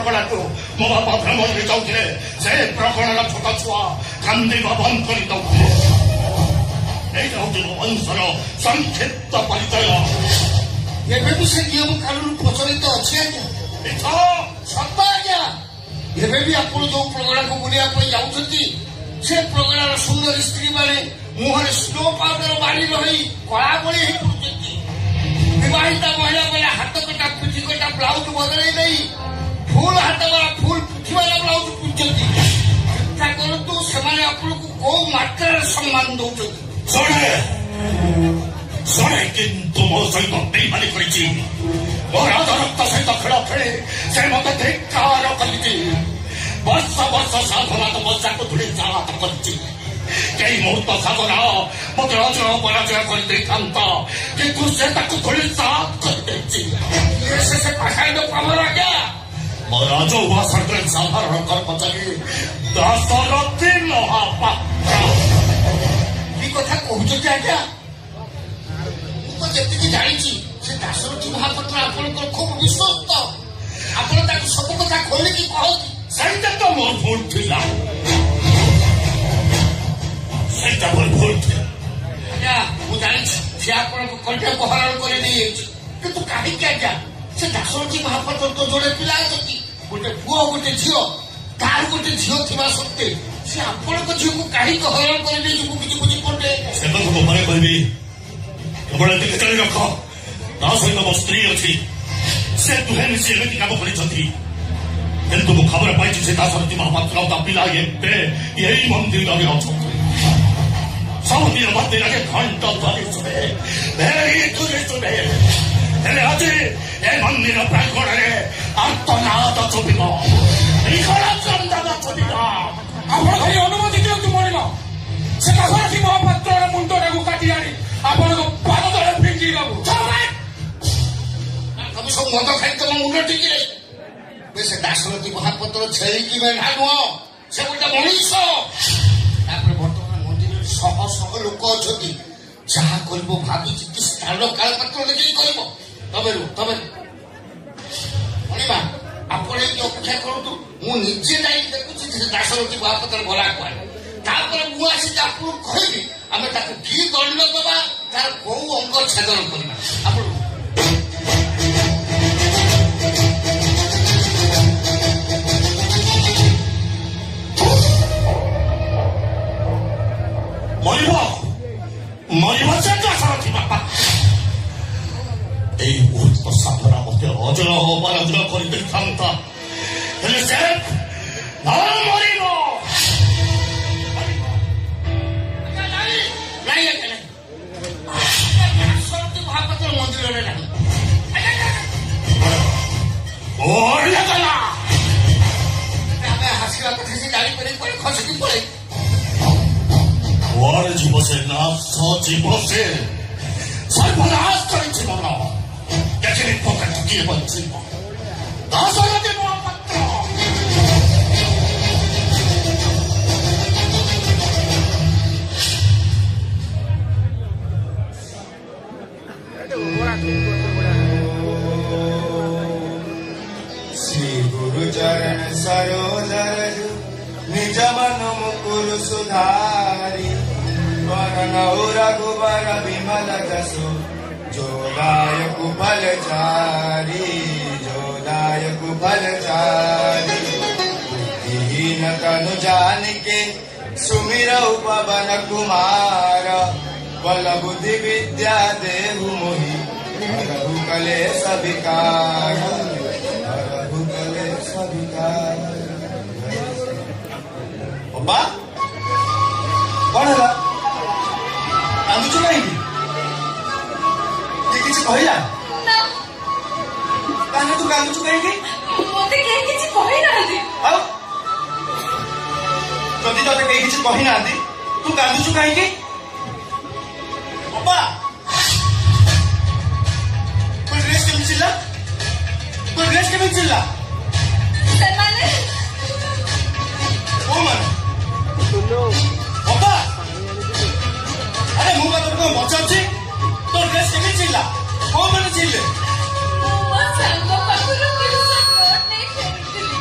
ପ୍ରକଳକୁ ମୋ ବାପା ଭ୍ରମଣରେ ଯାଉଥିଲେ ସେ ପ୍ରକଳର ଛୋଟ ଛୁଆ କାନ୍ଦିବା ବନ୍ଦ କରିଦେଉଥିଲେ। ଏଇ ହେଉଛି ମୋ ବଂଶର ସଂକ୍ଷିପ୍ତ ପରିଚୟ। ଏବେ ବି ସେ ନିୟମ କାନୁନ ପ୍ରଚଳିତ ଅଛି ଆଜ୍ଞା? ସତ ଆଜ୍ଞା। ଏବେ ବି ଆପଣ ଯୋଉ ପ୍ରଗଳାକୁ ବୁଲିବା ପାଇଁ ଯାଉଛନ୍ତି ସେ ପ୍ରଗଳାର ସୁନ୍ଦରୀ ସ୍ତ୍ରୀ ମାନେ ମୁହଁରେ ସ୍ନୋ ପାଉଡର ମାରି ରହି କଳା ବଳି ହେଇ ପଡୁଛନ୍ତି। ବିବାହିତା ମହିଳା ମାନେ ହାତ କଟା ପିଠି କଟା ବ୍ଲାଉଜ ବଦଳେଇ ଦେଇ ଫୁଲ ହାତ ବାଲା ଫୁଲ ପିଠି ବାଲା ବ୍ଲାଉଜ ପିନ୍ଧୁଛନ୍ତି। ଚିନ୍ତା କରନ୍ତୁ ସେମାନେ ଆପଣଙ୍କୁ କୋଉ ମାତ୍ରାରେ ସମ୍ମାନ ଦଉଛନ୍ତି। ଶୁଣେ କିନ୍ତୁ ମୋ ସହିତ ବେଇମାନି କରିଛି। ମୋ ରାଜ ରକ୍ତ ସହିତ ଖେଳ ଖେଳି ସେ ମତେ ଧିକ୍କାର କରିଛି। ବର୍ଷ ବର୍ଷ ସାଧନା ତପସ୍ୟାକୁ ଧୂଳି ଚାଳାତ କରିଛି। କେହି ମୁହୂର୍ତ୍ତ ସାଧନା ମତେ ଅଜୟ ପରାଜୟ କରିଦେଇଥାନ୍ତା କିନ୍ତୁ ସେ ତାକୁ ଧୂଳି ଚାଳାତ କରିଦେଇଛି। ସେ ପାଖାଇଦ ପ୍ରବଳ ଆଜ୍ଞା। ମୋ ରାଜ ଉପାସନରେ ସାଧାରଣ କର୍ମଚାରୀ ଦାଶରଥୀ ମହାପାତ୍ର। କି କଥା କହୁଛନ୍ତି ଆଜ୍ଞା? ମୁଁ ତ ଯେତିକି ଜାଣିଛି ସେ ଦାଶରଥୀ ମହାପାତ୍ର ଆପଣଙ୍କର ଖୁବ ବିଶ୍ୱସ୍ତ। ଆପଣ ତାକୁ ସବୁ କଥା ଖୋଲିକି କହନ୍ତି। ସେଇଟା ତ ମୋର ଭୁଲ ଥିଲା। ସେଇଟା ମୋର ଭୁଲ ଥିଲା। ଆଜ୍ଞା ମୁଁ ଜାଣିଛି ସେ ଆପଣଙ୍କ କଣ୍ଠାକୁ ହରଣ କରି ନେଇଯାଇଛି କିନ୍ତୁ କାହିଁକି ଆଜ୍ଞା? ସେ ଦାଶରଥୀ ମହାପାତ୍ର ତ ଯୋଡ଼େ ପିଲା ଅଛନ୍ତି, ଗୋଟେ ପୁଅ ଗୋଟେ ଝିଅ। ତାର ଗୋଟେ ଝିଅ ଥିବା ସତ୍ତ୍ୱେ ସେ ଆପଣଙ୍କ ଝିଅକୁ କାହିଁକି ହରଣ କରି ନେଇଛି ମୁଁ କିଛି ବୁଝିପାରୁନି। ସେ କଥା ମୁଁ ପରେ କହିବି। କେବଳ ଏତିକି ଜାଣି ରଖ ତା ସହିତ ମୋ ସ୍ତ୍ରୀ ଅଛି। ସେ ଦୁହେଁ ମିଶି ଏମିତି କାମ କରିଛନ୍ତି କିନ୍ତୁ ମୁଁ ଖବର ପାଇଛି ସେ ଦାଶରଥୀ ମହାପାତ୍ର ତା ପିଲା ଏବେ ଏଇ ମନ୍ଦିରରେ ଅଛନ୍ତି। ସବୁଦିନ ମନ୍ଦିରରେ ଘଣ୍ଟ ଧ୍ୱନି ଶୁଣେ, ଭେରି ଧୂଳି ଶୁଣେ। ହେଲେ ଆଜି ଏ ମନ୍ଦିର ପ୍ରାଙ୍ଗଣରେ ଆର୍ତ୍ତନାଦ ଶୁଭିବ, ଚନ୍ଦନ ଶୁଭିବ। ଆପଣ ଖାଲି ଅନୁମତି ଦିଅନ୍ତୁ ମଣିବ। ସେ ଦାଶରଥୀ ମହାପାତ୍ରର ମୁଣ୍ଡଟାକୁ କାଟି ଆଣି ଆପଣଙ୍କ ପାଦ ତଳେ ଫିଙ୍ଗି ଦେବୁ। ତମେ ସବୁ ମଦ ଖାଇ ତମ ମୁଣ୍ଡ ଟିକିରେ। ସେ ଦାଶରଥୀ ମହାପାତ୍ର ଛେଳି କି ମେଣ୍ଢା ନୁହଁ, ସେ ଗୋଟେ ମଣିଷ। ତାପରେ ବର୍ତ୍ତମାନ ମନ୍ଦିରରେ ଶହ ଶହ ଲୋକ ଅଛନ୍ତି। ଯାହା କରିବ ଭାବିଛି କି ସ୍ଥାନ କାଳ ପାତ୍ର ଦେଖିକି କରିବ। ତମେ ମଣିମା ଆପଣ ଏମିତି ଅପେକ୍ଷା କରନ୍ତୁ। ମୁଁ ନିଜେ ଯାଇକି ଦେଖୁଛି ସେ ଦାଶରଥୀ ମହାପାତ୍ର ଗଲା କୁଆଡେ। ତାପରେ ମୁଁ ଆସିକି ଆପଣଙ୍କୁ କହିବି ଆମେ ତାକୁ କି ଦଣ୍ଡ ଦେବା, ତାର କୋଉ ଅଙ୍ଗ ଛେଦନ କରିବା। ଆପଣ ମରିବ ସେ ଦାଶରଥୀ ମହାପାତ୍ର। ଏଇ ମୁହୂର୍ତ୍ତ ସାଧନା ମତେ ଅଜୟ ପରାଜୟ କରିଦେଇଥାନ୍ତା, ହେଲେ ସେ ମରିବ। ଦାଶରଥୀ ମହାପାତ୍ର ମନ୍ଦିରରେ ନାହିଁ। ଆମେ ହାସିବା କଥା ସେ ଜାଣିପାରି ପରେ ଖସିକି ପଳେଇ କୁଆଡ଼େ ଯିବ ସେ? ନାଶ ଯିବ ସେ। ସର୍ବନାଶ କରିଛି ମନ। ଦେଖିଲି ପକେଟ କିଏ ବଞ୍ଚିବ? ଦାଶରଥୀ ମହାପାତ୍ର। श्री गुरु चरण सरोज रज निज मन मुकुर सुधारी वरनौ रघुबर विमल जसु जोदायक फलचारी बुद्धिहीन तनु जानिके सुमिरौ पवन कुमार बल बुद्धि विद्या देहु मोहि हरहु कलेश विकार बाबा कौन है कांदुचु काहींकी ये किसी कहला काहे तू कांदुचु काहींकी मते केही किछि कहि नांदी आउ जदि तते केही किछि कहि नांदी तू कांदुचु काहींकी बाबा कोई ड्रेस केमिति चिल्ला ସେମାନେ ओ मन बाबा अरे मु का तुमको बचाउछि तो ड्रेस केमिति चिल्ला को माने चिल्ले ମୋ ସାଙ୍ଗ ପାଖରୁ ପଇସା ନୋଟ ନେଇ ଫେରିଥିଲି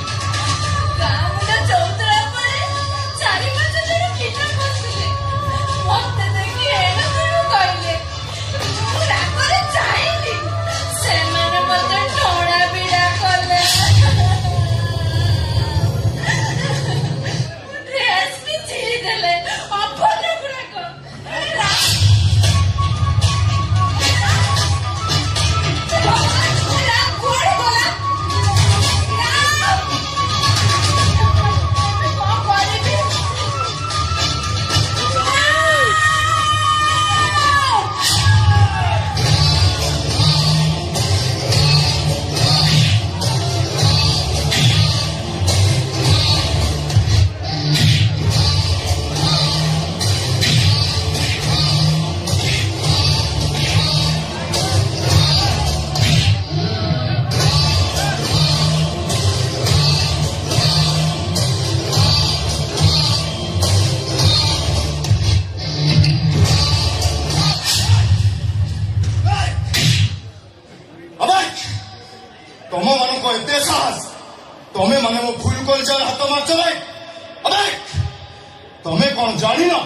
ଜାଣିନ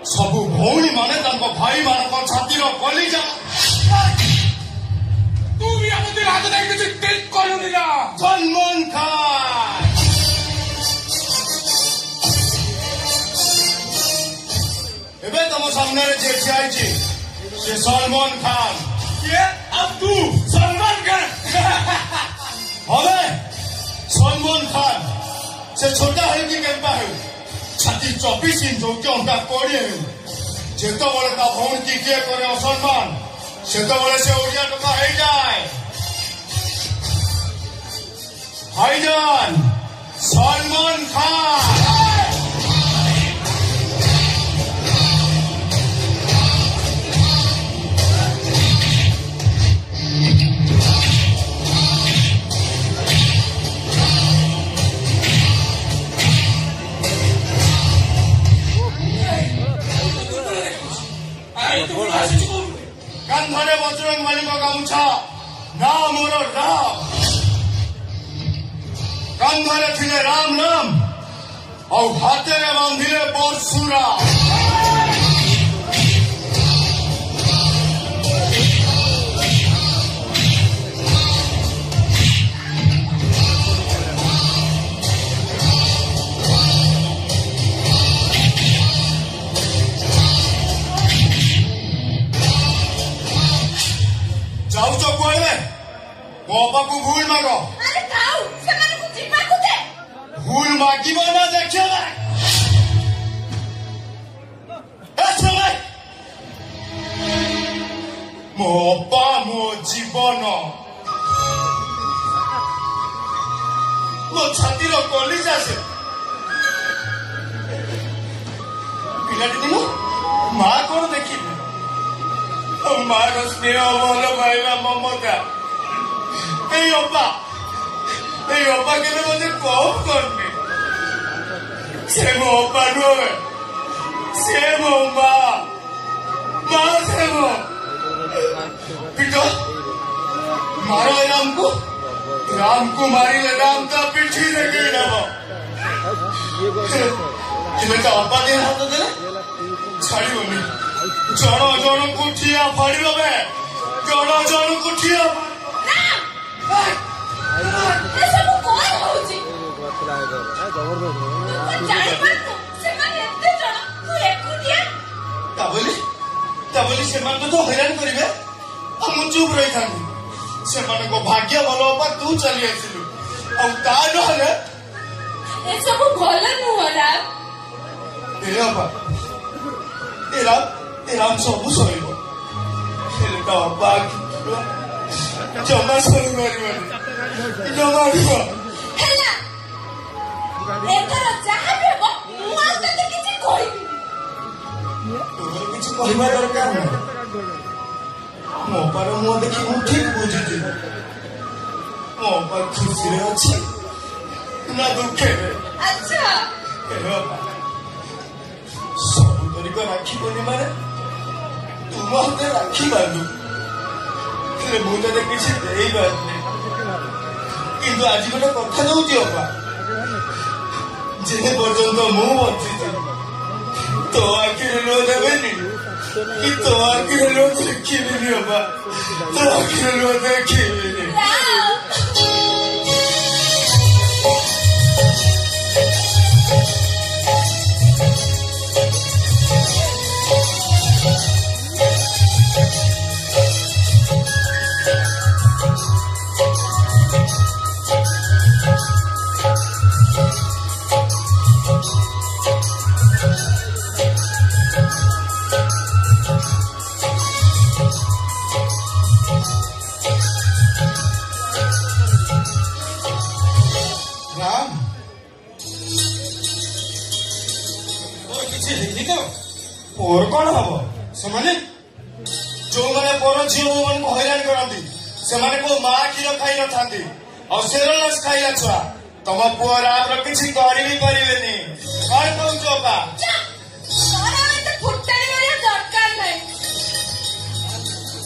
ସବୁ ଭଉଣୀ ମାନେ ତାଙ୍କ ଭାଇମାନଙ୍କ ଛାତିର କଲିଜା ତୁ ବି ଆମ ଦେହ ହାତ ଦେଇ କିଛି ଠିକ କରୁନି ନା ସଲମାନ ଖାନ ଏବେ ତମ ସାମ୍ନାରେ ଯିଏ ଠିଆ ହେଇଛି ସେ ସଲମାନ ଖାନ କିଏ ଆଉ ତୁ ସଲମାନ ଖାନ હવે સલમાન ખાન ସେ ଛୋଟା ହେଉ କି କେମ୍ପା ହେଉ ଛାତି 24 ଇଞ୍ଚ ଉଚ୍ଚ ଅଣ୍ଟା 20 ହେଉ ଯେତେବେଳେ ତା ଭଉଣୀ କିଏ କରେ ଅସମ୍ମାନ ସେତେବେଳେ ସେ ଓଡ଼ିଆ ଟୋକା ହେଇଯାଏ ଭାଇଜାନ ସଲମାନ ଖାନ କାନ୍ଧରେ ବଜରଙ୍ଗ ବାଲିଙ୍କ ଗାମୁଛା ନା ମୋର ରାମ କାନ୍ଧରେ ଥିଲେ ରାମ ନାମ ଆଉ ହାତରେ ବାନ୍ଧିଲେ ପରଶୁରାମ ଯାଉଛ କୁଆଡ଼େ ମୋ ବାପାକୁ ଭୁଲ ମାଗ ଆରେ ଥାଉ ସେମାନଙ୍କୁ ଯିବାକୁ ଦେ ଭୁଲ ମାଗିବ ନା ଦେଖିବ ମୋ ଅପା ମୋ ଜୀବନ ମୋ ଛାତିର କଲିଜା ସେ ପିଲାଟି ଦିନ ମା କଣ ଦେଖିବି ମାର ସ୍ନେହ ଭଲ ପାଇବା ମମତା ଏଇ ଅପା କେବେ ମତେ କମ୍ କରିନି ସେ ମୋ ଅପା ନୁହେଁ ସେ ମୋ ମା ସେ ମୋ ପିଟ ମାର ରାମକୁ ମାରିଲେ ରାମ ତା ପିଠି ଦେଖେଇ ନେବ ହେଲେ ତା ଅପା ଦେହ ହାତ ଦେଲେ ଛାଡ଼ିବନି ଜଣ ଜଣକୁ ଠିଆ ଫାଡ଼ିଦେବେ ଜଣ ଜଣକୁ ଠିଆ ଏସବୁ କଣ ହଉଛି ଜାଣିପାରୁନୁ ସେମାନେ ଏତେ ଜଣ ତୁ ଏକୁଟିଆ ତା ବୋଲି ସେମାନଙ୍କୁ ତ ହଇରାଣ କରିବେ ଆଉ ମୁଁ ଚୁପ୍ ରହିଥାନ୍ତି ସେମାନଙ୍କ ଭାଗ୍ୟ ଭଲ ଅପା ତୁ ଚାଲି ଆସିଲୁ ଆଉ ତା ନହେଲେ ଏସବୁ ଭଲ ନୁହଁ ରାମ ଏ ଅପା ଏ ରାମ ସବୁ ସହିବ ହେଲେ ତା ଅପା ଜମା ସହିପାରିବନି ଜମା ହେଲା ଏଥର ଯାହା ବି ହବ ମୁଁ ଆଉ ତତେ କିଛି କହିବିନି ତୋର କିଛି କହିବା ଦରକାର ନାହିଁ ମୋ ଅପାର ମୁହଁ ଦେଖି ମୁଁ ଠିକ ବୁଝୁଛି ମୋ ଅପା ଖୁସିରେ ଅଛି ନା ଦୁଃଖରେ ଆଚ୍ଛା ସବୁ ତରିକ ରାକ୍ଷୀ ପୂର୍ଣ୍ଣିମାରେ ତୁ ମୋ ହାତରେ ରାକ୍ଷୀ ବାନ୍ଧୁ ହେଲେ ମୁଁ ତତେ କିଛି ଦେଇପାରୁନି କିନ୍ତୁ ଆଜି ଗୋଟେ କଥା ଦଉଛି ଅପା ଯେ ପର୍ଯ୍ୟନ୍ତ ମୁଁ ବଞ୍ଚିଛି ତୋ ଆଖିରେ ଲୁହ ଦେବେନି କି ତୋ ଆଖିରେ ଲୁହ ଦେଖିବିନି ଅପା ତୋ ଆଖିରେ ଲୁହ ଦେଖିବିନି ମୋର କଣ ହବ ସେମାନେ ଯୋଉମାନେ ପର ଝିଅ ମାନଙ୍କୁ ହଇରାଣ କରନ୍ତି ସେମାନେ କୋଉ ମା କ୍ଷୀର ଖାଇ ନଥାନ୍ତି ଆଉ ସେରଲସ୍ ଖାଇଲା ଛୁଆ ତମ ପୁଅ ରାମର କିଛି କରି ବି ପାରିବେନି କଣ କହୁଛ ଅପା ଦରକାର ନାହିଁ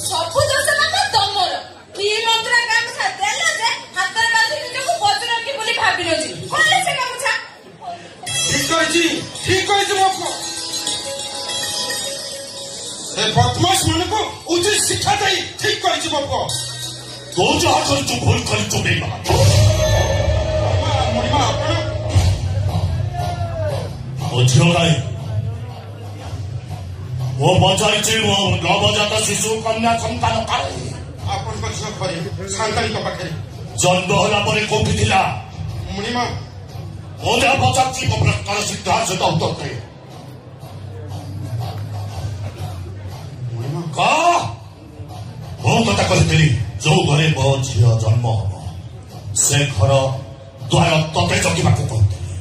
ସବୁ ଦୋଷ କାମ ତମର କି ମନ୍ତ୍ର ଗାମୁଛା ଦେଲ ଯେ ହାତରେ ବାନ୍ଧି ନିଜକୁ ବଜରଙ୍ଗୀ ବୋଲି ଭାବି ନଉଛି କଣ ସେ ଗାମୁଛା ଠିକ କହିଛି ମୋ ପୁଅ ଏ ବଦମାସ ମାନଙ୍କୁ ଉଚିତ ଶିକ୍ଷା ଦେଇ ଠିକ କରିଯିବ ପୁଅ ତୁ ଯାହା କରିଛୁ ଭୁଲ କରିଛୁ ନେଇ ମଣିମା ଆପଣ ମୋ ଝିଅ ନାହିଁ ମୋ ବଜାଇଛି ମୋ ନବଜାତ ଶିଶୁ କନ୍ୟା ସନ୍ତାନ କାଳେ ଆପଣଙ୍କ ଝିଅ ଘରେ ସାନ୍ତାଣୀଙ୍କ ପାଖରେ ଜନ୍ମ ହେଲା ପରେ କୋଉଠି ଥିଲା ମଣିମା ମୋ ଦେହ ପଚାରୁଛି ମୋ ପ୍ରଶ୍ନର ସିଦ୍ଧାନ୍ତ ଉତ୍ତର ଦେ ମୁଁ କଥା କହିଥିଲି ଯୋଉ ଘରେ ମୋ ଝିଅ ଜନ୍ମ ହବ ସେ ଘର ଦ୍ୱାର ତତେ ଜଗିବାକୁ କହିଥିଲି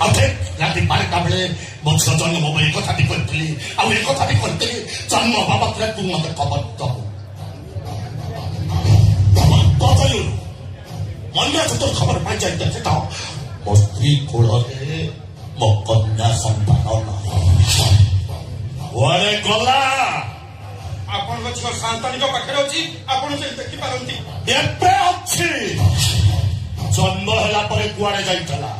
ଆଉ ଠିକ ରାତି 12ଟା ବେଳେ ମୋ ଝିଅ ଜନ୍ମ ହବ ଏ କଥାଟି କହିଥିଲି ଆଉ ଏ କଥାଟି କହିଥିଲି ଜନ୍ମ ହବା ମାତ୍ରେ ତୁ ମତେ ଖବର ଦବୁ ଅନ୍ୟ ତୋର ଖବର ପାଇଯାଇ ସେଟା ମୋ ସ୍ତ୍ରୀ କୋଳରେ ମୋ କନ୍ୟା ସନ୍ତାନ ନାହିଁ କୁଆଡ଼େ ଗଲା ଆପଣଙ୍କ ଝିଅ ସାନ୍ତାଣୀଙ୍କ ପାଖରେ ଅଛି ଆପଣ ସେ ଦେଖିପାରନ୍ତି ଏବେ ଅଛି ଜନ୍ମ ହେଲା ପରେ କୁଆଡ଼େ ଯାଇଥିଲା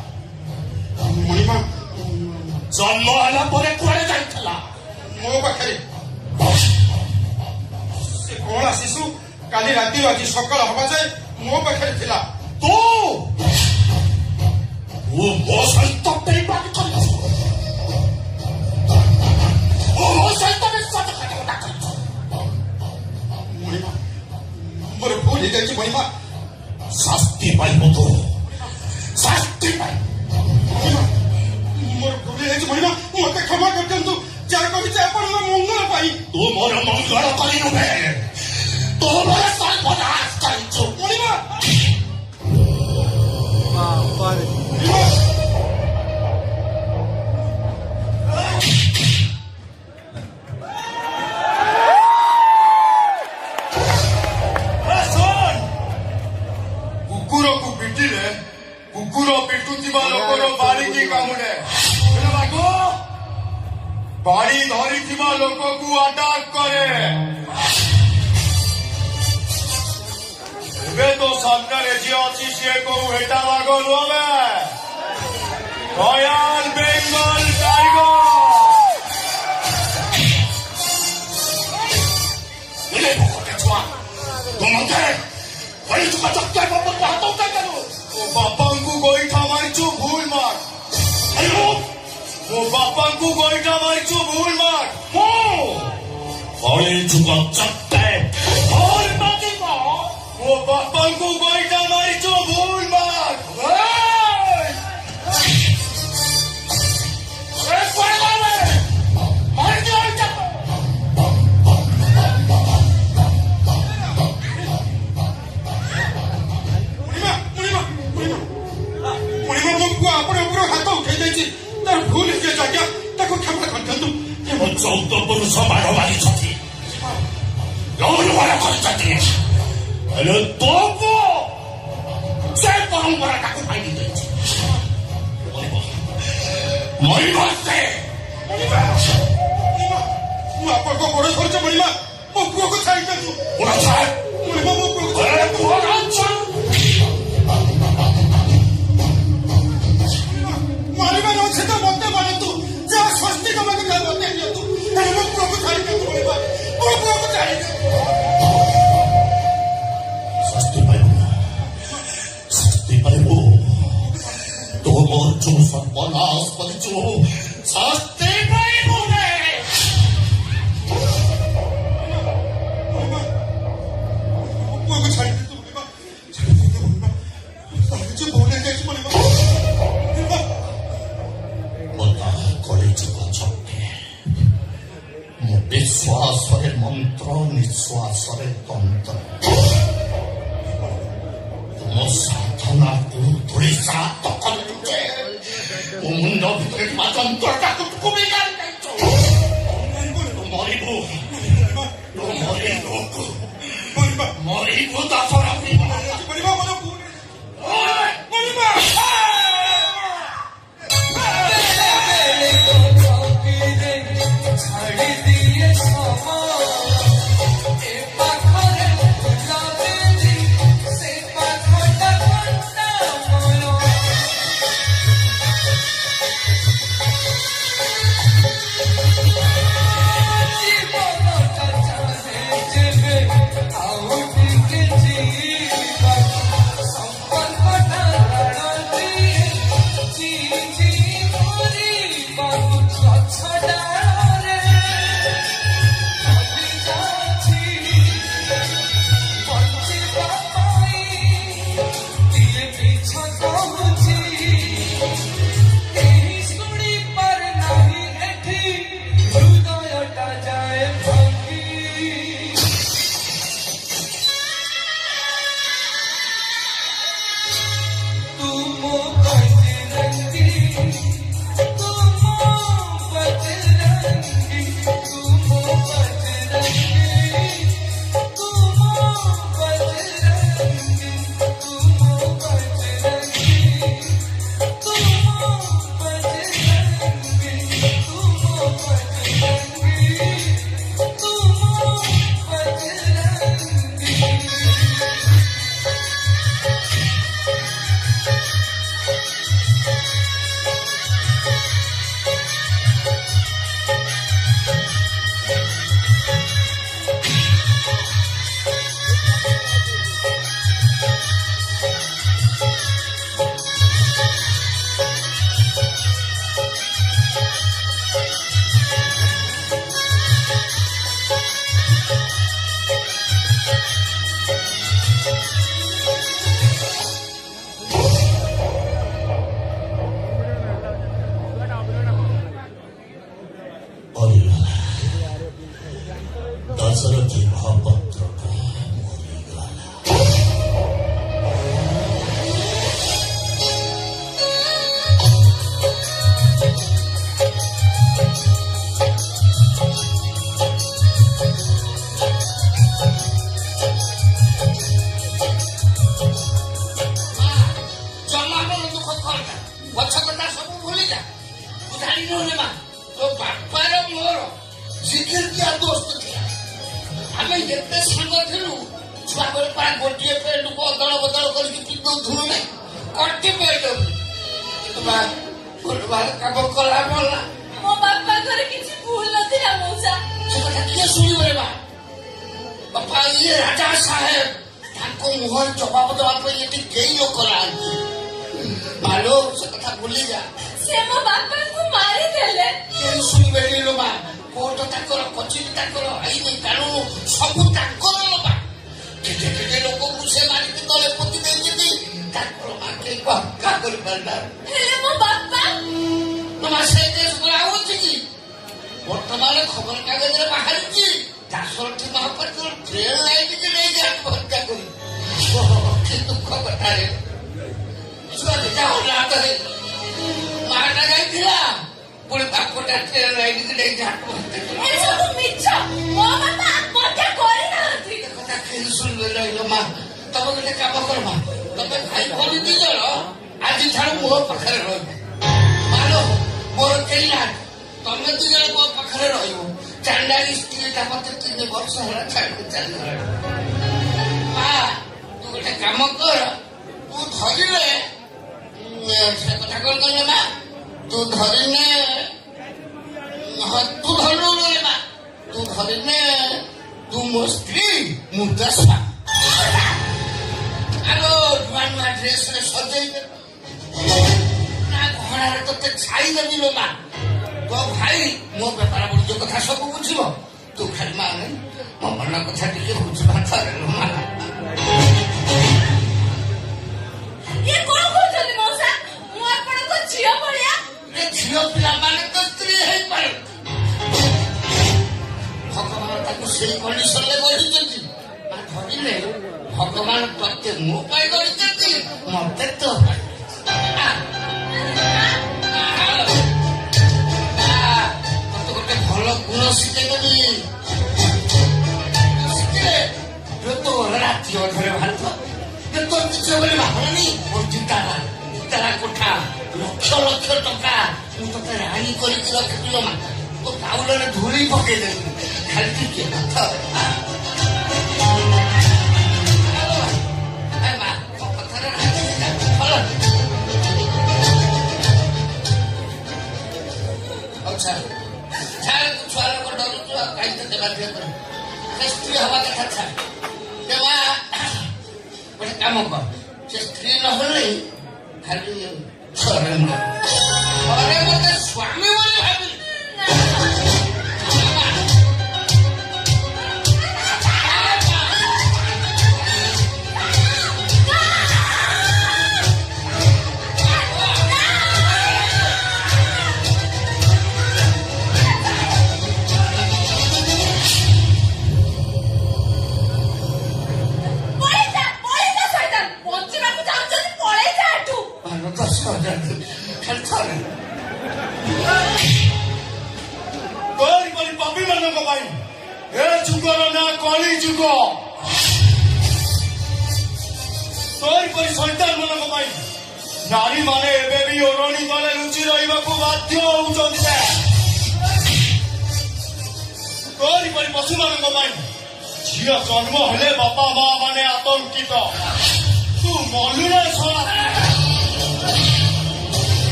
ମଣିମା ଜନ୍ମ ହେଲା ପରେ କୁଆଡ଼େ ଯାଇଥିଲା ମୋ ପାଖରେ ସେ କଅଁଳା ଶିଶୁ କାଲି ରାତିରୁ ଆଜି ସକାଳ ହବା ଯାଏ ମୋ ପାଖରେ ଥିଲା ତୁ ମୋ ସହିତ ବେଇମାନି କରିଛୁ ମୋ ସହିତ ବିଶ୍ୱାସଘାତକତା କରିଛୁ ମଣିମା ମୋର ଭୁଲ ହେଇଯାଇଛି ମଣିମା ଶାସ୍ତି ପାଇବୁ ତୁ ଶାସ୍ତି ପାଇବୁ ମୋର ଭୁଲ ହେଇଯାଇଛି ମଣିମା ମତେ କ୍ଷମା କରିଦିଅନ୍ତୁ ଯାହା କହିଛି ଆପଣଙ୍କ ମଙ୍ଗଳ ପାଇଁ ତୁ ମୋର ମଙ୍ଗଳ କରି ନୁହେଁ ତୁ ମୋର ସର୍ବନାଶ କରିଛୁ ମଣିମା କୁକୁରକୁ ପିଟିଲେ କୁକୁର ପିଟୁଥିବା ଲୋକର ବାଡ଼ିକି କାମୁଡ଼େ ବାଡ଼ି ଧରିଥିବା ଲୋକକୁ ଆଟାକ କରେ ଏବେ ତ ସାମ୍ନାରେ ଯିଏ ଅଛି ସିଏ କୋଉ ହେଟା ବାଘ ନୁହଁ ରୟାଲ ବେଙ୍ଗଲ ଟାଇଗର ମୋ ବାପାଙ୍କୁ ଗୋଇଠା ମାରିଛୁ ଭୁଲ ମାର ମୋ ବାପାଙ୍କୁ ଗୋଇଠା ମାରିଛୁ ଭୁଲ ମାର ମୋ ବାପାଙ୍କୁ ଗୋଇଠା ମାରିଛୁ ଭୁଲ ମାର ଆପଣ ଉପର ହାତ ଉଠେଇ ଦେଇଛି ତାର ଭୁଲ ହେଇଯାଇଛି ଆଜ୍ଞା ତାକୁ କ୍ଷମା କରିଦିଅନ୍ତୁ 14 ପୁରୁଷ ମାଡ଼ ମାରିଛନ୍ତି ଲହୁଲୁହାଣ କରିଛନ୍ତି ହେଲେ ତୋ ପୁଅ ସେ ପରମ୍ପରାଟାକୁ ଭାଙ୍ଗି ଦେଇଛି ମରିବ ସେ ମୁଁ ଆପଣଙ୍କ ଗୋଡ଼ ଧରିଛି ମଣିମା ମୋ ପୁଅକୁ ଛାଡ଼ି ଦିଅନ୍ତୁ ମଣିମା ମୋ ପୁଅକୁ ମାରିବାର ଅଛି ତ ମତେ ମାରନ୍ତୁ ଯାହା ସ୍ୱସ୍ତି ତମକୁ ମତେ ଦିଅନ୍ତୁ ହେଲେ ମୋ ପୁଅକୁ ଛାଡ଼ି ଦିଅନ୍ତୁ ମଣିମା ମୋ ପୁଅକୁ ଛାଡ଼ି ଦିଅନ୍ତୁ ଶାସ୍ତି ପାଇବୁ ତୁ ମୋର ଯୋଉ ସର୍ବନାଶ କରିଛୁ ଶାସ୍ତି ପାଇବୁ ପୁଅକୁ ଛାଡ଼ି ଦିଅନ୍ତୁ ମଣିମା ଛାଡ଼ି ଦିଅନ୍ତୁ ମଣିମା ସାହାଯ୍ୟ ଭୁଲ ହେଇଯାଇଛି ମଣିମା ବିଶ୍ୱାସରେ ମନ୍ତ୍ର ନିଶ୍ୱାସରେ ତନ୍ତ୍ର ତୁମ ସାଧନାକୁ ଧୂଳିସାତ କରିଛୁ ମୋ ମୁଣ୍ଡ ଭିତରେ ଥିବା ଯନ୍ତ୍ରଟାକୁ କୁବି ଯାଇଛୁ ମରିବୁ ମରିବୁ ଦଶରା ଦାଶରଥୀ ମହାପାତ୍ର ମରିଗଲା। ଜମାର ଦୁଃଖ କରନା ପଛ କଥା ସବୁ ଭୁଲିଯା ତୁ ଜାଣିନୁ ମା ତୋ ବାପାର ମୋର ସିକିରିଆ ଦୋସ୍ତ ଥିଲା ଆମେ ଏତେ ସାଙ୍ଗ ଥିଲୁ ଛୁଆ ବେଳେ ପାରା ଗୋଟିଏ ପେଣ୍ଟକୁ ଅଦଳ ବଦଳ କରିକି ପିନ୍ଧୁଥିଲୁ ନାହିଁ କଟି ପେଣ୍ଟ କିନ୍ତୁ ମା ଗୋଟବାର କାମ କଲା ଭଲ ମୋ ବାପାଙ୍କର କିଛି ଭୁଲ ନଥିଲା ମଉସା। ସେ କଥା କିଏ ଶୁଣିବ ରେ ମା ବାପା ଇଏ ରାଜା ସାହେବ ତାଙ୍କ ମୁହଁରେ ଜବାବ ଦେବା ପାଇଁ ଏଠି କେହି ଲୋକ ନାହାନ୍ତି ମାଲୋ ସେ କଥା ଭୁଲିଯା ସେ ମୋ ବାପାଙ୍କୁ ମାରିଦେଲେ। କେହି ଶୁଣିବେନି ଲୋ ମା କୋର୍ଟ ତାଙ୍କର କଚେରୀ ତାଙ୍କର ଆଇନ କାନୁନ ସବୁ ତାଙ୍କର ଲୋ ମା କେତେ କେତେ ଲୋକଙ୍କୁ ସେ ମାରିକି ତଳେ ପୋତି ଦେଇଛନ୍ତି ତାଙ୍କର ମା କେହି ପକ୍କା କରିପାରିନାର ହେଲେ ମୋ ବାପା ମା ସେ କେସ୍ କରାହଉଛି କି ବର୍ତ୍ତମାନ ଖବର କାଗଜରେ ବାହାରିଛି ଦାଶରଥୀ ମହାପାତ୍ର ଟ୍ରେନ ଲାଇନକି ନେଇକି ଆତ୍ମହତ୍ୟା କରି କି ଦୁଃଖ କଥାରେ ଛୁଆ ଦିଟା ଅନାଥରେ ମାଟା ଯାଇଥିଲା ପୁଣି ବାପଟା ଟ୍ରେନ ଲାଇନକି ନେଇକି ଆତ୍ମହତ୍ୟା କରି ଏସବୁ ମିଛ। ମୋ ବାପା ଆତ୍ମହତ୍ୟା କରିନାହାନ୍ତି। ଏ କଥା କେହି ଶୁଣିବେ ରହିଲ ମା ତମେ ଗୋଟେ କାମ କର ମା ତମେ ଭାଇ ଭଉଣୀ ଦି ଜଣ ଆଜିଠାରୁ ମୋ ପାଖରେ ରହିବ ମାଲୋ ମୋର କେହି ନାହାନ୍ତି ତମେ ଦି ଜଣ ମୋ ପାଖରେ ରହିବ ଚାଣ୍ଡାଳି ସ୍ତ୍ରୀଟା ମତେ 3 ବର୍ଷ ହେଲା ଛାଡ଼ିକି ଚାଲିଗଲାଣି ମା ତୁ ଗୋଟେ କାମ କର ତୁ ଧରିଲେ ସେ କଥା କଣ କଲେ ମା ତୁ ଧରିନେ ତୁ ଧରିଲୁ ରେ ମା ତୁ ଧରିନେ ତୁ ମୋ ସ୍ତ୍ରୀ ମୁଁ ତା ସ୍ୱାମୀ ଆଲୋ ନୂଆ ନୂଆ ଡ୍ରେସରେ ସଜେଇବେ ନା ଘୋଡ଼ାରେ ତତେ ଛାଇଦେବି ଲୋ ମା ତୋ ଭାଇ ମୋ ବେପାର ବାଣିଜ୍ୟ କଥା ସବୁ ବୁଝିବ ତୁ ଖାଲି ମା ନାହିଁ ମୋ ମନ କଥା ଟିକେ ବୁଝିବା ଥରେ ଲୋ ମା ଇଏ କଣ କହୁଛନ୍ତି ମଉସା? ମୁଁ ଆପଣଙ୍କ ଝିଅ ଭଳିଆ? ଏ ଝିଅ ପିଲାମାନେ ତ ସ୍ତ୍ରୀ ହେଇପାରେ ଭଗବାନ ତାକୁ ସେଇ କଣ୍ଡିସନରେ ଗଢ଼ିଛନ୍ତି ମା ଧରିଲେ ଭଗବାନ ତତେ ମୋ ପାଇଁ ଗଢ଼ିଛନ୍ତି ମତେ ତୋ ପାଇଁ ତତେ ଗୋଟେ ଭଲ ଗୁଣ ଶିଖେଇଦେବି ଶିଖିଲେ ତୋ ରାତି ଅଧରେ ଭାତ তোর কিছু বলে ভাবনি ওর দিতারা কোঠা লক্ষ লক্ষ টঙ্কা মু তোকে রাণী করিকি রখিছিল মা তো চাউলরে ধুলি পকেই দেবি খালি ଟିକେ କଥା ମା ମୋ କଥାରେ ରାଜି ଭଲ ହଉ ଛାଡ଼ ଛାଡ଼ ତୁ ଛୁଆ ଲୋକ ଡରୁଛୁ ଆଉ କାହିଁ ତତେ ବାଧ୍ୟ କରିବୁ ସେ ସ୍ତ୍ରୀ ହବା କଥା ଛାଡ଼ ମା ଗୋଟେ କାମ କର ସେ ସ୍ତ୍ରୀ ନହେଲେ ଖାଲି ଘରେ ମତେ ସ୍ୱାମୀ ବୋଲି ଭାବିଲି ପାପୀ ମାନଙ୍କ ପାଇଁ ଏ ଯୁଗର ନା କଳି ଯୁଗ ତୋରି ପରି ସନ୍ତାନ ମାନଙ୍କ ପାଇଁ ନାରୀ ମାନେ ଏବେ ବି ଓରଣୀ ତଳେ ଲୁଚି ରହିବାକୁ ବାଧ୍ୟ ହଉଛନ୍ତି ତୋରି ପରି ପଶୁ ମାନଙ୍କ ପାଇଁ ଝିଅ ଜନ୍ମ ହେଲେ ବାପା ମା ମାନେ ଆତଙ୍କିତ ତୁ ମଲୁରେ ଶଳା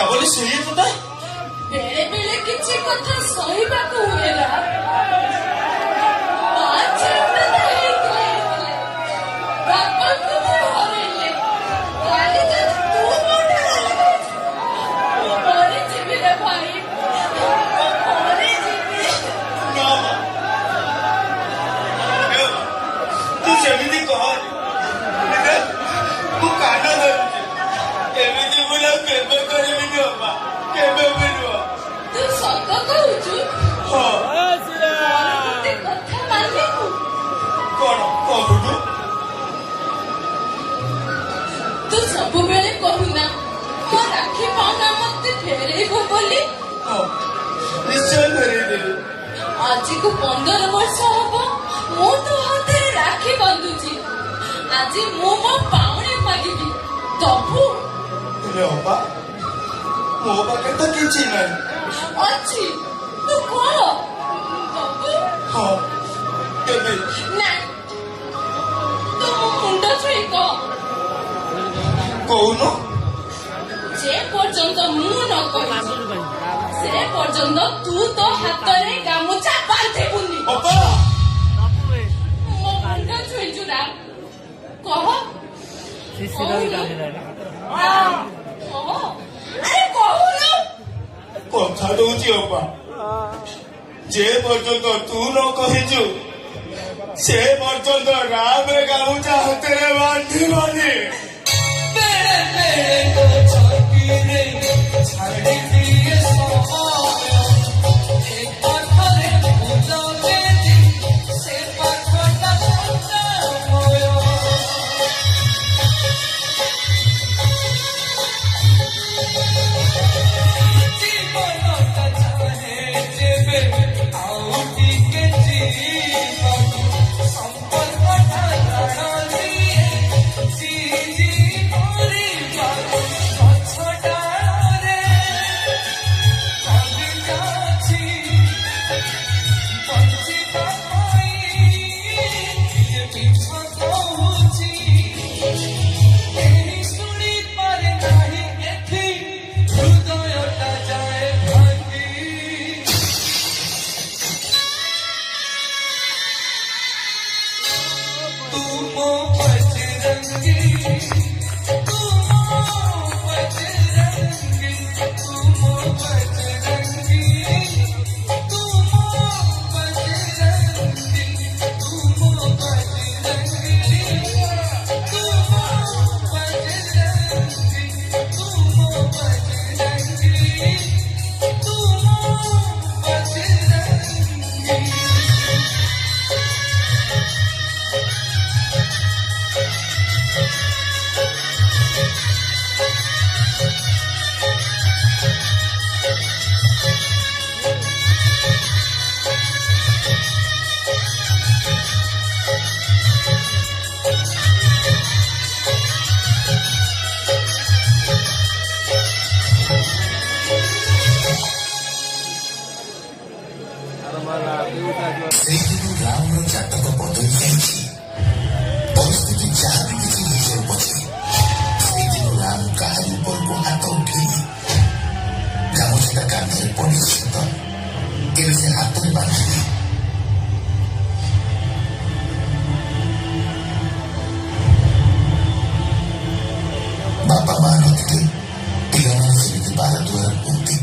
बोली सही है पता बेले बेले किसी कथा सही बात हुए ना ସତ କହୁଛୁ? ହଁ ଗୋଟେ କଥା ମାନିବୁ? କଣ କହୁନୁ? ତୁ ସବୁବେଳେ କହୁନା ମୋ ରାକ୍ଷୀ ପାଉନା ମତେ ଫେରେଇବୁ ବୋଲି। ହଁ ନିଶ୍ଚୟ ଫେରେଇଦେବି। ଆଜିକୁ 15 ବର୍ଷ ହବ ମୁଁ ତୋ ହାତରେ ରାକ୍ଷୀ ବାନ୍ଧୁଛି। ଆଜି ମୁଁ ମୋ ପାଉଣା ମାଗିବି, ଦବୁ? ହେଲେ ଅପା ମୋ ପାଖରେ ତ କିଛି ନାହିଁ। ଅଛି, ତୁ କହ, ଦବୁ? ହଁ ଦେବି। ନା, ତୁ ମୋ ମୁଣ୍ଡ ଛୁଇଁ କହ। କହୁନୁ? যে পর্যন্ত ମୁଁ ନ କହିଛି ସେ ପର୍ଯ୍ୟନ୍ତ ତୁ ତୋ ହାତରେ ଗାମୁଛା ବାନ୍ଧିବୁନି। ଅପା ମୋ ମୁଣ୍ଡ ଛୁଇଁଛୁ ନା, କହ। କହୁନୁ? କହ, ଆରେ କହୁନୁ। କଥା ଦଉଛି ଅପା, ଯେ ପର୍ଯ୍ୟନ୍ତ ତୁ ନ କହିଛୁ ସେ ପର୍ଯ୍ୟନ୍ତ ରାମରେ ଗାମୁଛା ହାତରେ ବାନ୍ଧିବନି। ସେଇଥିରୁ ରାମର ଜାତକ ବଦଳି ଯାଇଛି। ପରିସ୍ଥିତି ଯାହା ବି କିଛି ହେଇଯାଉ ପଛେ ସେଇଦିନ ରାମ କାହାରି ଉପରକୁ ହାତ ଉଠେଇନି। ଗାମୁଛାଟା କାନ୍ଧରେ ପଡ଼ିଛି ସତ, କେବେ ସେ ହାତରେ ବାନ୍ଧିନି। ବାପା ମା ନଥିଲେ ପିଲାମାନେ ସେମିତି ବାର ଦୁଆର କୁହନ୍ତି।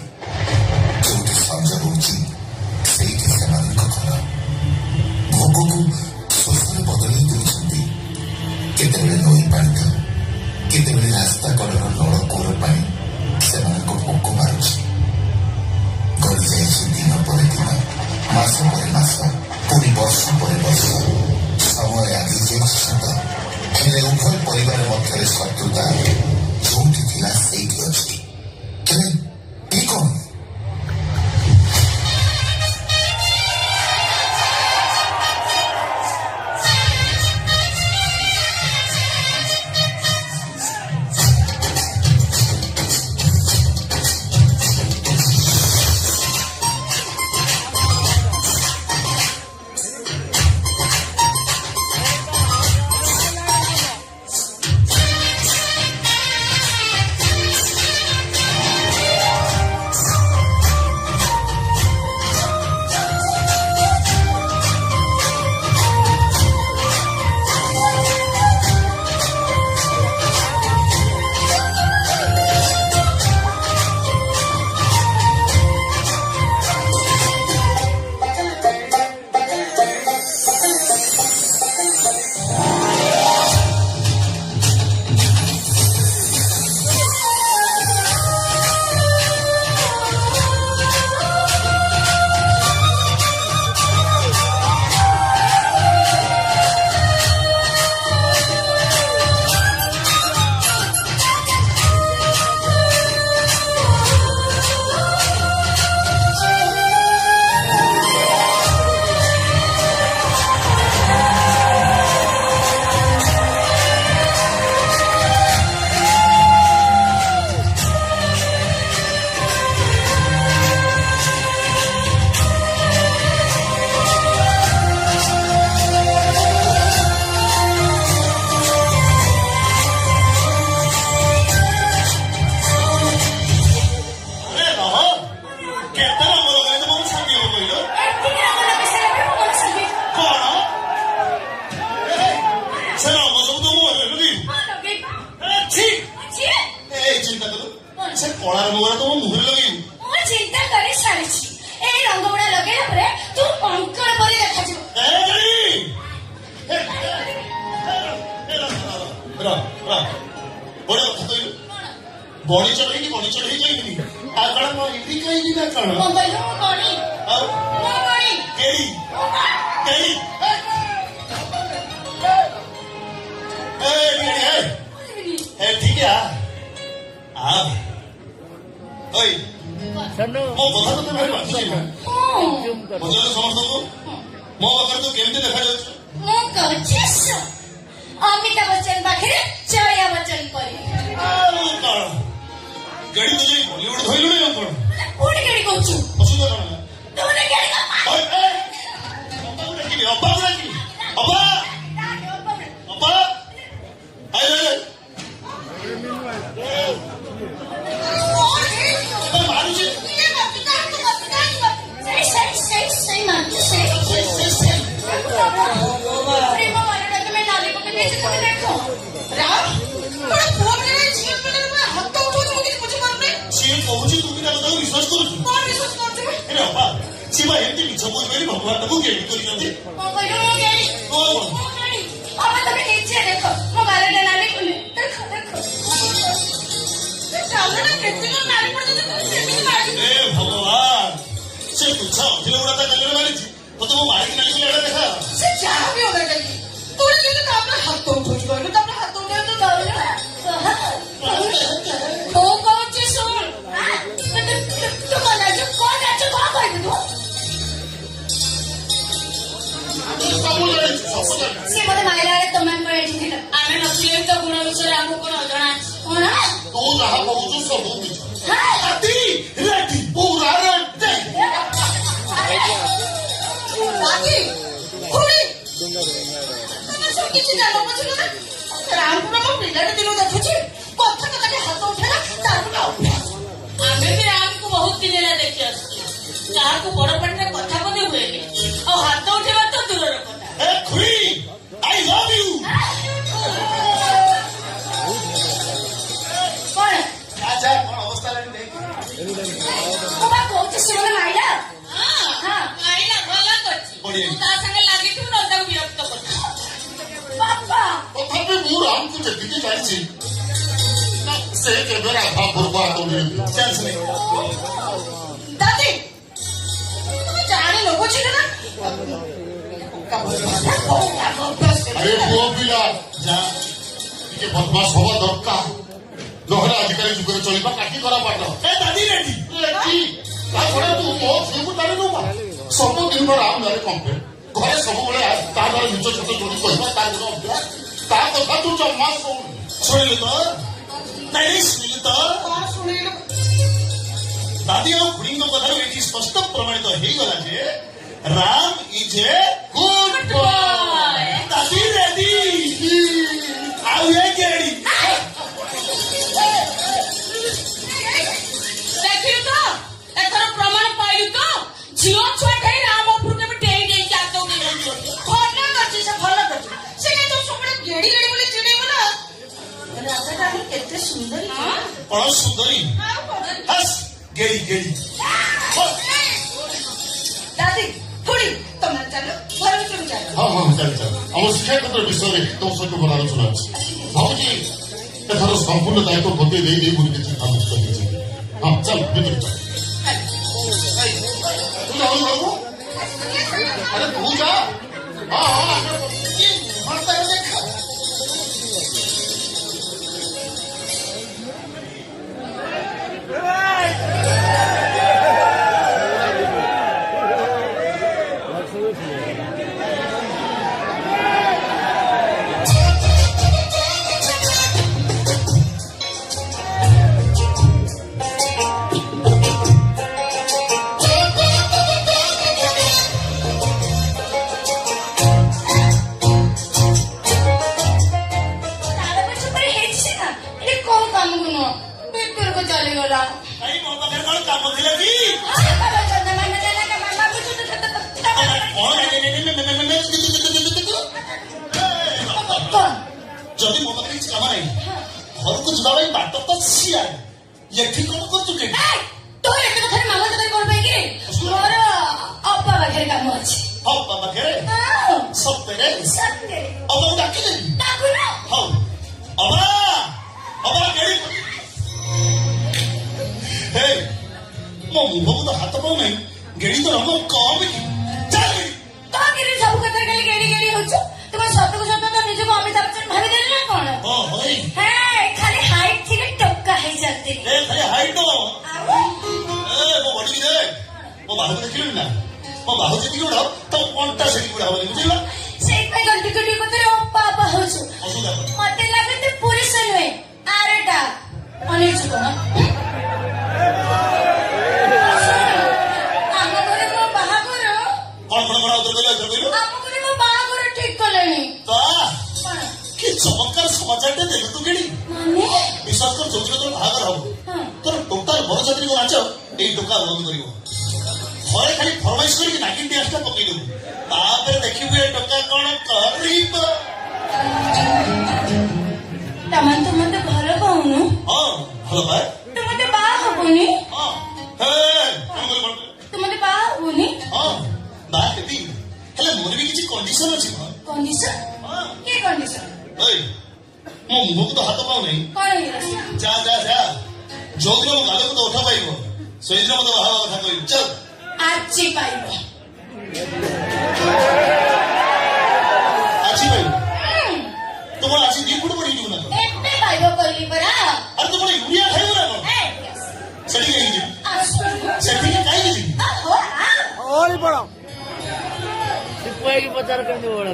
ଯୋଉଠି ସଞ୍ଜ ହଉଛି ସେଇଠି ସେମାନଙ୍କ ଘର। ଭୋଗକୁ ଶୋଷରେ ବଦଳେଇ ଦେଉଛନ୍ତି। କେତେବେଳେ ନଈ ପାଣି ତ କେତେବେଳେ ରାସ୍ତା କଡ଼ର ନଳକୂଅର ପାଣି ସେମାନଙ୍କ ଭୋକ ମାରୁଛି। ଗଡ଼ି ଯାଇଛି ଦିନ ପରେ ଦିନ, ମାସ ପରେ ମାସ, ପୁଣି ବର୍ଷ ପରେ ବର୍ଷ। ସମୟ ଆଗେଇ ଯାଇଛି ସତ, ହେଲେ ଉଭୟ ପରିବାର ମଧ୍ୟରେ ଶତ୍ରୁତା ଯୋଉଠି ଥିଲା ସେଇଠି ଅଛି। ହେଲେ ଏ କଣ? ଗୁଡା ତ ମୋ ମୁହଁରେ ଲଗେଇବୁ। ମୁଁ ଚିନ୍ତା କରି ସାରିଛି ଏଇ ରଙ୍ଗ ଗୁଡା ଲଗେଇଲା ପରେ ତୁ କଙ୍କଣ ପରି ଦେଖାଯିବ। ବଡ କଥା କହିଲୁ ବଣି ଚଢେଇକି ବଣି ଚଢେଇ ଯାଇନି ଆଉ କଣ ମୋ ଇଡି କହିବି ନା କଣ କଣ କହିଲୁ? ମୁଁ କଣି ଆଉ ମୁଁ କଣି କେହି କେହି ठीक है ओए ମୋ କଥା ତତେ ଭାରି ବାଧୁଛି ନା ବୁଝିଲ ସମସ୍ତଙ୍କୁ ମୋ ପାଖରେ ତୁ କେମିତି ଦେଖାଯାଉଛୁ? ମୁଁ କହୁଛି ଅମିତାଭ ବଚ୍ଚନ ପାଖରେ ଜୟା ବଚ୍ଚନ ପରି। ଆଉ କଣ ଗାଡି ତୁ ଯାଇ ବଲିଉଡ ଧଇଲୁଣି ଆଉ କଣ କୋଉଠି ଗାଡି କହୁଛୁ? ଅସୁବିଧା କଣ ହେଲା? ତୁ ଗୋଟେ ଗାଡି ଅପାକୁ ଡାକିବି ଅପା ଅପା ଆରେ ମାରୁଛି ସିଏ କହୁଛି ତୁ ବି ତା କଥାକୁ ବିଶ୍ୱାସ କରୁଛୁ? ଆରେ ଅପା ସିଏ ବା ଏମିତି ମିଛ କହୁଛି ବୋଲି ଭଗବାନ ତାକୁ ଗେଡି କରିଛନ୍ତି। ଏ ଭଗବାନ ସେ ତୁଚ୍ଛା ଅଖିଲ ଗୁଡା ତା ଗାଲିରେ ମାରିଛି ତତେ ମୁଁ ମାରିକି ନାଇଁ ଏଇଟା ଦେଖା ସବୁ ଜାଣିଛୁ ସବୁ ଜାଣିଛୁ ସେ ମତେ ମାଇଲା ବେଳେ ତମେ ଏଠିଥିଲା ଆମେ ନଥିଲେ ତ ଗୁଣ ବିଷୟରେ ଆମକୁ କଣ ଅଜଣା କଣ ତୁ ଯାହା କହୁଛୁ ସବୁ ମିଛ ହଁ ରାତି ରାତି ପୁରା ରାତି କିଛି ଜାଣ ବୁଝିଲ ନା ରାମପୁର ମୋ ପିଲାଟେ ଦିନ ଦେଖୁଛି କଥା କଥାରେ ହାତ ଉଠେଇଲା ତାର ଆମେ ବି ରାମକୁ ବହୁତ ଦିନ ହେଲା ଦେଖି ଆସୁଛୁ ଯାହାକୁ ବଡ ପାଟିରେ କଥା ବୋଧେ ହୁଏନି ଆଉ ହାତ ଉଠେଇବା ତ ଦୂରର କଥା। ଏ ଖୁଡ଼ି ଆଇ ଲଭ୍ ୟୁ କଣ ଆଚ୍ଛା କଣ ଅବସ୍ଥା ହେଲାଣି ଦେଖ ମୁଁ ବା କହୁଛି ସେ ମତେ ମାଇଲା ମାଇଲା ଭଲ କରିଛି ବଢିଆ। ତୁ ତା ସାଙ୍ଗେ ଲାଗିଥିବୁ ନା ତାକୁ ବିରକ୍ତ କରୁଛୁ। ବାପା ତଥାପି ମୁଁ ରାମକୁ ଯେତିକି ଜାଣିଛି ସେ କେବେ ରାଧା ପୂର୍ବ ହାତ ଚାନ୍ସ ନେଇ ଦାଦି ତମେ ଜାଣିନ ବୁଝିଲ ନା ଆରେ ପୁଅ ପିଲା ଯା ଟିକେ ବଦମାସ ହବା ଦରକାର ନହେଲେ ଆଜିକାଲି ଯୁଗରେ ଚଳିବା କାଟି କରା ପାଠ ଏ ଦାଦି ରେଡି ରେଡି ତାପରେ ତୁ ମୋ ଝିଅକୁ ଜାଣିନୁ ବା ସବୁଦିନ ରାମ ଧରେ କମ୍ପ୍ଲେନ୍ ଘରେ ସବୁବେଳେ ତା ଦ୍ୱାରା ନିଜ ଛୋଟ ଯୋଡ଼ି କହିବା ତାର ଗୋଟେ ଅଭ୍ୟାସ ତା କଥା ତୁ ଜମା ଶୁଣିଲୁ ତ ନାଇଁ ଶୁଣିଲୁ ତ କଣ ଶୁଣିଲୁ ଦାଦି ଆଉ ଖୁଡିଙ୍କ କଥାରୁ ଏଠି ସ୍ପଷ୍ଟ ପ୍ରମାଣିତ ହେଇଗଲା ଯେ Ram is a good boy ଦାଦି ରେଡି ଆଉ ଏ ଗେଡି ଦେଖିଲୁ ତ ଏଥର ପ୍ରମାଣ ପାଇଲୁ ତ ଝିଅ ଛୁଆ ଠାଇ ରାମ ଉପରୁ କେବେ ଡେଇଁ ଡେଇଁକି ହାତ ଉଠେଇ ଯାଉଛନ୍ତି। ଭଲ କରିଛି ସେ ଭଲ କରିଛି ସେ କିନ୍ତୁ ସବୁବେଳେ ଗେଡି ଗେଡି ବୋଲି ଚିଡେଇବ ନା ରାଧାଟା ଆମର କେତେ ସୁନ୍ଦରୀ କଣ ସୁନ୍ଦରୀ ହସ୍ ଗେଡି ଗେଡି ଦାଦି ଖୁଡି ତମେ ଚାଲ ଘର ଭିତରକୁ ଚାଲ ହଁ ହଁ ଚାଲ ଚାଲ ଆମ ଶିକ୍ଷା କ୍ଷେତ୍ର ବିଷୟରେ ତମ ସହିତ ମୋର ଆଲୋଚନା ଅଛି ଭାବୁଛି ଏଥର ସମ୍ପୂର୍ଣ୍ଣ ଦାୟିତ୍ୱ ବତେଇ ଦେଇ ଦେଇ ବୋଲି କିଛି ଆଲୋଚନା ହେଇଛି ହଁ ଚାଲ ଭିତରକୁ ଚାଲ ତୁ ଯାଉଛୁ ବାବୁ ଆରେ ତୁ ଯା ହଁ ହଁ ଦେଖା ତାର ପଛ ପରେ ହେଇଛି ସିନା ଏ କୋଉ କାମକୁ ନୁହଁ ଭିତରକୁ ଚାଲିଗଲା ଭାଇ ମୋ ପାଖରେ କଣ କାମ ଥିଲା କି ଯଦି ମୋ ପାଖରେ କିଛି କାମ ନାହିଁ ଘରକୁ ଯିବା ପାଇଁ ବାଟ ତ ସିଆଡ଼େ ଏଠି କଣ କରୁଛୁ କି? ତୋର ଏତେ କଥାରେ ମାମା ତରକାରୀ କଣ ପାଇଁ କି? ମୋର ଅପା ପାଖରେ କାମ ଅଛି। ହଉ ବାବା ଘରେ ହଁ, ସତରେ ସତରେ। ଅବାକୁ ଡାକିଦେବି। ଡାକୁନ। ହଉ ଅବା ଅବା ଗେଡ଼ି ହେ ମୋ ମୁହଁକୁ ତ ହାତ ପାଉନାହିଁ। ଗେଡ଼ି ତ ରଙ୍ଗ କମ କି ଚାଲ କଣ କିରେ ସବୁ କଥାରେ ଖାଲି ଗେଡି ଗେଡି ହଉଛୁ? ତୁମେ ସତକୁ ସତ ତ ନିଜକୁ ଅମିତାଭ ବଚ୍ଚନ ଭାବିଦେଲେ ନା କଣ? ହଁ ହଇ ହେ ଖାଲି ହାଇଟ୍ ଥିଲେ ଟୋକା ହେଇଯାନ୍ତି। ଏ ଖାଲି ହାଇଟ ଆଉ ମୋ ବଡି ଦେ ମୋ ବାହୁକୁ ଦେଖିଲୁ ନା ମୋ ବାହୁ ଯେତିକି ଉଡାଅ ତ କଣ୍ଟା ସେଠି ଉଡା ହବନି ବୁଝିଲ ସେଇଥିପାଇଁ କଣ ଟିକେ ଟିକେ କଥାରେ ଅପା ଅପା ହଉଛୁ? ଅସୁବିଧା କଣ? ମତେ ଲାଗେ ତୁ ପୁରୁଷ ନୁହେଁ ଆରଟା ଅନେଇଛୁ କଣ? ଆମ ଘରେ ମୋ ବାହାଘର କଣ କଣ କଣ ଉତ୍ତର କହିଲୁ ଆମ ଘରେ ମୋ ବାହାଘର ଠିକ କଲେଣି। ବାଃ କଣ କି ଚମତ୍କାର ସମାଚାରଟେ ଦେଲୁ ତୁ ଗେଡ଼ି ମାନେ? ବିଶ୍ୱାସ କର ଯୋଉଦିନ ତୋର ବାହାଘର ହବ ହଁ। ତୋର ଟୋଟାଲ ବରଯାତ୍ରୀଙ୍କ ନାଚ ଏଇ ଟୋକା ବନ୍ଦ କରିବ। ଘରେ ଖାଲି ଫରମାଇଶ କରିକି ନାଗିନ ଡ୍ୟାନ୍ସଟା ପକେଇଦେବୁ ତାପରେ ଦେଖିବୁ ଏ ଟୋକା କଣ କରିବ। ତାମାନେ ତୁ ମତେ ଭଲ ପାଉନୁ? ହଁ ଭଲ ପାଏ ତୁ ମତେ ବାହା ହବୁନି? ହଁ ହେ କଣ କରିବ ତୁ ମତେ ବାହା ହବୁନି? ହଁ ବାହା ହେବି ହେଲେ ମୋର ବି କିଛି କଣ୍ଡିସନ ଅଛି ହଁ କଣ୍ଡିସନ? କି କଣ୍ଡିସନ? ଏଇ ମୋ ମୁହଁକୁ ତ ହାତ ପାଉନାହିଁ। କଣ ହେଇଗଲା? ଯା ଯା ଯା ଯୋଉଦିନ ମୋ ଗାଲକୁ ତ ଉଠା ପାଇବ ସେଇଦିନ ମତେ ବାହା ହବା କଥା କହିବୁ ଚାଲ ଆଜି ପାଇବ। ଆଜି ପାଇବୁ ତୁ କଣ ଆଜି 2 ଫୁଟ ବଢିଯିବୁ ନା କଣ? ଏବେ ପାଇବ କହିଲି ପରା। ଆରେ ତୁ କଣ ୟୁରିଆ ଖାଇବୁ ନା କଣ? ଏ, ସେଠିକି କାହିଁକି ଯିବୁ ଆସୁ। ସେଠିକି କାହିଁକି ଯିବୁ ଆହୋ, ଆ।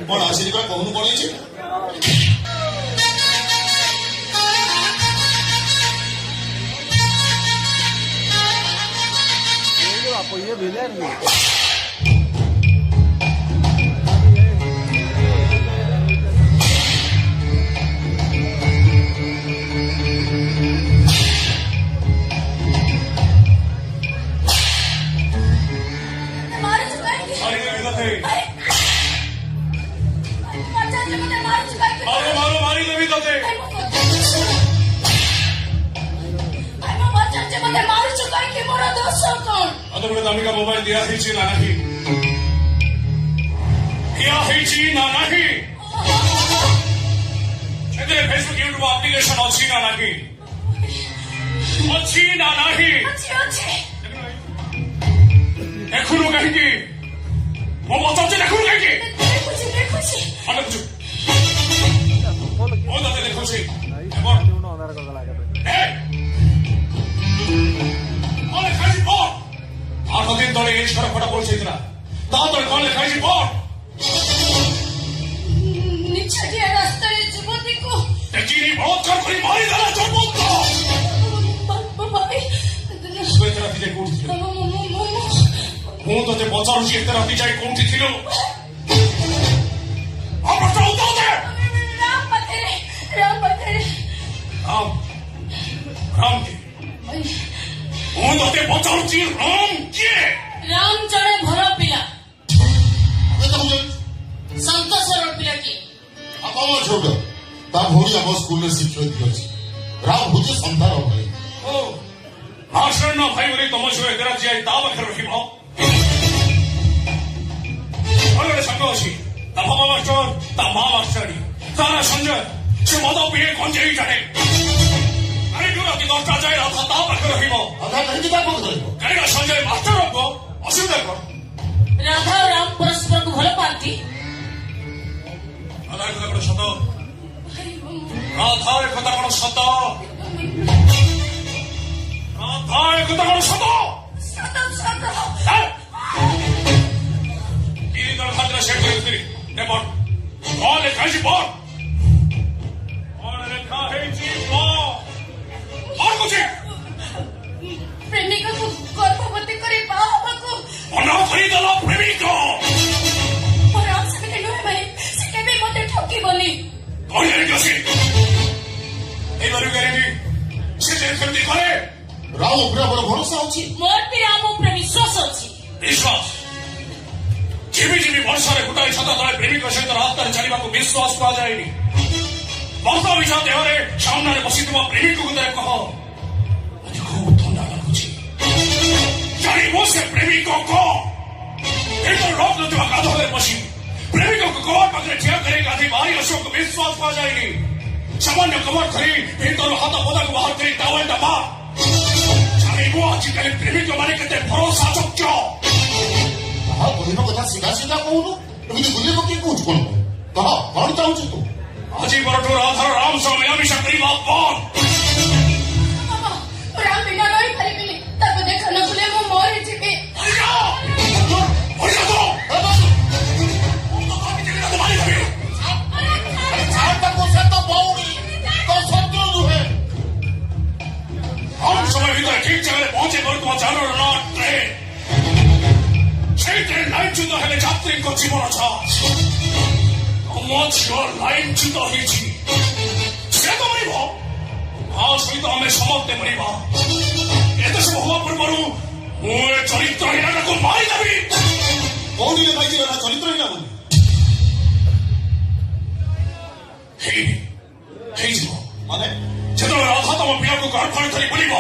କଣ ଆସିଲି କଣ କହୁନୁ କଣ ହେଇଛି? ମାରୁଛୁ କାହିଁକି? ମାରିଦେବି ତତେ। ଆରେ, ପଚାରିଲେ ମତେ ମାରୁଛୁ କାହିଁକି? ମାରିଦେବି ତତେ। ଆରେ, ମୁଁ ପଚାରୁଛି। ଆରେ, ମୁଁ ପଚାରୁଛି, ମତେ ମାରୁଛୁ କାହିଁକି? ମୋର ଦୋଷ କଣ? ମତେ ଗୋଟେ ଦାମିକା ମୋବାଇଲ ଦିଆ ହେଇଛି ନା ନାହିଁ? ଦିଆ ହେଇଛି ନା ନାହିଁ? ସେଥିରେ ଫେସବୁକ୍ ୟୁଟ୍ୟୁବ ଆପ୍ଲିକେସନ ଅଛି ନା ନାହିଁ? ଅଛି ନା ନାହିଁ? ଅଛି, ଅଛି। ଦେଖୁନୁ କାହିଁକି? ମୁଁ ପଚାରୁଛି ଦେଖୁନୁ କାହିଁକି? ଦେଖୁଛି, ଦେଖୁଛି। ହଁ ଦେଖୁଛୁ ମୁଁ ତତେ ଦେଖୁଛି ଲେଖାଇଛି ପଢ 8 ଦିନ ତଳେ ଏଇ ଝର ଫଟା ପଡ଼ିଯାଇଥିଲା ତା ତଳେ କଣ ଲେଖାଇଛି ପଢ ନିଛାଟିଆ ରାସ୍ତାରେ ଯୁବତୀକୁ ଦେଖିନି ବଳାତ୍କାର କରି ମାରିଦେଲା ଜନ୍ମନ୍ତ ତୁ ଏତେ ରାତି ଯାଇ କୋଉଠି ଥିଲୁ ମୁଁ ତତେ ପଚାରୁଛି ଏତେ ରାତି ଯାଇ କୋଉଠି ଥିଲୁ ରାମ କିଏ ମୁଁ ତତେ ପଚାରୁଛି ରାମ କିଏ ରାମ ଜଣେ ଭଲ ପିଲା ଦେଖୁଛ ଶାନ୍ତ ସରଳ ପିଲା କିଏ ଆମ ଛୋଟ ତା ଭଉଣୀ ଆମ ସ୍କୁଲରେ ଶିକ୍ଷୟିତ୍ରୀ ଅଛି ରାମ ହଉଛି ସନ୍ତାନ ଭାଇ ଓ ଭାଷଣ ନ ଭାଇ ବୋଲି ତମ ଝିଅ ଏତେ ରାତି ଯାଇ ତା ପାଖରେ ରଖିବ ମୋର ଗୋଟେ ସାଙ୍ଗ ଅଛି ତା ବାବା ମାଷ୍ଟର ତା ମା ମାଷ୍ଟରୀ ତା ନାଁ ସଞ୍ଜୟ ସେ ମଦ ପିଏ ଗଞ୍ଜେଇ ଜାଣେ ଆରେ ଯୋଉ ରାତି 10ଟା ଯାଏ ରାଧା ତା ପାଖରେ ରହିବ ଅଧା କାହିଁକି ତା ପାଖରେ ରହିବ କାହିଁକି ସଞ୍ଜୟ ମାଷ୍ଟର ହବ ଅସୁବିଧା କଣ ରାଧା ଓ ରାମ ପରସ୍ପରକୁ ଭଲ ପାଆନ୍ତି ରାଧା କଥା କଣ ସତ ରାଧା ଏ କଥା କଣ ସତ ରାଧା ଏ କଥା କଣ ସତ ତିନି ଜଣ ଖାଦ୍ୟ ସେଟ୍ କରିଥିଲି ପଢ କଣ ଲେଖା ହେଇଛି ପଢ କଣ ଲେଖା ହେଇଛି ପଢ କହୁଛି ପ୍ରେମିକକୁ ଗର୍ଭବତୀ କରି ବାହା ହବାକୁ ମନ କରିଦେଲ ପ୍ରେମିକ ମୋର ସେମିତି ନୁହେଁ ଭାଇ ସେ କେବେ ମତେ ଠକିବନି କଣ ଜାଣିଛ ସେ ଏଇବାରୁ ଗ୍ୟାରେଣ୍ଟି ସେ ଯେ କେମିତି କରେ ରାମ ଉପରେ ଆମର ଭରସା ଅଛି ମୋର ବି ରାମ ଉପରେ ବିଶ୍ୱାସ ଅଛି ବିଶ୍ୱାସ ଝିମି ଝିମି ବର୍ଷାରେ ଗୋଟାଏ ଛତା ତଳେ ପ୍ରେମିକ ସହିତ ରାସ୍ତାରେ ଚାଲିବାକୁ ବିଶ୍ୱାସ କୁହାଯାଏନି ବର୍ଷା ବିଛା ଦେହରେ ସାମ୍ନାରେ ବସିଥିବା ପ୍ରେମିକକୁ ତାର କହ वो से प्रेमी को एक तो रोक लो गाधों में पशी प्रेमी को कवर पकड़े ठिया करेगा थी भारी अशोक को विश्वास पा जाएगी सामान्य कवर खरी भीतर हाथ पोदा को बाहर करी टावल डबा वो आजिकल प्रेमी को मारे कहते भरोसा चुक्चो कहा बोलिनो कथा सीधा सीधा कहूनु एमिति गुले पकी कहूछु कोन कहा कौन चाहूछु तू आजी बरठो राधा राम सो मिलामिशा करी बाप कौन राम बिना रही खाली मिली तब देखा न खुले वो मोर जिके तुम्हारी कभी हम समय भीतर ठीक जगह पहुंचे पर तुम जानो ना ट्रेन সেই ট্রেন লাইনচ্যুত হলে যাত্রীଙ୍କ জীবন আছে আমার লাইনচ্যুত হয়েছি সে তো মরিব আর সহিত আমি সমর্থে মরিব এতে সব হওয়া পূର୍ବରୁ ମୁଁ ଏ ଚରିତ୍ରହୀନଟାକୁ ମାରିଦେବି କହୁଥିଲେ ଭାଇ ନା ଚରିତ୍ରହୀନ ବୋଲି ହେଇଯିବ ମାନେ ଯେତେବେଳେ ରାଧା ତମ ପିଲାକୁ ଗର୍ଭରେ ଧରି ବୁଲିବ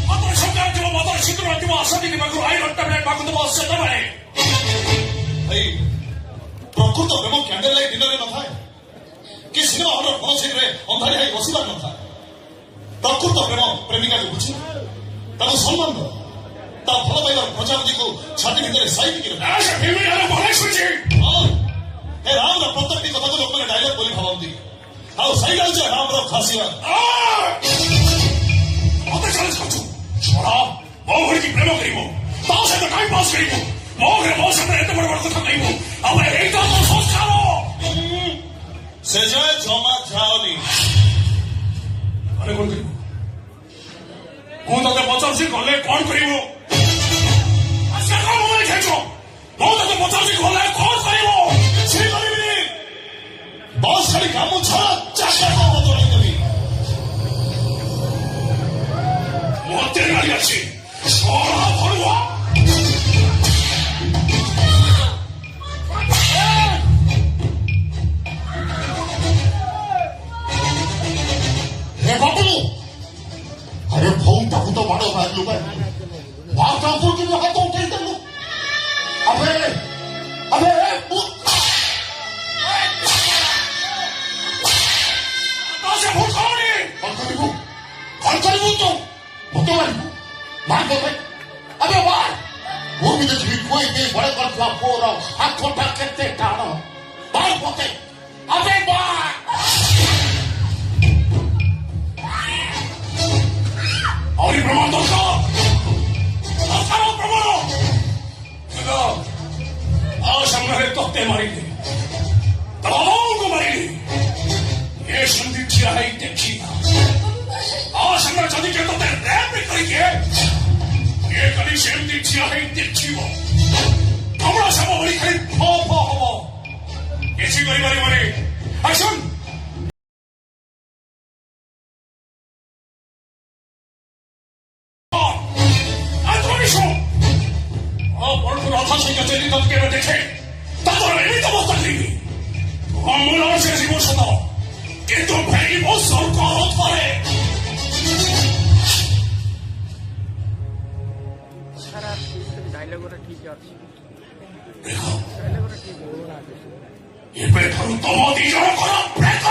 ମାତ୍ର ସରକାର ଥିବ ମଦର ସିନ୍ଦୁର ଥିବ ଆସନ୍ତି ପାଖରୁ ଆଇନ ଟାବଲେଟ୍ ମାଗୁଥିବ ସେତେବେଳେ ଭାଇ ପ୍ରକୃତ ପ୍ରେମ କ୍ୟାଣ୍ଡେଲ ଲାଇଟ୍ ଡିନରରେ ନଥାଏ କି ସିନେମା ହଲର କୋଣ ସିଟ୍ରେ ଅନ୍ଧାରିଆ ହେଇ ବସିବାର ନଥାଏ ପ୍ରକୃତ ପ୍ରେମ ପ୍ରେମିକାକୁ ବୁଝି ତାକୁ ସମ୍ମାନ ଦେବ ତା ଭଲ ପାଇବାର ପ୍ରଜାପତିକୁ ଛାତି ଭିତରେ ସାଇତିକି ଏ ରାମର ପ୍ରତ୍ୟେକଟି କଥାକୁ ଲୋକମାନେ ଡାଇଲଗ ବୋଲି ଭାବନ୍ତି ଆଉ ସେଇଟା ହେଉଛି ରାମର ଖାସିୟତ ମତେ ଚ୍ୟାଲେଞ୍ଜ କରୁଛୁ ଛଡ଼ା ମୋ ଘରକି ପ୍ରେମ କରିବୁ ତା ସହିତ ଟାଇମ୍ ପାସ୍ କରିବୁ ମୋ ଘରେ ମୋ ସାମ୍ନାରେ ଏତେ ବଡ଼ ବଡ଼ କଥା କହିବୁ ଆମେ ଏଇଟା ତ ସଂସ୍କାର ସେ ଯାଏ ଜମା ଯାଅନି ଆରେ କଣ କରିବୁ ମୁଁ ତତେ ପଚାରୁଛି ଗଲେ କଣ କରିବୁ ଆଚ୍ଛା କଣ ମୋବାଇଲ ଖେଳୁଛ ମୁଁ ତତେ ପଚାରୁଛି ଗଲେ କଣ କରିବୁ ସେ କରିବିନି ବସ୍ ଖାଲି କାମ ଛଡ଼ା ଚାକା ବଦଳେଇ ଦେବି ମତେ ଗାଡ଼ି ଅଛି ସରା ଭରୁଆ बाबू अरे भाऊ टाकू तो वाढव मारलो काय वाटापूर की हात उठेल तर अबे अबे 아세 못하니 걸거리고 또 못도가리고 말도 돼 अबे वार वो भी तो जीवित कोई नहीं बड़े कर खुआ पोरा हाथ छोटा करते टानो बाल पोते अबे वार 아우리 प्रमाण दरकार दरकार प्रमाण 그가 아상나를 떡대 말이니 따라오고 말이니 예수님 지하에 있대키나 아상나 저디께 떡대 랩을 거리게 예까지 샘디 지하에 있대키고 아무나 잡아버리 칼이 퍼퍼허버 예치거리 말이 액션 বড় রাধা সিংহ যদি তোকে দেখে তাদের এমনিতে বস্তা দিবি আমার সে জীবন শত কিন্তু ভেঙে বছর করত করে ଏବେ ଠାରୁ ତମ ଦି ଜଣଙ୍କର ବ୍ରେକ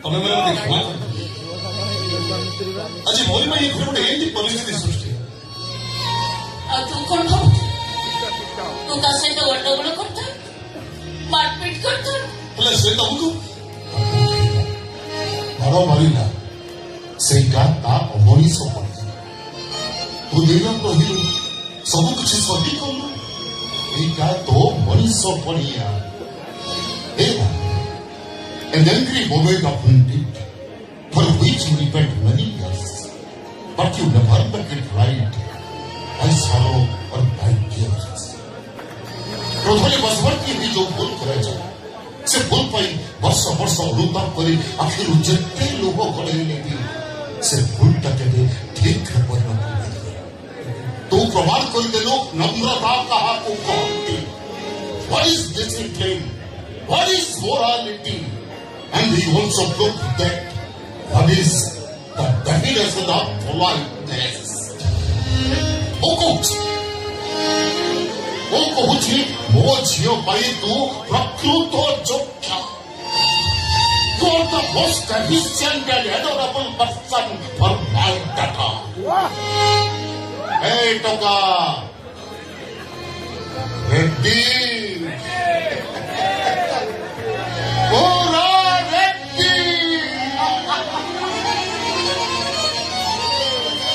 ତମେ ମାନେ ମତେ କ୍ଷମା କର ଆଜି ମୋରି ପାଇଁ ଘରେ ଗୋଟେ ଏମିତି ପରିସ୍ଥିତି ସୃଷ୍ଟି ଆଉ ତୁ କଣ ଭାବୁଛୁ ତୁ ତା ସହିତ ଗଣ୍ଡଗୋଳ କରିଥା ମାରପିଟ କରିଥା ହେଲେ ସେ ତମକୁ ବଡ଼ ମରିଲା ସେଇଟା ତା ଅମଣିଷ ପଡ଼ିଲା ତୁ ନିରବ ରହିଲୁ ସବୁ କିଛି ସହି କଲୁ ଏଇଟା ତୋ ମଣିଷ ପଡ଼ିଆ An angry moment of indeed, for which you repent many years, but you never make it right by sorrow or by tears. প্রথমে বসবর্তী এই যে ভুল করেছে সে ভুল পাই বর্ষ বর্ষ অনুতাপ করে আখির যেতে লোভ গড়াই নেবি সে ভুলটা কেটে ঠিক পরিণত করে তু প্রমাণ করে দেল নম্রতা কাহাকে কহতি What is discipline? what is morality? And he also proved that what is the definition of politeness. ଓ କହୁଛି ମୋ ଝିଅ ପାଇଁ ତୁ ପ୍ରକୃତ ଯୋଗ୍ୟ You are the most efficient and adorable person for my data. Hey, Toka. Reddy. Pura Reddy.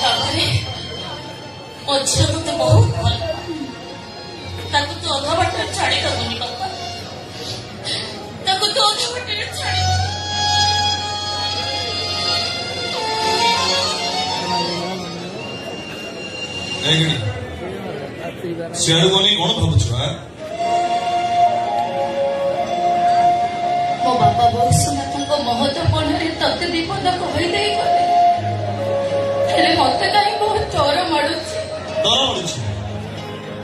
ତାପରେ ମୋ ଝିଅ ତତେ ବହୁତ ଭଲ ତାକୁ ତୁ ଅଧା ବାଟରେ ଛାଡ଼ିଦବୁନି ବାପା ତାକୁ ତୁ ଅଧା ବାଟରେ ଛାଡ଼ି ସିଆଡୁ ଗଲି କଣ ଭାବୁଛୁ ମୋ ବାପା ବୈଶ୍ୱନାଥଙ୍କ ମହତ୍ୱପୂର୍ଣ୍ଣରେ ତତେ ବିପଦ କହିଦେଇ ଗଲେ ହେଲେ ମତେ କାହିଁ ବହୁତ ଡର ମାଡୁଛି ଡର ମାଡୁଛି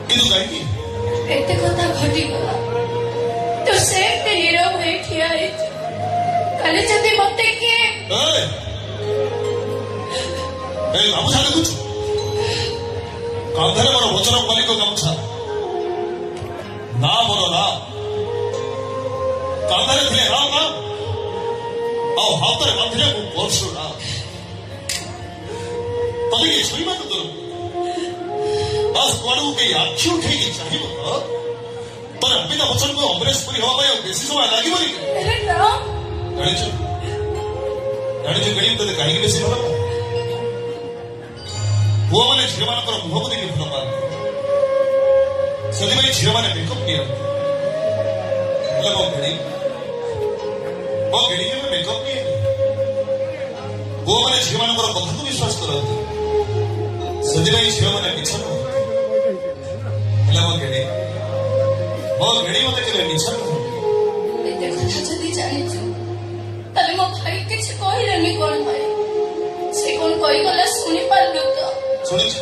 କିନ୍ତୁ କାହିଁକି ଏତେ କଥା ଘଟିଗଲା ତୁ ସେମିତି ନୀରବ ହେଇ ଠିଆ ହେଇଛୁ କାଲି ଯଦି ମତେ କିଏ ଗାମୁଛା ଦେଖୁଛୁ କାନ୍ଧରେ ମୋର ବଚନ ମାଲିକ ଗାମୁଛା ନା ମୋର ରାମ କାନ୍ଧରେ ଥିଲେ ରାମ ନାମ ଆଉ ହାତରେ ବାନ୍ଧିଲେ ମୁଁ ପରଶୁରାମ ତତେ କିଏ ଛୁଇଁବାକୁ ଦୂର ବାସ୍ କୁଆଡ଼କୁ କେହି ଆଖି ଉଠେଇକି ଚାହିଁବ ତୋର ଅମିତାଭ ବଚ୍ଚନକୁ ଅମରେଶ ପୁରୀ ହେବା ପାଇଁ ଆଉ ବେଶୀ ସମୟ ଲାଗିବନି ଜାଣିଛୁ କହିବି ତତେ କାହିଁକି ବେଶୀ ଭଲ ପାଏ ପୁଅମାନେ ଝିଅମାନଙ୍କର ମୁହଁକୁ ଦେଖି ଭଲ ପାଆନ୍ତି ସେଥିପାଇଁ ଝିଅମାନେ ମେକଅପ୍ ନିଅନ୍ତି ହେଲେ ମୋ ଗେଡ଼ି କେବେ ମେକଅପ୍ ନିଏନି ପୁଅମାନେ ଝିଅମାନଙ୍କର କଥାକୁ ବିଶ୍ୱାସ କରନ୍ତି ସେଥିପାଇଁ ଝିଅମାନେ ମିଛ ନୁହନ୍ତି ହେଲେ ମୋ ଗେଡ଼ି ମତେ କେବେ ମିଛ ନୁହଁ ଏତେ କଥା ଯଦି ଜାଣିଛୁ ତାହେଲେ ମୋ ଭାଇ କିଛି କହିଲେନି କଣ ଭାଇ ସେ କଣ କହିଗଲା ଶୁଣିପାରିଲୁ ତ ଶୁଣିଛୁ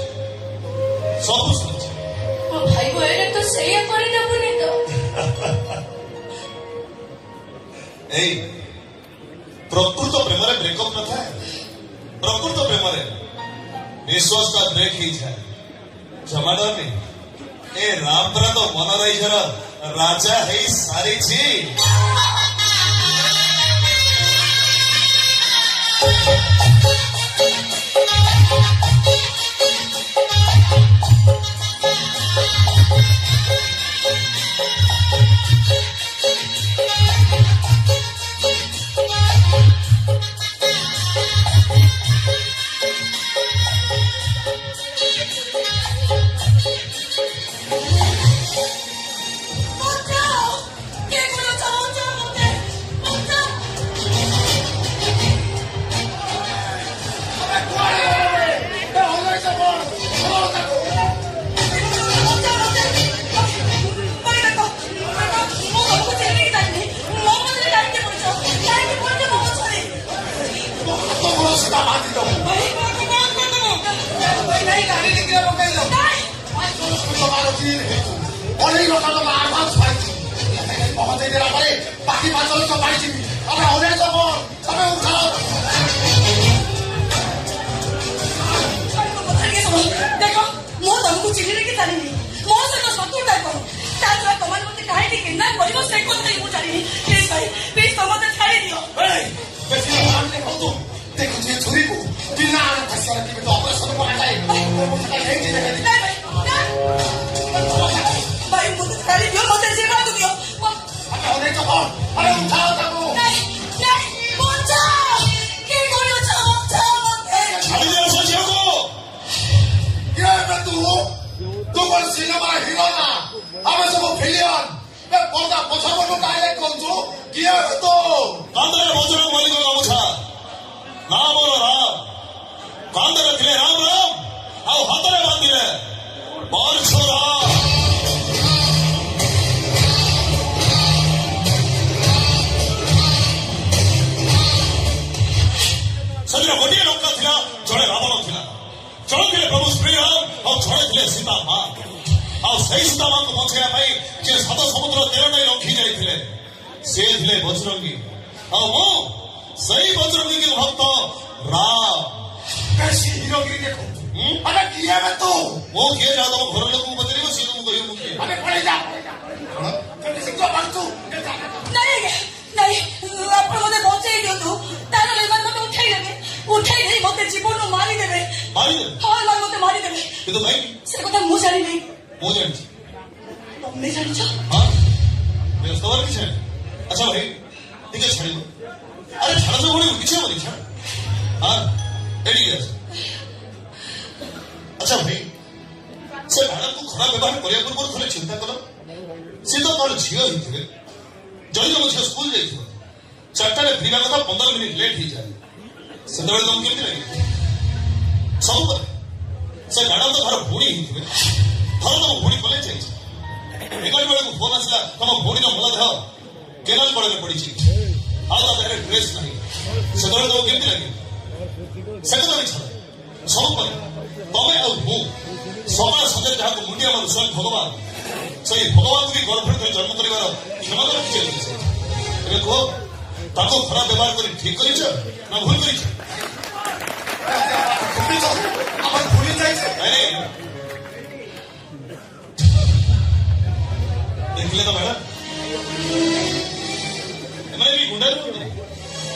ସବୁ ଶୁଣିଛୁ ମୋ ଭାଇ କହିଲେ ତ ସେଇଆ କରିଦେବୁନି ତ ଏଇ ପ୍ରକୃତ ପ୍ରେମରେ ବ୍ରେକଅପ୍ ନଥାଏ ପ୍ରକୃତ ପ୍ରେମରେ ନିଶ୍ୱାସଟା ବ୍ରେକ୍ ହେଇଯାଏ ଜମା ଡରନି ଏ ରାମ ପରା ତ ମନର ଇଚ୍ଛାର ରାଜା ହେଇ ସାରିଛି অনেক লোক আডভান্স পাইছি মহোদয়দের আমারে বাকি 5 লক্ষ পাইছি আমরা অনেক খবর তবে উঠাও ଦେଖ ମୁଁ ତମକୁ ଚିହ୍ନିଲେ କି ଜାଣିନି ମୋ ସହିତ ଶତ୍ରୁତା କର ତା ଦ୍ୱାରା ତମମାନେ ମତେ କାହିଁକି ଘୃଣା କରିବ ସେ କଥା ମୁଁ ଜାଣିନି ପ୍ଲିଜ ଭାଇ ପ୍ଲିଜ ତମ ମତେ ଛାଡ଼ି ଦିଅ বেশি ভাবলে কত দেখো যে ছুরিকু বিনা ফাঁসিয়া দিবে তো অপারেশন করা যায় ଭାଇ ମତେ ଛାଡ଼ି ଦିଅ ମତେ ଯିବାକୁ ଦିଅ আমরা অনেক খবর আরে উঠাও তাকু ତୁ କଣ ସିନେମା ହିରୋ ନା ଆମେ ସବୁ ଭିଲିୟନ ପର୍ଦା ପଛପଟୁ ଡାଇରେକ୍ଟ କରୁଛୁ କିଏ ତୁ କାନ୍ଧରେ ବଜ୍ର ମାଲିକ ଗାମୁଛା ନା ମୋର ରାମ କାନ୍ଧରେ ଥିଲେ ରାମ ରାମ ଆଉ ହାତରେ ବାନ୍ଧିଲେ ପରଶୁରାମ ସେଥିରେ ଗୋଟିଏ ଲଙ୍କା ଥିଲା ଜଣେ ରାବଣ ଥିଲା ଜଣେ ଥିଲେ ପ୍ରଭୁ ଶ୍ରୀରାମ ଆଉ ଜଣେ ଥିଲେ ସୀତା ମା ଆଉ ସେଇ ସୀତା ମାଙ୍କୁ ବଞ୍ଚେଇବା ପାଇଁ ଯିଏ 7 ସମୁଦ୍ର 13 ଲଙ୍ଘି ଯାଇଥିଲେ ବଜରଙ୍ଗୀ ଆଉ ମୁଁ ସେଇ ବଜରଙ୍ଗୀ ଭକ୍ତ ରାମ कैसी हीरोगिरी देखो अरे किए में तू ମୁଁ କିଏ ଯାହା ତମ ଘର ଲୋକଙ୍କୁ ପଚାରିବ ସିଏ ତମକୁ କହିବ ମୁଁ କିଏ अरे पड़े जा जल्दी से क्यों भाग तू नहीं नहीं ଆପଣ ମୋତେ ବଞ୍ଚେଇ ଦିଅନ୍ତୁ ତାର ଲେବାର ମୋତେ ଉଠେଇ ଦେଇ ମୋତେ ଜୀବନରୁ ମାରିଦେବେ ମାରିଦେବେ ହଁ ନା ମୋତେ ମାରିଦେବେ କିନ୍ତୁ କାହିଁକି ସେ କଥା ମୁଁ ଜାଣିନି ମୁଁ ଜାଣିଛି ତମେ ଜାଣିଛ हाँ व्यवस्था वाला किसी अच्छा भाई ठीक है छाड़ियो अरे छाड़ा से बड़ी किसी वाली छाड़ हाँ एडी गया अच्छा भाई से मैडम को खराब व्यवहार करिया पूर्व थोड़े चिंता करो से तो कौन झील ही थे जल्दी तुम झील स्कूल जाई थी चार्टा ने फ्रीवा कथा 15 मिनट लेट ही जाए से तो तुम केमती लगे सब पर से मैडम तो घर बुणी ही थे घर तो बुणी कॉलेज जाई एगाड़ी बेड़े को फोन आसला तुम भौणी भल देह केनाल कड़े पड़ी आज देह ड्रेस ना से तुम केमती लगे से कथा नहीं छाड़ सब पर तमें आउ समय सन्धे जहाँ मुंडिया मारू स्वयं भगवान से भगवान को भी गर्लफ्रेंड कर जन्म कर क्षमता रखी ए कह ताको खराब व्यवहार कर ठीक कर ना भूल कर भूली जाए देखिले तो मैडम एमने भी गुंडा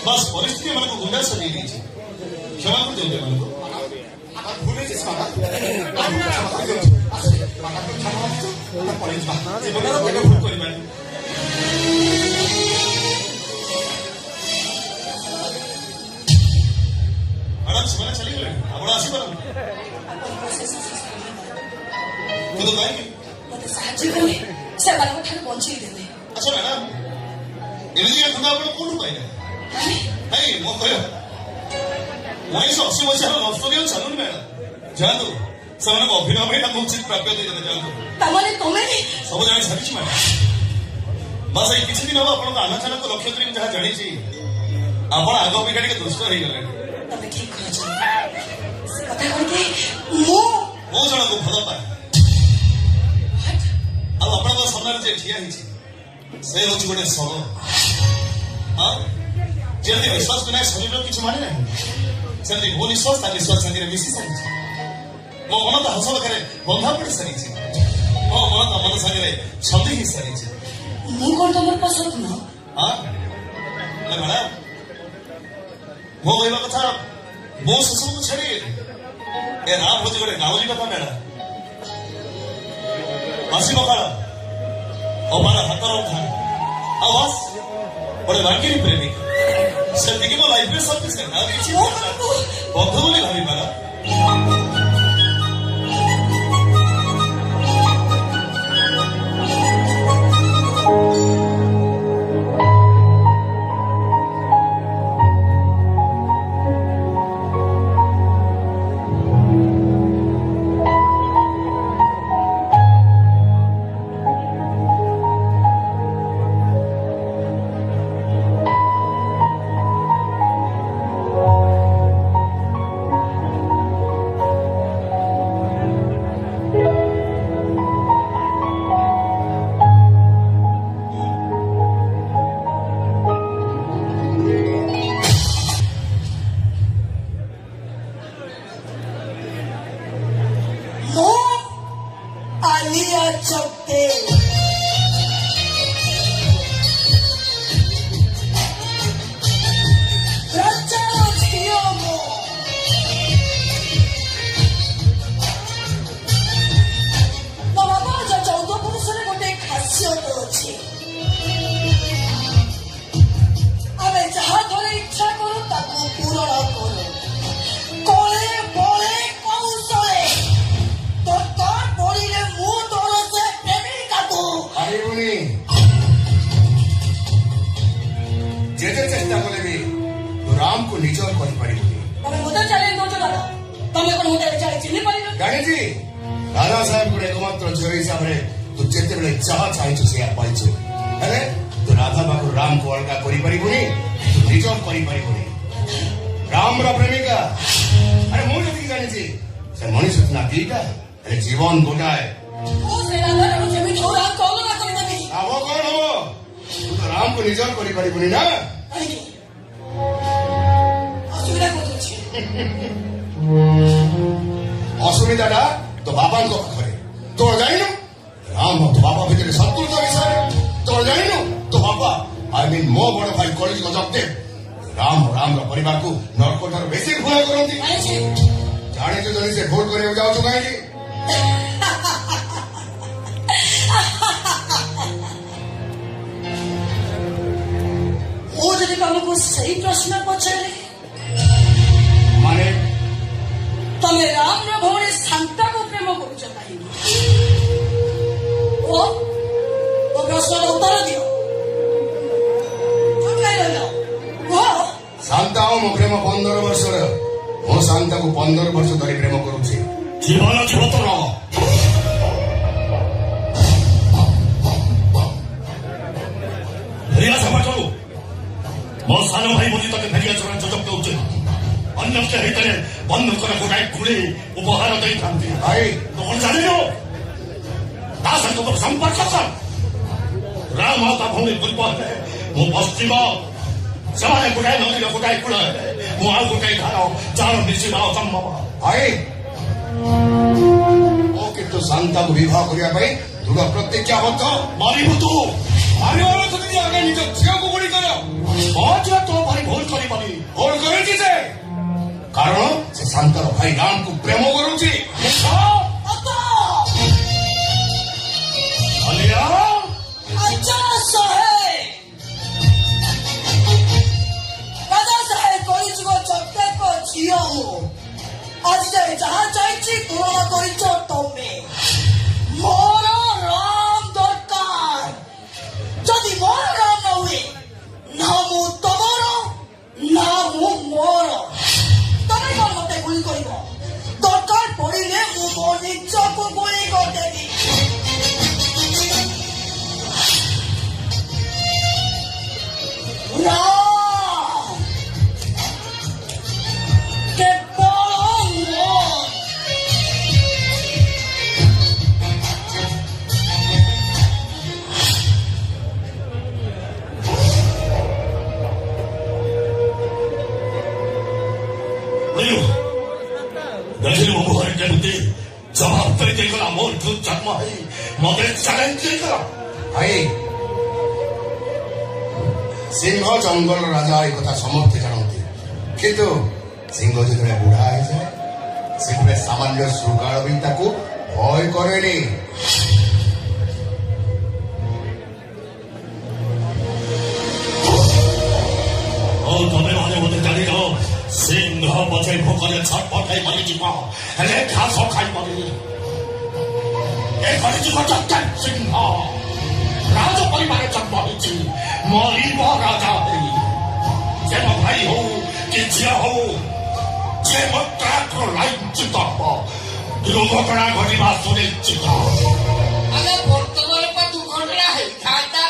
बस परिस्थिति मन को गुंडा से दे दीजिए क्षमा कर देंगे मन को भूले जिस बात जीवन भूल कर मैडम से चली गए आप आसी पार तो कहेंगे ମୋତେ ସାହାଯ୍ୟ କଲେ ସେମାନଙ୍କ ଠାରୁ ବଞ୍ଚେଇ ଦେବେ अच्छा मैडम एमती गुंडा आप कौन पाइले नहीं मो कह 1980 मसीह नष्ट दिया चलुन मैडम जातु से अभिनय भाई उचित प्राप्य देते जातु ତାମାନେ ତମେ ହିଁ सब जानी सारी मैडम बस ये किसी दिन हम आपको आलोचना को लक्ष्य करी जहाँ जानी आप आग अपेक्षा टे दुष्ट हो गले ତମେ ଠିକ କହୁଛ ସେ କଥା କହିକି ମୁଁ मो जन को भल पाए आपण सामने जे ठिया से हूँ गोटे शव हाँ जमी विश्वास बिना शरीर किसी माने ना सेमती मो निश्वास निश्वास सागर मिशी सारी मो मन तो हस पाखे बंधा पड़ सारी मो मन तो मन सागर छंदी ही सारी ମୁଁ କଣ ତମର ପସନ୍ଦ ନୁହଁ हाँ मैडम मो कहवा कथा मो से सब छाड़ी ए राम हूँ गोटे गाँवली कथा मैडम आसी पकाड़ अबार हाथ रखा आवाज गोटे बांकिनी प्रेमिक से मो लाइफ में सब किसी बंधु बोली भावी पार आलिया चौथे ଆମେ ଯାହା ଧରେ ଇଚ୍ଛା କରୁ ତାକୁ ପୂରଣ କରୁ କଳେ ବଳେ କୌଶଳେ ଦରକାର ପଡ଼ିଲେ ମୁଁ ତୋର ସେ ପ୍ରେମିକାକୁ ହାରିବୁନି ଯେତେ ଚେଷ୍ଟା କଲେ ବି ରାମକୁ ନିଜ କରିପାରିବୁନି ତମେ ମୋତେ ଚ୍ୟାଲେଞ୍ଜ ଦଉଛ ଦାଦା ତମେ କଣ ମୋତେ ଚାଲି ଚିହ୍ନି ପାରିଲ ଜାଣିଛି ଦାଦା ସାହେବଙ୍କୁ ଏକମାତ୍ର ଝିଅ ହିସାବରେ ତୁ ଯେତେବେଳେ ଯାହା ଚାହିଁଛୁ ସେଇଆ ପାଇଛୁ ହେଲେ ତୁ ରାଧା ପାଖରୁ ରାମକୁ ଅଲଗା କରିପାରିବୁନି ତୁ ନିଜ କରିପାରିବୁନି ରାମର ପ୍ରେମିକା ଆରେ ମୁଁ ଯେତିକି ଜାଣିଛି ସେ ମଣିଷ ସିନା ଦିଟା ହେଲେ ଜୀବନ ଗୋଟାଏ ମୁଁ ସେ ରାଧାଟାକୁ ଯେମିତି ହଉ ରାମକୁ ଅଲଗା କରିଦେବି ହବ କଣ ହବ ତୁ ତ ରାମ ରାମକୁ ନିଜର କରିପାରିବୁନି ନା କାହିଁକି ଅସୁବିଧା କୋଉଠି ଅଛି? ଅସୁବିଧାଟା ତୋ ବାବାଙ୍କ ପାଖରେ ତୋର ଜାଣିନୁ ରାମ ତୋ ବାବା ଭିତରେ ଶତ୍ରୁତା ବିଷୟରେ ତୋର ଜାଣିନୁ ତୋ ବାବା ମୋ ବଡ ଭାଇ କଳିଯୁଗ ଜଗଦେବ ରାମର ପରିବାରକୁ ନରକଠାରୁ ବେଶୀ ଘୃଣା କରନ୍ତି ଜାଣିଛି ଜାଣିଛୁ ଯଦି ସେ ଭୁଲ କରିବାକୁ ଯାଉଛୁ କାହିଁକି ମୁଁ ଯଦି ତମକୁ ସେଇ ପ୍ରଶ୍ନ ପଚାରେ ମାନେ ତମେ ରାମର ଭଉଣୀ ଶାନ୍ତାକୁ ପ୍ରେମ କରୁଛ କାହିଁକି ଓ ପ୍ରଶ୍ନର ଉତ୍ତର ଦିଅ ଚୁପ୍ କାହିଁ ରହିଲ କୁହ ଶାନ୍ତା ଓ ମୋ ପ୍ରେମ 15 ବର୍ଷର ମୁଁ ଶାନ୍ତାକୁ 15 ବର୍ଷ ଧରି ପ୍ରେମ କରୁଛି ଜୀବନ ଜୀବତର ଫେରିଆ ସଫା କରୁ ମୋ ସାନ ଭାଇ ବୋଲି ତତେ ଫେରିଆ ଚୋରା ଯୋଜକ ଦଉଛି ଅନ୍ୟ କେ ହେଇଥିଲେ ବନ୍ଧୁଙ୍କର ଗୋଟାଏ ଗୁଳି ଉପହାର ଦେଇଥାନ୍ତି ଭାଇ ତୁ କଣ ଜାଣିନୁ ତା ସହିତ ମୋର ସମ୍ପର୍କ କର ରାମ ଆଉ ତା ଭଉଣୀ ପୂର୍ବ ହେଲେ ମୁଁ ପଶ୍ଚିମ ସେମାନେ ଗୋଟାଏ ନଦୀର ଗୋଟାଏ କୂଳ ହେଲେ ମୁଁ ଆଉ ଗୋଟାଏ ଧାର ଯାହାର ମିଶିବା ଅସମ୍ଭବ ଭାଇ ଓ କିନ୍ତୁ ଶାନ୍ତାକୁ ବିବାହ କରିବା ପାଇଁ ଦୃଢ ପ୍ରତିଜ୍ଞାବଦ୍ଧ ମରିବୁ ତୁ ମାରିବାର ଯଦି ଆଗେ ନିଜ ଝିଅକୁ ଗୁଳି କର ମୋ ଝିଅ ତୋ ଭାଇ ଭୁଲ କରିବନି ଭୁଲ କରିଛି ସେ କାରଣ ସେ ଶାନ୍ତର ଭାଇ ରାମକୁ ପ୍ରେମ କରୁଛି ଅଲିଆ ଆଚ୍ଛା ସାହେବ ରାଜା ସାହେବ କଳିଯୁଗ ଜଗଦେବଙ୍କ ଝିଅ ମୁଁ ଆଜି ଯାଏ ଯାହା ଚାହିଁଛି ପୂରଣ କରିଛ ତମେ ମୋର ରାମ ଦରକାର ଯଦି ମୋର ରାମ ନ ହୁଏ ନା ମୁଁ ତମର ନା ମୁଁ ମୋର ତମେ କଣ ମତେ ଗୁଳି କରିବ ଦରକାର ପଡ଼ିଲେ ମୁଁ ମୋ ନିଜକୁ ଗୁଳି କରିଦେବି ରାମ କେବଳ ମୋର ଦେଖିଲି ମୋ ମୁହଁରେ କେମିତି ଜବାବ କରି ଦେଇଗଲା ମୋର ଜନ୍ମ ହେଇ ମତେ ଚ୍ୟାଲେଞ୍ଜ ଦେଇଗଲା ଭାଇ ସିଂହ ଜଙ୍ଗଲ ରାଜା ଏ କଥା ସମସ୍ତେ ଜାଣନ୍ତି କିନ୍ତୁ ସିଂହ ଯେତେବେଳେ ବୁଢା ହେଇଯାଏ ସେତେବେଳେ ସାମାନ୍ୟ ଶୃଗାଳ ବି ତାକୁ ଭୟ କରେନି ଆଉ ତମେ ମାନେ ମତେ ଜାଣିଲ ସିଂହ ପଛେ ଭୋକରେ ଛଟପଟାଇ ମରିଯିବ ହେଲେ ଘାସ ଖାଇବନି ଏ କରିଯିବ ଜଗଦେବ ସିଂହ ରାଜ ପରିବାର ଜନ୍ମ ହେଇଛି ମରିବ ରାଜା ହେଇ ଯେ ମୋ ଭାଇ ହଉ କି ଝିଅ ହଉ ଯେ ମୋ ଟ୍ରାକ୍ର ଲାଇନ୍ ଚିତ ହବ ଦୁର୍ଘଟଣା ଘଟିବା ସୁନିଶ୍ଚିତ ଆଜ୍ଞା ବର୍ତ୍ତମାନ ପା ଦୁର୍ଘଟଣା ହେଇଥାନ୍ତା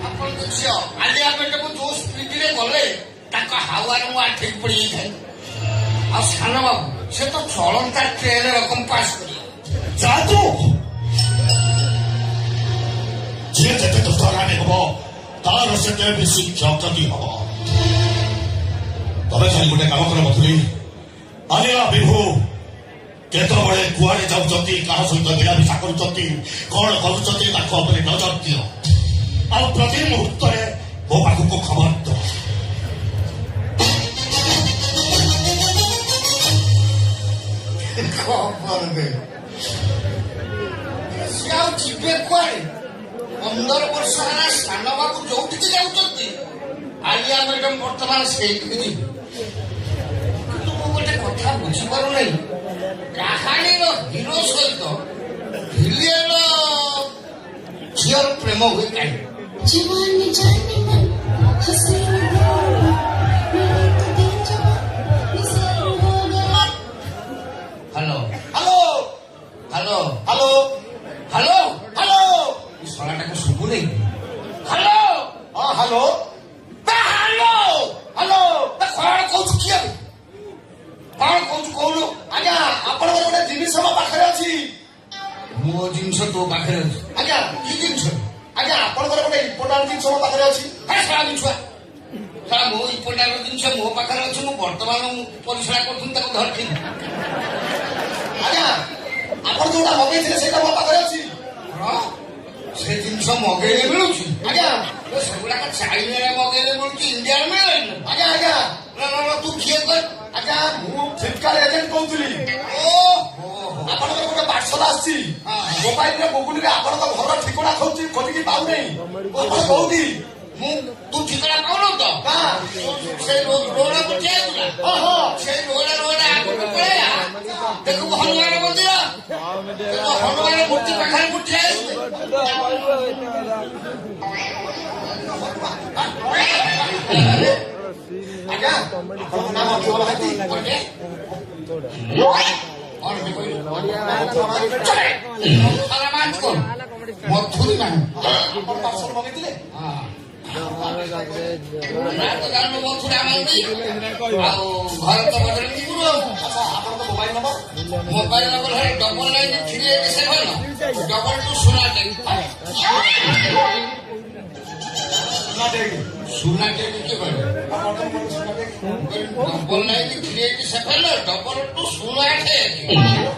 ଆପଣଙ୍କ ଝିଅ ଆଲିଆ ପେଟକୁ ଯୋଉ ସ୍ପିଡରେ ଗଲେ ତାଙ୍କ ହାୱାରେ ମୁଁ ଆଠେଇ ପଡିଯାଇଥାନ୍ତି ଆଉ ସାନ ବାବୁ ସେ ତ ଚଳନ୍ତା ଟ୍ରେନ ରକମ ପାସ୍ କରିବ ଯାଦୁ ଯିଏ ଯେତେ ଦୁଷ୍ଟରାଣୀ ହବ ତାର ସେତେ ବେଶୀ କ୍ଷତି ହବ ତମେ ଖାଲି ଗୋଟେ କାମ କର ମଥୁରୀ ଆଲିଆ ବିଭୁ କେତେବେଳେ କୁଆଡେ ଯାଉଛନ୍ତି କାହା ସହିତ ମିଳାମିଶା କରୁଛନ୍ତି କଣ କରୁଛନ୍ତି ତାଙ୍କ ଉପରେ ନଜର ଦିଅ ଆଉ ପ୍ରତି ମୁହୂର୍ତ୍ତରେ ମୋ ପାଖକୁ ଖବର ଦିଅ ଖବର ଦେ ସେ ଆଉ ଯିବେ କୁଆଡେ 15 ବର୍ଷ ହେଲା ସାନ ବାବୁ ଯୋଉଠିକି ଯାଉଛନ୍ତି ଆଲିଆ ମ୍ୟାଡାମ ବର୍ତ୍ତମାନ ସେଇଠିକି ଯିବେ କିନ୍ତୁ ମୁଁ ଗୋଟେ କଥା ବୁଝିପାରୁନାହିଁ କାହାଣୀର ହିରୋ ସହିତ ଭିଲିୟନ ଝିଅର ପ୍ରେମ ହୁଏ କାହିଁକି जवानी जानी मन हसीन गोरा मेरे तो दिल जवा निसार होगा hello hello hello hello hello hello ଏ ଶଳାଟାକୁ ଶୁଭୁନି ହ୍ୟାଲୋ ହଁ ହ୍ୟାଲୋ ହ୍ୟାଲୋ ହ୍ୟାଲୋ କଣ କହୁଛୁ କିଏ କଣ କହୁଛୁ କହୁନୁ ଆଜ୍ଞା ଆପଣଙ୍କର ଗୋଟେ ଜିନିଷ ମୋ ପାଖରେ ଅଛି ମୋ ଜିନିଷ ତୋ ପାଖରେ ଅଛି ଆଜ୍ଞା କି ଜିନିଷ ଆଜ୍ଞା ଆପଣଙ୍କର ଗୋଟେ ସାରା ମିଛୁଆ ସାରା ମୋ ଇମ୍ପୋର୍ଟାଣ୍ଟ ଜିନିଷ ମୋ ପାଖରେ ଅଛି ମୁଁ ବର୍ତ୍ତମାନ ପରିଶ୍ରା କରୁଥିଲି ତାକୁ ଧରିଥିଲି ଆଜ୍ଞା ଆପଣ ଯୋଉଟା ମଗେଇଥିଲେ ସେଇଟା ମୋ ପାଖରେ ଅଛି ସେ ଜିନିଷ ମଗେଇଲେ ମିଳୁଛି ଆଜ୍ଞା ସେଗୁଡାକ ଚାଇନାରେ ମଗେଇଲେ ମିଳୁଛି ଇଣ୍ଡିଆରେ ମିଳିଲାନି ଆଜ୍ଞା ଆଜ୍ଞା ତୁ କିଏ କର ଆଜ୍ଞା ମୁଁ ଫ୍ଲିପକାର୍ଟ ଏଜେଣ୍ଟ କହୁଥିଲି ଆପଣଙ୍କର ଗୋଟେ ପାର୍ସଲ ଆସିଛି ମୋବାଇଲରେ ଗୁଗୁଲରେ ଆପଣଙ୍କ ଘର ଠିକଣା ଖୋଜିକି ପାଉନେଇ ଆପଣ କୋଉଠି ତୁ ଠିକଣା ପାଉନୁ ତ ସେଇ ରୋଡ ଠିଆ ହେଇଥିଲା ସେଇ ରୋଡ ଆଗକୁ ପଳେଇଆ ଦେଖୁ ହନୁମାନ ମନ୍ଦିର ହନୁମାନ ମୂର୍ତ୍ତି ପାଖରେ ମୁଁ ଠିଆ ହେଇଛି ଆଜ୍ଞା ଆପଣଙ୍କ ନାମ ଅଖିଳ ମହାନ୍ତି ମଥୁରୀ ନାହିଁ ଆପଣ ପାର୍ସଲ ମଗେଇଥିଲେ ମଥୁରା ମାନ୍ତି ଆଉ ଘର ତ ବଦଳ ଯିବୁ ଆଚ୍ଛା ଆପଣଙ୍କ ମୋବାଇଲ ନମ୍ବର ମୋବାଇଲ ନମ୍ବର ହେଲା 993887 22 ସୁନା ଟେକି କିଏ କହିଲେ 993887 22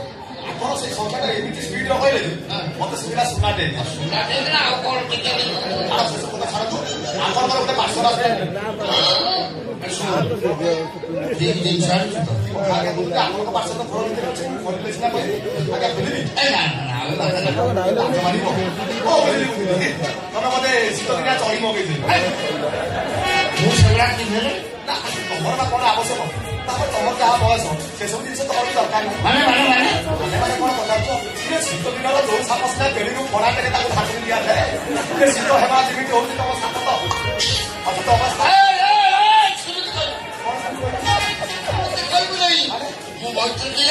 ଆପଣ ସେଇ ସଂଖ୍ୟାଟା ଏମିତି ସ୍ପିଡ୍ କହିଲେ ମତେ ସୁବିଧା ଶୁଣାଟେ ସୁନା ଟେକି ନା ଆଉ କଣ ଟିକେ ଶେଷ କଥା ଛାଡ଼ନ୍ତୁ ଆପଣଙ୍କର ଗୋଟେ ପାର୍ସଲ ଆସିବେ ଠିକ ଜିନିଷ ଆଣିଛୁ ତ ଆପଣଙ୍କ ପାର୍ସଲ ଫଳ ଭିତରେ ଅଛି କହିଲେ ସିନା କହିବି ଆଜ୍ଞା ବୁଝିଲି ତମେ ମତେ ଶୀତ ଦିନିଆ ଚଳି ମଗେଇଥିଲି ମୁଁ ସେଗୁଡା କିଣିଲେ ନା ତମର ବା କଣ ଆବଶ୍ୟକ ତାପରେ ତମର ଯାହା ବୟସ ସେସବୁ ଜିନିଷ ତମର ବି ଦରକାର ନାହିଁ ମାନେ କଣ ପଚାରୁଛ ଶୀତ ଦିନର ଯୋଉ ସାପ ସିନା ବେଡିରୁ ଫଣା ଦେଲେ ତାକୁ ଧାତୁରେ ଦିଆଯାଏ ଶୀତ ହେବା ଯେମିତି ହଉଛି ତମ ସାପ ତ ଅଦ୍ଭୁତ ଅବସ୍ଥା ମୁଁ ମୈତ୍ରୀ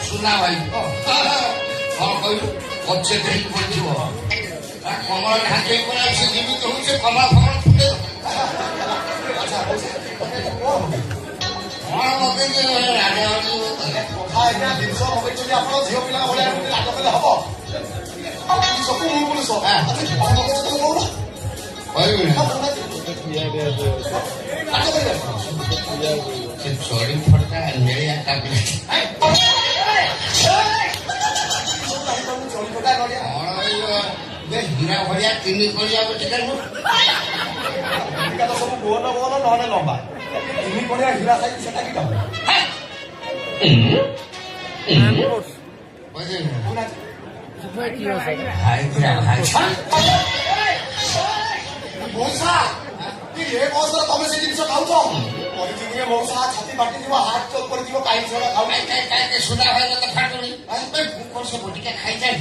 ସୁନା ଭାଇ କଣ କହିଲୁ ପଛେ ଦେଇକି ପଡିଥିବ କମଳ ଢାଙ୍କେଇ ପଡା ସେ ଯେମିତି ହଉଛି କମଳ ଫମଳ ଫୁଟେଇ କଣ ମଗେଇଛି କଥା ଆଜ୍ଞା ଜିନିଷ ମଗେଇଛନ୍ତି ଆପଣ ଝିଅ ପିଲା ଭଳିଆ ଏମିତି ରାଗ କଲେ ହବ ଜିନିଷକୁ ମୁଁ ପୁରୁଷ କହୁନ କହିବି ସେ ଚଢି ଫଟା ନେଳିଆ କାପି ହୀରା ଭଳିଆ ତିନି କରିଆ ଟିକେ ସବୁ ଗୋଲ ଗୋଲ ନହେଲେ ଲମ୍ବା ତିନି ପଡ଼ିଆ ହୀରା ସାଇଜ ସେଟା କି କାମ ମଉସା ଏ ବୟସରେ ତମେ ସେ ଜିନିଷ ଖାଉଛ ପରିଚିତ ମଉସା ଛାତି ବାଟିଯିବ ହାତ ଚୋକ କରିଯିବ କାହିଁ ସେଟା ଖାଉ ସୁନା ଭାଇ ମତେ ଫାଟୁନି କଣ ସେ ବଟିକା ଖାଇଯାଏ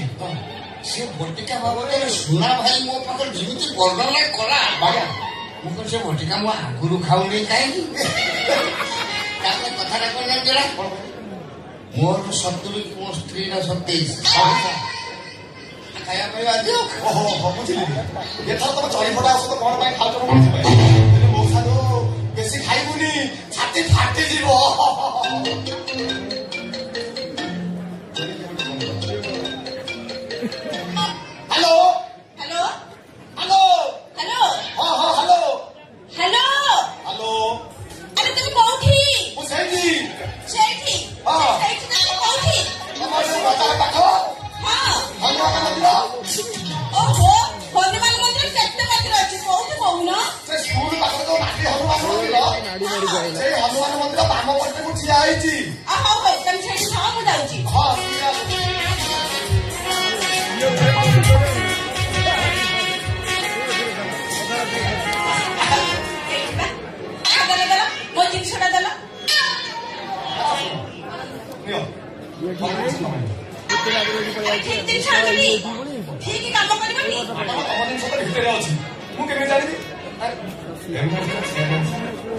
ସେ ବଟିକା ବାବଦରେ ସୁନା ଭାଇ ମୋ ପାଖରେ ଯେମିତି ବର୍ଣ୍ଣନା କଲା ମୁଁ କଣ ସେ ବଟିକା ମୁଁ ଆଗରୁ ଖାଉନି କାହିଁକି ତାପରେ କଥାଟା କଣ ଜାଣିଛ ମୋର 70 ମୋ ସ୍ତ୍ରୀର 27 ଖାଇବା ପିଇବା ଦିଅ ଓହୋ ବୁଝିଲି ଏଥର ତମେ ଚଳି ଫଟା ଔଷଧ କଣ ପାଇଁ ଖାଉଛ ମୁଁ ବୁଝିପାରେ ମଉସା ବେଶୀ ଖାଇବୁନି ଛାତି ଫାଟିଯିବ ହ୍ୟାଲୋ ହ୍ୟାଲୋ ହ୍ୟାଲୋ ହ୍ୟାଲୋ ହଁ ହଁ ହ୍ୟାଲୋ ହ୍ୟାଲୋ ହ୍ୟାଲୋ ଆରେ ତମେ କୋଉଠି ମୁଁ ସେଇଠି ସେଇଠି ହଁ। ସେଇଠି ତମେ କୋଉଠି ତମର ଯୋଉ ବଜାର ପାଖ ହଁ ହନୁମାନ ମନ୍ଦିର ଓହୋ ହନୁମାନ ମନ୍ଦିର କେତେ ମନ୍ଦିର ଅଛି କୋଉଠି କହୁନ ସେ ସ୍କୁଲ ପାଖରେ ଯୋଉ ମାଟି ହନୁମାନ ମନ୍ଦିର ସେଇ ହନୁମାନ ମନ୍ଦିର ବାମ ପଟେ ମୁଁ ଠିଆ ହେଇଛି ହଉ ହଉ ତମେ ସେଇଠି ଥାଅ ମୁଁ ଯାଉଛି ହଁ ଦେଲ ମୋ ଜିନିଷଟା ଦେଲ ନିଅ ଠିକ ଜିନିଷ ଆଣିବି ଠିକ କାମ କରିବନି ତମ ଜିନିଷ ତ ଭିତରେ ଅଛି ମୁଁ କେମିତି ଜାଣିବି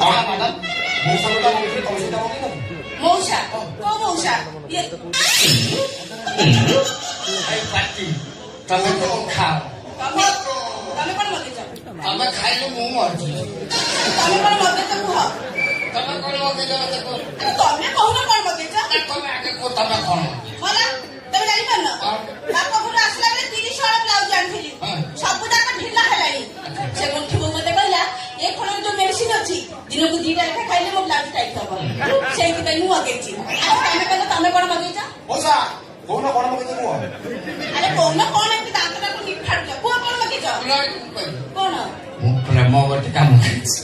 ମ୍ୟାଡାମ ମୁଁ ସବୁଟା ମଗେଇଥିଲି ତମେ ସେଇଟା ମଗେଇନ ମଉସା କୋଉ ମଉସା ଇଏ ପାଟି ତମେ ଖାଅ ତମେ ତମେ କଣ ମଗେଇଛ ତମେ ଖାଇଲେ ମୁଁ ମରିଛି ତମେ କଣ ମଗେଇଛ କୁହ ତମେ କଣ ମଗେଇଛ ମତେ କୁହ ତମେ କହୁନ କଣ ମଗେଇଛ ତମେ ଆଗେ କୁହ ତମେ କଣ ମଲା ତମେ ଜାଣିପାରୁନ ବାପ ଘରୁ ଆସିଲା ବେଳେ 30 ହଳ ବ୍ଲାଉଜ ଆଣିଥିଲି ସବୁ ଯାକ ଢିଲା ହେଲାଣି ସେ ମୁଠି ମତେ କହିଲା ଦିନକୁ ଦିଟା ଲେଖା ଖାଇଲେ ମୋ ବ୍ଲାଉଜ ଟାଇଟ୍ ହବ ସେଇଥିପାଇଁ ମୁଁ ମଗେଇଛି ତମେ କହିଲ ତମେ କଣ ମଗେଇଛ ମଉସା କହୁନ କଣ ମଗେଇଛ କୁହ ଆରେ କହୁନ କଣ ଏମିତି ଦାନ୍ତଟାକୁ ନିଫାଡୁଛ କୁହ କଣ ମଗେଇଛ କଣ ମୁଁ ପ୍ରେମ ବଟିକା ମଗେଇଛି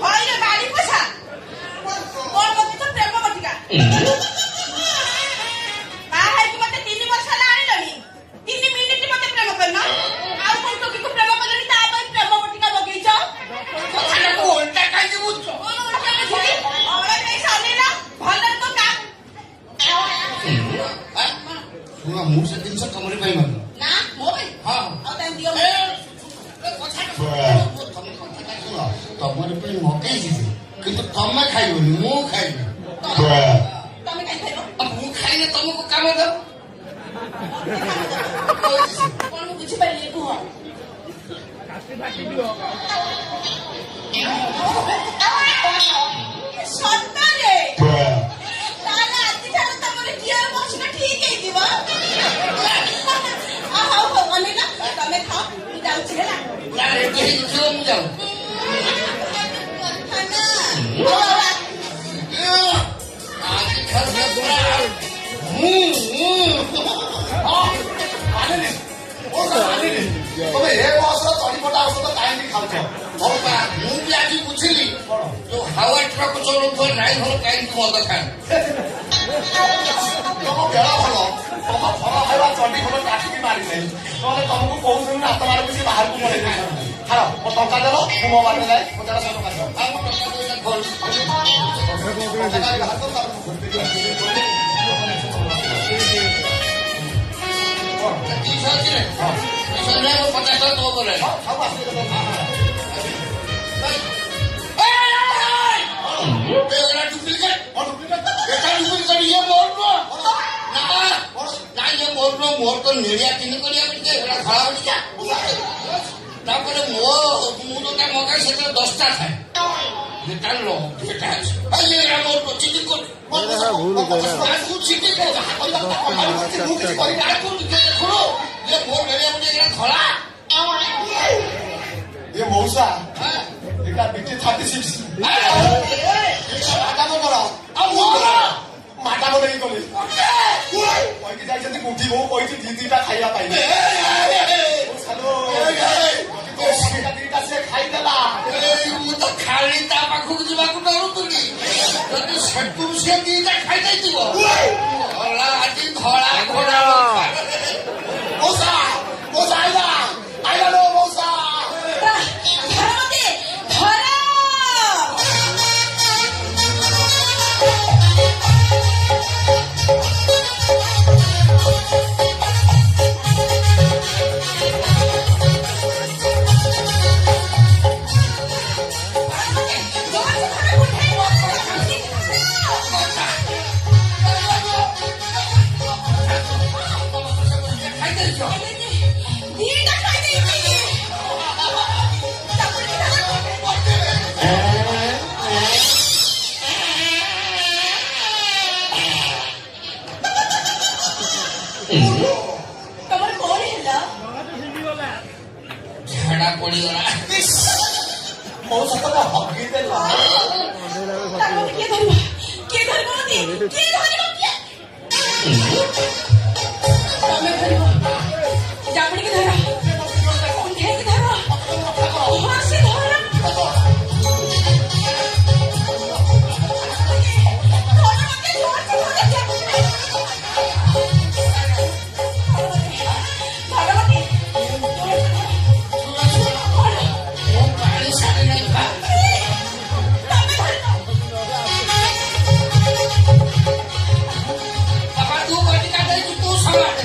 ହଇରେ ବାଡି ପୋଷା କଣ ମଗେଇଛ ପ୍ରେମ ବଟିକା ବାହା ହେଇକି ମତେ 3 ବର୍ଷ ହେଲା ଆଣିଲଣି 3 ମିନିଟ ମତେ ପ୍ରେମ କରିନ ଆଉ କଣ ଟୋକିକୁ ପ୍ରେମ କଲଣି ତା ପାଇଁ ପ୍ରେମ ବଟିକା ମଗେଇଛ ଓଲଟା କାହିଁକି ବୁଝୁଛ କଣ ଓଲଟା ବୁଝିଲି ଅଳ ଦେଇ ସାରିଲା ଭଲରେ ତ କାମ ଶୁଣ ମୁଁ ସେ ଜିନିଷ ତମରି ପାଇଁ ମାରିଲ ନା ମୋ ପାଇଁ ହଁ ଆଉ ତାଙ୍କୁ ଦିଅ ତମେ କଥାଟା ଶୁଣ ତମରି ପାଇଁ ମଗେଇଛି ଯେ, କିନ୍ତୁ ତମେ ଖାଇବନି ମୁଁ ଖାଇବି ତମେ କାଇଁ ଖାଇବ ଆଉ ମୁଁ ଖାଇଲେ ତମକୁ କାମ ଦବ କଣ ମୁଁ ବୁଝିପାରିଲି କୁହ ସତରେ ତାହେଲେ ଆଜିଠାରୁ ତମର ଝିଅର ବସିବା ଠିକ ହେଇଯିବ ହଉ ହଉ ଅନେକ ତମେ ଖାଅ ମୁଁ ଯାଉଛି ହେଲା ପୁରା ରେଡି ହେଇଯିବ ମୁଁ ଯାଉ ଆଜି ଖାଲି ପୁରା ତମେ ଏ ବସର ଚଳିପଟା ଔଷଧ କାହିଁକି ଖାଉଛ ମଉସା ମୁଁ ବି ଆଜି ବୁଝିଲି ଯୋଉ ହାୱା ଟ୍ରକ୍ ଚଳଉଥିବା ଡ୍ରାଇଭର କାହିଁକି ମଦ ଖାଏ ତମ ବେଳ ଭଲ ତମ ଭଲ ଖାଇବା ଚଣ୍ଡି ଭଲ କାଟିକି ମାରିଲେ ନହେଲେ ତମକୁ କହୁଛନ୍ତି ହାତ ମାରକୁ ସେ ବାହାରକୁ ମରେଇ ଦେଇଛନ୍ତି ଛାଡ଼ ମୋ ଟଙ୍କା ଦେଲ ମୁଁ ମୋ ବାଟରେ ଯାଏ ମୋ ଦେଢ଼ ଟଙ୍କା ଦିଅ ଆଉ ମୋ ଟଙ୍କା ପଇସା ଖୋଲ ଟଙ୍କା ବାହାର କର ଦୁଇଶହ ଅଛି ରେ ଦୁଇଶହ ନାହିଁ ମୁଁ 50 ଟଙ୍କା ତମ କଲେ ସବୁ ଆସିଲେ ଡୁପ୍ଲିକେଟ୍ এটা ডুপ্লিকেট ইয়ে মোর না না ইয়ে মোর মোর তো নেড়িয়া কিনি করিয়া বিকে এটা ধরা বিকা তারপরে ମୁଁ ଯୋଉଟା ମଗାଏ ସେଥିରେ 10ଟା ଥାଏ যেটা যেটা আছে ଏଇଟା ମୋର ଚିଠି କରୁ ଚିଠି କରୁ ମୁଁ କିଛି କରିବି ଦେଖୁନୁ ଇଏ ମୋର ନେড়ିଆ ଗୋଟେ ଏଇଟା ଧଳା ଏ ମଉସା ଏଇଟା ବିଟି 36 ମାଡାମ କର ଆଉ ମୋର ମାଡାମ ନେଇ ଗଲେ କହିକି ଯାଇଛନ୍ତି କୋଠି ବୋଉ କହିଛି ଦିଟା ଖାଇବା ପାଇଁ ଦିଟା ସେ ଖାଇଦେଲା ମୁଁ ତ ଖାଲି ତା ପାଖକୁ ଯିବାକୁ ଡରୁଥିଲି ଯଦି ସେଠୁ ସେ ଦିଟା ଖାଇଦେଇଥିବ ଧଳା ଆଜି ଧଳା ଘୋଡ଼ା ମଉସା ମଉସା ଆଇଲା ଆଇଲା ଲୋ ମଉସା ଧର ମତେ ଧର ଦିଟା ଖାଇଦେଇଛି ତମର କଣ ହେଲା ଝାଡ଼ା ପଡ଼ିଗଲା ମଉସା ତମ ହଗି ଦେଲା ତାକୁ କିଏ ଧରିବ ମତେ କିଏ ଧରିବ ତମେ ଧରିବ ଜାବୁଡ଼ିକି ଧର କୁଣ୍ଢେଇକି ଧର ହସି ଧର ପାଣି ସାରି ନାହିଁ ଖା ବାପା ତୁ ବଟିକା ଦେଇଛୁ ତୁ ସମାଳେ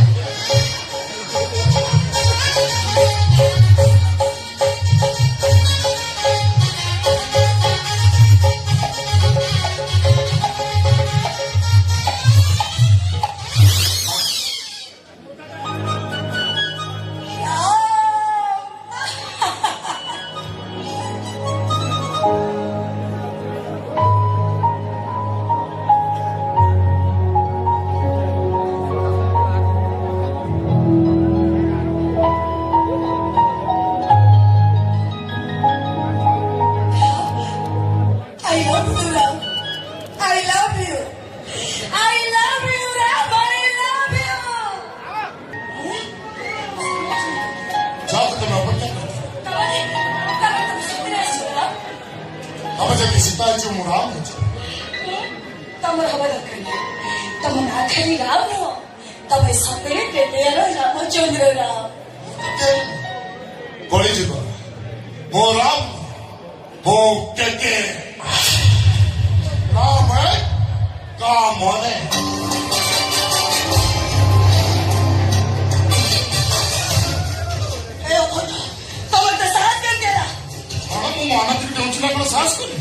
아버지한테 집다이 좀 오라 하지. तमर हवा रखना तम आखरी राव हो तम सपेरे पे तेरा राम चंद्र राव 버리지 마. 뭐람? 뭐 깨깨. 까매? 까머네. ए ओटा तमर तो साथ कर देला 아무 뭐 아나들이 정치나고 사스거든.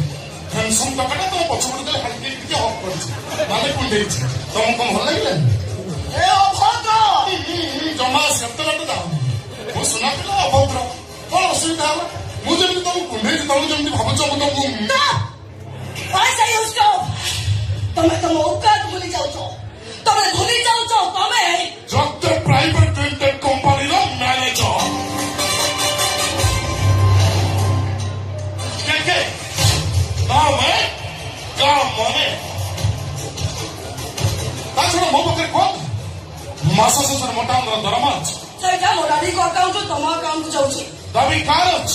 변성 덕가나 또 버쳐버리다 할게 이렇게 헛거리지. 나를 꿀대리지. 너무 껌 헐라길래. ए ओटा 정말 셉더라도 나오네. 뭐 수나피가 어버더라. 수있다 하고 모델이 너무 꿀대리지. 너무 좀 봐본 적은 너무. ऐसा ही उसको तमें तम औकात भूल जाओ तो तमें भूल जाओ तो तमें 적대 프라이빗 렌탈 컴퍼니로 매니저. 깨깨. 다음에 까머네. 나처럼 뭐 먹을 거? 마사서서는 못하는 거라 드라마지. 저희가 뭐라니 그 아까운트 तम 아까운트 जाऊची 나비 가르치.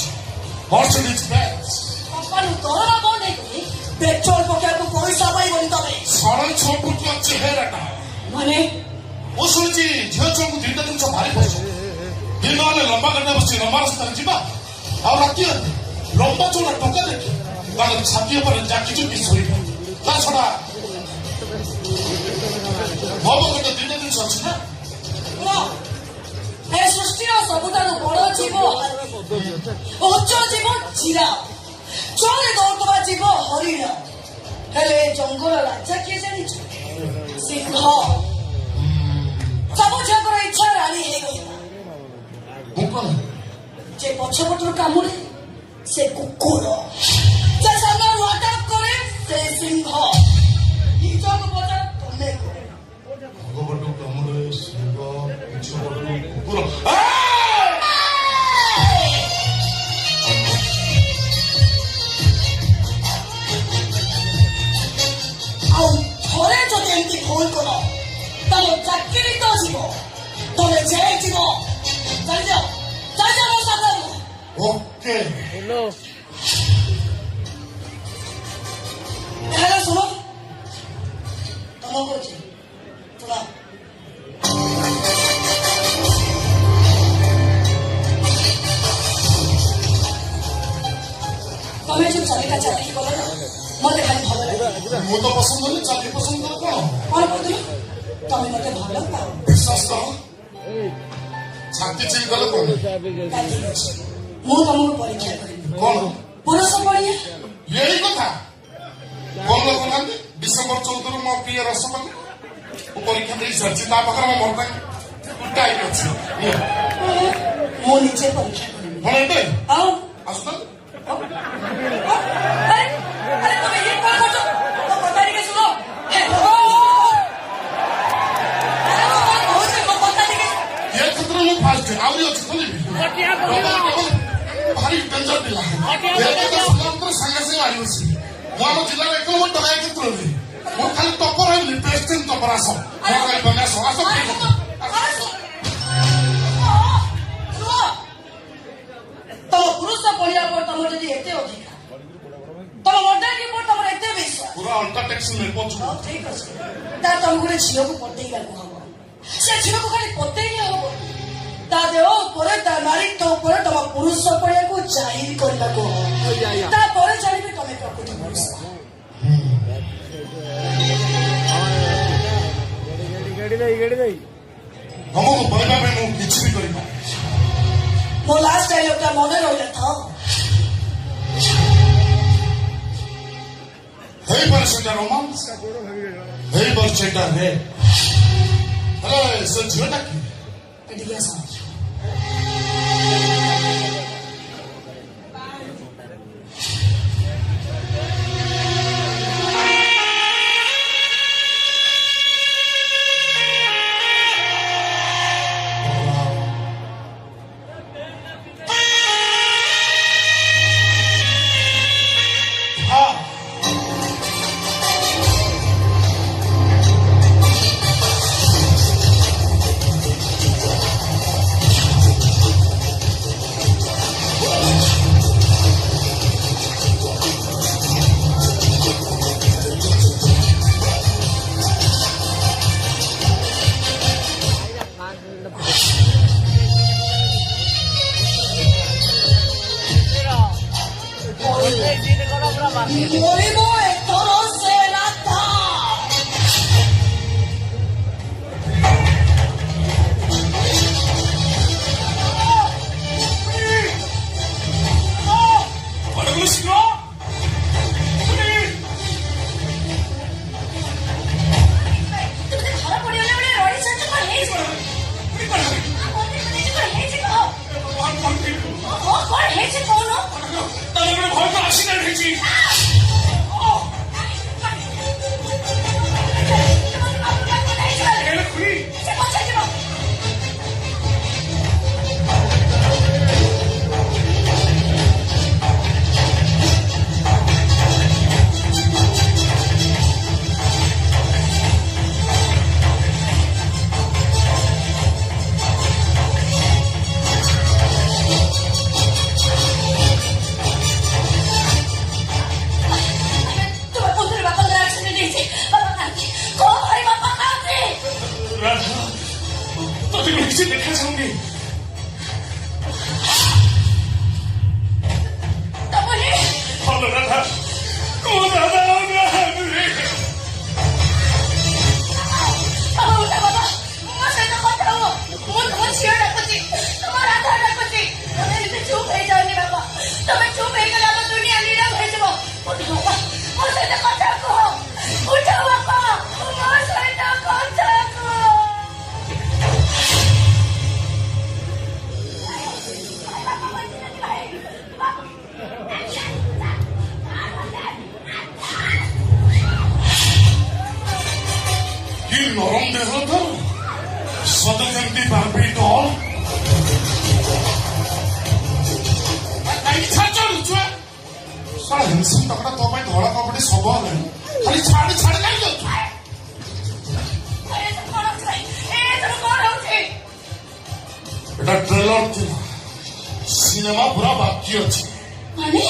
머스리지 베스. पापानु तोरा बोने की पेट्रोल पके को कोई सबाई बोली तमे 사람 처음 붙었지 해라다. माने 오솔지 저쪽은 들다든 좀 많이 보죠. 일반에 럼바 간다버지 럼바라서 다르지 마. 아우라 끼었네. 럼바 쪽을 똑같을게. 나는 잡기어버린 약기죽기 소리가. 나 쳐라. 뭐먹어도 들다든 좋지나? 뭐 에 सृष्टिର ସବୁଠାରୁ ବଡ଼ ଜୀବ ଉଚ୍ଚ ଜୀବ ଜିରା ଜଳରେ ଦୌଡୁଥିବା ଜୀବ ହରିଣ ହେଲେ ଜଙ୍ଗଲ ରାଜା କିଏ ଜାଣିଛୁ ସିଂହ ସବୁ ଝିଅଙ୍କର ଇଚ୍ଛା ରାଣୀ ହେଇଗଲା 묶어놔. ଯେ ପଛପଟରୁ କାମୁଡେ ସେ କୁକୁର ଯେ ସାମ୍ନାରୁ ଆଟାକ୍ କରେ ସେ ସିଂହ ନିଜକୁ ପଚାର ତମେ କର 그거버도 까물어 신거 미쳐버도 부끄러. ଆଉ ଥରେ ଯଦି ଏମିତି ଭୁଲ କର ତମ ଚାକିରି ତ ଯିବ ତମେ ଜେଲ୍ ଯିବ ଚାଲିଯାଅ ଚାଲିଯାଅ ମୋ ସାଙ୍ଗରେ 오케이. ହେଲେ ଶୁଣ ତମ କହୁଛି ଶୁଣ ତମେ ଯୋଉ ଚାକିରିଟା ଚାକିରି କଲ ନା ମତେ ଖାଲି ଭଲ ଲାଗେ ମୁଁ ତ ପସନ୍ଦ କଲି ଚାକିରି ପସନ୍ଦ କର କଣ? କଣ କହୁଥିଲ ତମେ ମତେ ଭଲ ପାଅ ବିଶ୍ୱାସ କର. ଛାତି ଚିରି ଗଲେ କଣ? କାହିଁକି ଅଛି ମୁଁ ତମକୁ ପରୀକ୍ଷା କରିବି କଣ? ପୁରୁଷ ପଡ଼ିଆ ଏଇ କଥା. କଣ ଲୋକ ନାହାନ୍ତି? ଡିସେମ୍ବର 14ରୁ ମୋ ପ୍ରିୟ ରସପଲ୍ଲୀ ମୁଁ ପରୀକ୍ଷା ଦେଇ ସାରିଛି. ତା ପାଖରେ ମୋ ମରଟା ଟାଇମ୍ ଅଛି. ମୁଁ ନିଜେ ପରୀକ୍ଷା କରିବି କଣ ଏବେ? ଆଉ ଆସୁନାହାନ୍ତି? अरे अरे तुम ये कौन करते हो तो पता नहीं कैसे सुनो अरे वो पता नहीं कैसे ଏ କ୍ଷେତ୍ରରେ ମୁଁ ଫାଷ୍ଟ. ଆହୁରି ଅଛି ଖୋଲିବି. ଭାରି ଡେଞ୍ଜର ପିଲା. ସୁଲଭଙ୍କର ସାଙ୍ଗେ ସାଙ୍ଗେ ମାରି ବସିବି. ମୁଁ ଆମ ଜିଲ୍ଲାର 1 ନମ୍ବର ଟଙ୍କା କ୍ଷେତ୍ରରେ ମୁଁ ଖାଲି ଟପର ହେବି. ପ୍ରେସିଡେଣ୍ଟ ଟପର ଆସ. ମୋର ଗାଈ ବନେ ଆସ. ଆସ ତମ ପୁରୁଷ ପଢିବା ପରେ ତମର ଯଦି ଏତେ ଅଧିକା ତମ ମର୍ଡର ରିପୋର୍ଟ ତମର ଏତେ ବିଶ୍ୱାସ ପୁରା ଅଲଗା ଟେକ୍ସ ନେଇପଛୁ. ହଉ ଠିକ ଅଛି ତା ତମକୁ ଗୋଟେ ଝିଅକୁ ପଟେଇବାକୁ ହବ ସେ ଝିଅକୁ ଖାଲି ପଟେଇଲେ ହବ ତା ଦେହ ଉପରେ ତା ନାରୀତ୍ୱ ଉପରେ ତମ ପୁରୁଷ ପଢିବାକୁ ଜାହିର କରିବାକୁ ହବ ତାପରେ ଜାଣିବେ ତମେ ପ୍ରକୃତ ପୁରୁଷ ତମକୁ କହିବା ପାଇଁ ମୁଁ କିଛି ବି କରିପାରେ. ମୋ ଲାଷ୍ଟ ଡାଇଲଗଟା ମନେ ରହିଲା ତ ହେଇପାରେ ସେଟା ରୋମାନ୍ସ. ହେଇପାରେ ସେଟା ରେପ୍. ହେଲେ ସେ ଝିଅଟା କି? ଏଠିକି ଆସ 모리모 에토로 세라타 Ano gusto mo? Please! তুমি ধরা পড়ে হলে বলে রড়ি সাহায্য করে হেয়েছে মন্দির মন্দির করে হেয়েছে গো ও করে হেয়েছে কোন তাহলে হয়তো অ্যাক্সিডেন্ট হয়েছি এর খুলি সে পৌঁছে দিব তোমার বন্ধুর বাবা অ্যাক্সিডেন্ট হয়েছে বাবা কাঁদছে কোন ঘরে বাবা কাঁদছে রাধা তোকে কিছু দেখা যাওনি তাহলে ভালো রাধা ও রাধা ওটা বাবা ମୋ ସହିତ କଥା ହୁଅ ମୁଁ ତମ ଝିଅ ଡାକୁଛି ତମ ରାଧା ଡାକୁଛି ତମେ ଏମିତି ଚୁପ୍ ହେଇଯାଅନି ବାବା ତମେ ଚୁପ୍ ହେଇଗଲେ ଆମ ଦୁନିଆ ନିରବ ହେଇଯିବ ଉଠ ବାବା ମୋ ସହିତ କଥା କୁହ ଉଠ ବାବା ମୋ ସହିତ କଥା କୁହ କି ନରମ ଦେହ ତ ସଦ ଯେମିତି ବାର୍ବି ଡଲ୍ କାହିଁକି ଛାଡୁଛୁ ଛୁଆ ସାରା ହିଂସନ ଟକଟା ତୋ ପାଇଁ ଧଳା କପଡି ସବୁ ହେଲାଣି ଖାଲି ଛାଡି ଛାଡି କାହିଁକି ଯାଉଛୁ କଣ ହଉଛି ଭାଇ ଏଥର କଣ ହଉଛି ଏଟା ଟ୍ରେଲର ଥିଲା ସିନେମା ପୁରା ବାକି ଅଛି ମାନେ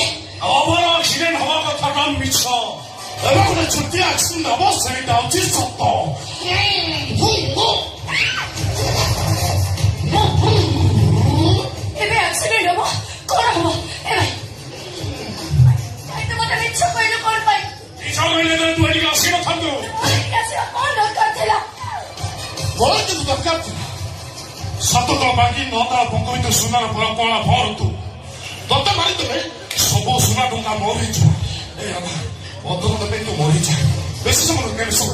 ଆମର ଆକ୍ସିଡେଣ୍ଟ ହବା କଥାଟା ମିଛ ଏବେ ଗୋଟେ ଛୋଟିଆ ଆକ୍ସିଡେଣ୍ଟ ହବ ସେଇଟା ହଉଛି ସତ ଏବେ ଆକ୍ସିଡେଣ୍ଟ ହବ କଣ ହବ ଏ ଭାଇ ତୁ ମତେ ମିଛ କହିଲୁ କଣ ପାଇଁ ମିଛ କହିଲେ ତୁ ଏଠିକି ଆସିନଥାନ୍ତୁ ଏଠିକି ଆସିବା କଣ ଦରକାର ଥିଲା ବଳ କିନ୍ତୁ ଦରକାର ଥିଲା ସାତ ତଳ ବାକି ନଅ ତଳ ପଙ୍କବିତ ସୁନାର ପୁରା କଳା ଭରନ୍ତୁ ତତେ ମାରିଦେଲେ ସବୁ ସୁନା ଟଙ୍କା ମୋର ହେଇଯିବ ଏ ରାଧା ଅଧଘଣ୍ଟା ପାଇଁ ତୁ ମରିଯା ବେଶୀ ସମୟ ନେବେ ସବୁ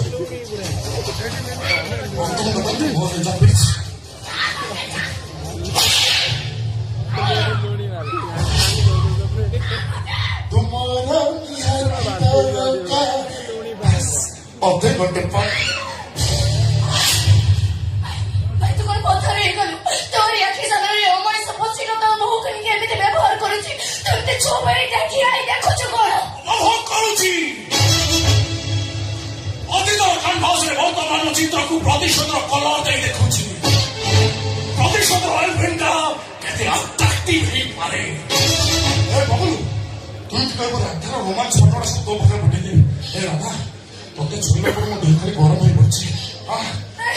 ଅଧଘଣ୍ଟା ପାଇଁ ତୁ ମରିଯା ପ୍ଲିଜ ତୁମର ଅଧେ ଘଣ୍ଟେ ପରେ ଭାଇ ତୁ କଣ ପଥର ହେଇଗଲୁ ତୋରି ଆଖି ସାମ୍ନାରେ ଅମଣିଷ ପଶିଲ ତୋ ମୁହଁକୁ ନେଇକି ଏମିତି ବ୍ୟବହାର କରୁଛି ତୁ ଏମିତି ଛୁଆବେଳେ ଠିଆ ହେଇ ଦେଖୁଛୁ କଣ ଅଭାବ କରୁଛି ଅତୀତର କାନଭାସରେ ବର୍ତ୍ତମାନର ଚିତ୍ରକୁ ପ୍ରତିଶୋଧର କଲର ଦେଇ ଦେଖୁଛି ପ୍ରତିଶୋଧର ଅଲଭେଣ୍ଡା କେତେ ଆଟ୍ରାକ୍ଟିଭ ହେଇପାରେ ଏ ବବୁଲୁ তুই কি କହିବୁ ରାଧାର ରୋମାଞ୍ଚ ଫଟୋଟା ସବୁ ତୋ ପାଖରେ ପଠେଇଦେବି ଏ ରାଧା ତତେ ଛୁଇଁଲା ପରେ ମୋ ଦେହ ଖାଲି ଗରମ ହେଇପଡୁଛି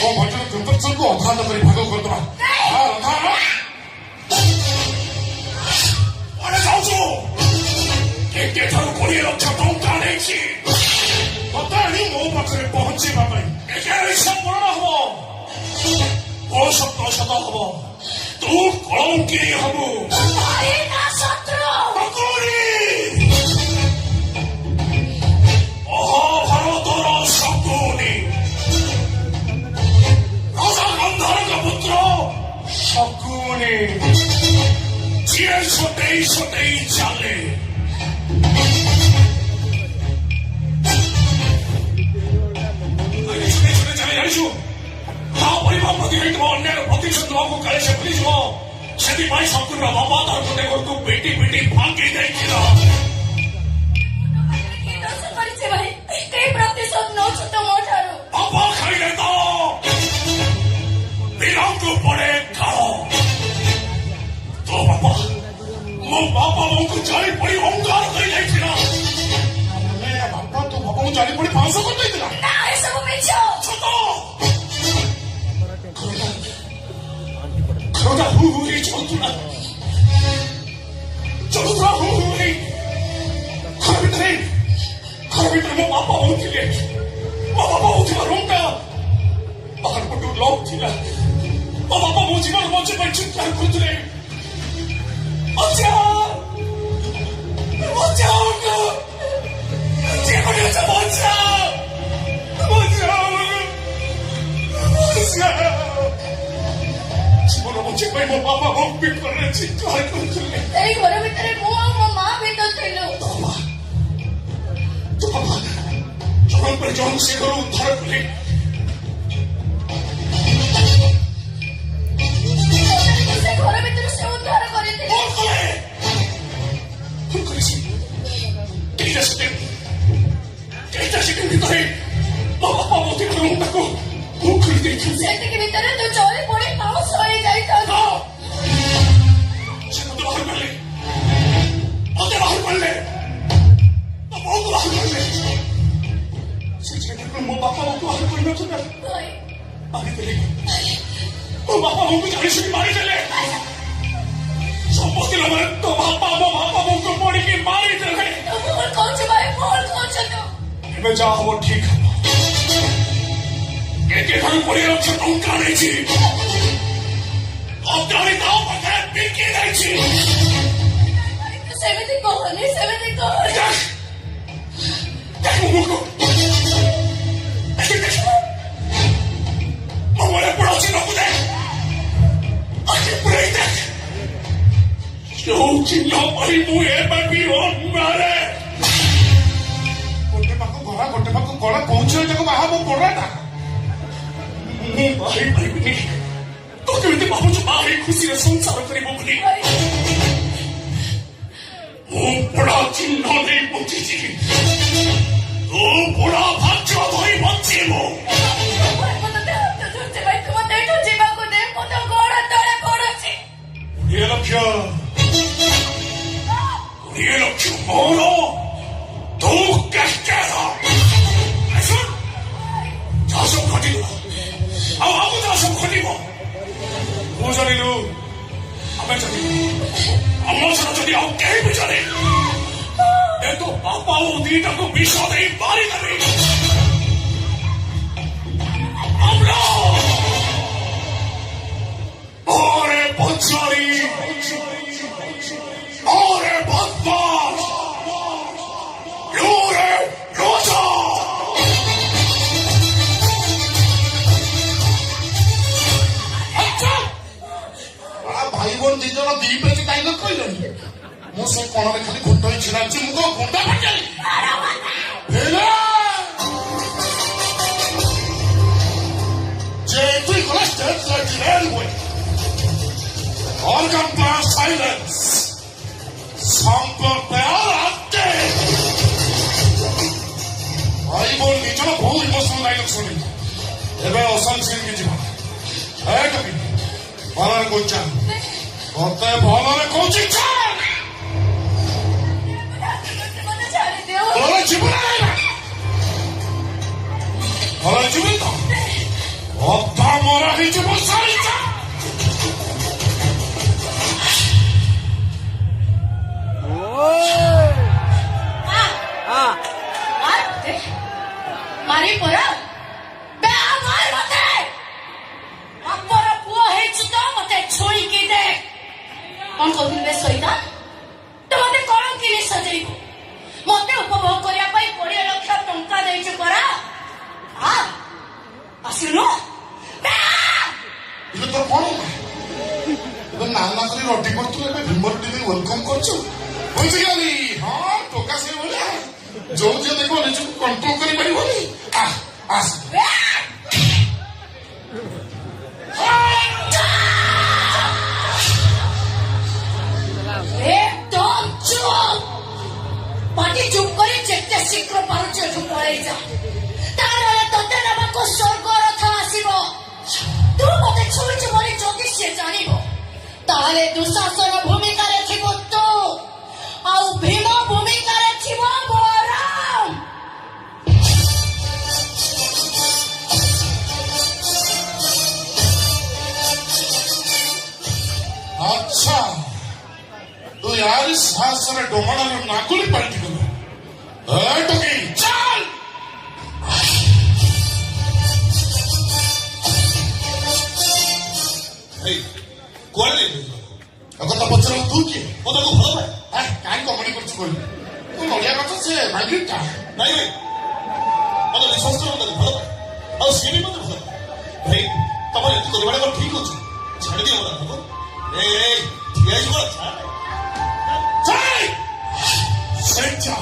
ମୋ ବଡ଼ିର ଟେମ୍ପରେଚରକୁ ଅଧାନ୍ତ କରି ଭାଗ କରିଦେବା ରାଧା କୁଆଡ଼େ ଯାଉଛୁ କେତେଠାରୁ 20 ଲକ୍ଷ ଟଙ୍କା ନେଇଛି ତତେ ଆଣି ମୋ ପାଖରେ ପହଞ୍ଚେଇବା ପାଇଁ ଏକେ ଇଚ୍ଛା ପୂରଣ ହବ ଓ ସତ ସତ ହବ ତୁ କଳଙ୍କିରୀ ହବୁ ଭାଇ ନା ଶତ୍ରୁ ଅକଳି ମହାଭାରତର ଶକୁନି ରାଜା ଗନ୍ଧର୍ବ ପୁତ୍ର ଶକୁନି ଯିଏ ଛୋଟେଇ ଛୋଟେଇ ଚାଲେ ଜାଣିଛୁ ତା ପରିବାର ପ୍ରତି ହେଇଥିବା ଅନ୍ୟାୟ ପ୍ରତିଶୋଧ ଦେବାକୁ କାଳେ ସେ ଭୁଲିଯିବ ସେଥିପାଇଁ ଶକୁନିର ବାପା ତାର ଗୋଟେ ଘରକୁ ପିଟି ପିଟି ଭାଙ୍ଗି ଦେଇଥିଲା କି ଦୋଷ କରିଛି ଭାଇ କେହି ପ୍ରତିଶୋଧ ନଉଛୁ ତ ମୋ ଠାରୁ ବାପା ଖାଇଲେ ତ ବୀରଙ୍କୁ ପଡେ କାଳ ତୋ ବାପା ମୋ ବାପା ବୋଉଙ୍କୁ ଜାଳି ପଡି ଅଙ୍ଗାର କରିଯାଇଥିଲା ବାପା ତୋ ବାପାଙ୍କୁ ଜାଣି ପଡି ପାଉଁଶ କରିଦେଇଥିଲା ନା ଏସବୁ ମିଛ ସତ ଘରଟା ହୁ ହୁ ହେଇ ଚଳୁଥିଲା ହୁ ହୁ ହେଇ ଘର ଭିତରେ बचे भाई मो बाबा वो विफलରେ ଚିତ୍କାର କରୁଥିଲେ ଏଇ ଘର ଭିତରେ ମୁଁ ଆଉ ମୋ ମା ବି ତ ଥିଲୁ। तो बाबा ଜଣଙ୍କ ପରେ ଜଣଙ୍କୁ ସେ ଘରୁ ଉଦ୍ଧାର କଲେ ସେ ଘର ଭିତରୁ ସେ ଉଦ୍ଧାର କରିଥିଲେ। କଣ କଲେ କଣ କରିଛି କେଇଟା ସେକେଣ୍ଡ ଭିତରେ ମୋ ବାପା ମୋତେ ତାକୁ ମୁଁ ଖୋଲି ଦେଇଥିଲି ସେତିକି ଭିତରେ ତୁ ଚଳି ପଡି ପାଉଁଶ ହେଇଯାଇଥାନ୍ତୁ। ସେ ମୋତେ ବାହାର କଲେ ମୋତେ ବାହାର କଲେ ମୋ ବୋଉକୁ ବାହାର କଲେ ସେ ଜାଗାରେ ମୋ ବାପା ବୋଉକୁ ବାହାର କରିନଥିଲା ମାରିଦେଲେ ମୋ ବାପା ବୋଉକୁ ଜାଣିଶୁଣି ମାରିଦେଲେ ସମସ୍ତେ ମାନେ ତୋ ବାପା ମୋ ବାପା ବୋଉକୁ ପଡ଼ିକି ମାରିଦେଲେ ଭୁଲ କହୁଛୁ ଭାଇ ଭୁଲ କହୁଛୁ ତୁ। ଏବେ ଯାହା ହବ ଠିକ ହବ ଏକେ ଠାରୁ 20 ଲକ୍ଷ ଟଙ୍କା ନେଇଛି ଅତ୍ୟାରି ତା ପାଖରେ ବିକି ଦେଇଛି ସେମିତି କହନି ସେମିତି କହନି। ଦେଖ ମୁଖକୁ ମୋ ମନେ ପଡ଼ୁଛି ନକୁ ଦେଖ ଆଖି ପୁରେଇ ଦେଖ ଯୋଉ ଚିହ୍ନ ପାଇଁ ମୁଁ ଏବେ ବି ମାରେ ଗୋଟେ ପାଖ ଗଳା ଗୋଟେ ପାଖ ଗଳା କହୁଛି ତାକୁ ବାହା ମୋ ପଡ଼ାଟା ମୁଁ ବାହାରି ପାରିବିନି ତୁ କେମିତି ଭାବୁଛୁ ବାହାରି ଖୁସିରେ ସଂସାର କରିବ ବୋଲି ମୁଁ ପୋଡ଼ା ଚିହ୍ନ ନେଇ ବଞ୍ଚିଛି ତୁ ପୋଡ଼ା ଭାଗ୍ୟ ଧରି ବଞ୍ଚିବୁ 20 ଲକ୍ଷ ମୋର ତୁ କେଷ୍ଟେର ଶୁଣ ଯାହା ସବୁ ଘଟିଗଲା ଆଉ ଆମକୁ ଯାହା ସବୁ ଘଟିବ ତୁ ଜାଣିଲୁ ଆମେ ଜାଣିଲୁ ଆମ ଛଡ଼ା ଯଦି ଆଉ କେହି ବି ଜାଣେ ଏ ତୋ ବାପା ଆଉ ଦିଟାକୁ ବିଷ ଦେଇ ମାରିଦେବି ଓରେ ପଞ୍ଚାଳି ଓରେ ବଦମାସ ଓରେ ରୋଜା ଭାଇ ଭଉଣୀ ଦି ଜଣ ଦି ପେଜ କାହିଁକି କହିଲେଣି ମୁଁ ସେ କଣରେ ଖାଲି ଘୁଣ୍ଟ ହେଇ ଛିଡ଼ା ହେଇଛି ମୁଁ କଣ ଘୁଣ୍ଟା ପଚାରି ଯେ ତୁଇ ଗଲା ଷ୍ଟେଜ ଲାଗିଲେ anyway organ blast silence ସମ୍ପର୍କ ଭାଇ ଭଉଣୀ ଦି ଜଣ ବହୁ ଇମୋସନାଲ ଡାଇଲଗ ଶୁଣି ଏବେ ଅସଲ ସିନ୍କି ଯିବା ଭଲରେ କହୁଛ ମତେ ଭଲରେ କହୁଛି ଭଲରେ ଯିବୁ ନା ଭଲରେ ଯିବୁ ତ ଅଧା ମରା ହେଇଯିବ ସାରିଚା ମାରି ପରା ମାର ମତେ ବାପର ପୁଅ ହେଇଛୁ ତ ମତେ ଛୁଇଁକି ଦେ କଣ କହୁଥିଲି ବେ ସଇତା ତୁ ମତେ କଣ କିଣି ସଜେଇବୁ ମତେ ଉପଭୋଗ କରିବା ପାଇଁ 20 ଲକ୍ଷ ଟଙ୍କା ଦେଇଛୁ ପରା ଆସିଲୁ ଏବେ ତୋର କଣ ଏବେ ନାନା କରି ରଟି କରୁଥିଲୁ ଏବେ ଭୀମର ଟିକେ ୱେଲକମ୍ କରୁଛୁ ବୁଝିଗଲି ହଁ ଟୋକା ସେ ଭଳିଆ ଯୋଉ ଝିଅ ଦେଖିବ ନିଜକୁ କଣ୍ଟ୍ରୋଲ କରିପାରିବନି ଆସ একদম চুপ পাটি চুপ করে যেতে শীঘ্র পারুছ এঠু পড়াই যা তাহলে তোতে নেবাকু স্বর্গ রথ আসিব তু মতে ছুঁইଛୁ বলি যদি সে জানিব তাহলে দুঃশাসন ভূমিকারে থিব তু ଆଉ ଭୀମ ଭୂମିକାରେ ଥିବ ବଳରାମ ଆଚ୍ଛା ତୁ ୟାରି ସାହସରେ ଡୋମାଣର ନାଗୁଳି ପାଲଟିଗଲୁ ଟୋକି ଚାଲ କୁଆଡ଼େ କଥା ପଚାର ତୁ କିଏ ମୁଁ ତାକୁ ଭଲ ପାଏ କାହିଁ କମେଡି କରୁଛୁ କହିଲୁ ତୁ ନଡ଼ିଆ ଗଛ ସେ ମାଇଗ୍ରେଟଟା ନାଇଁ ଭାଇ ମତେ ବିଶ୍ୱାସ କର ତାକୁ ଭଲ ପାଏ ଆଉ ସିଏ ବି ମତେ ଭଲ ପାଏ ଭାଇ ତମର ଏମିତି କରିବାଟା କଣ ଠିକ ଅଛି ଛାଡ଼ିଦିଅ ମୋ ରାଧାକୁ। ଏଇ ଠିଆ ହେଇଯିବ ଯାଇ ସେ ଯା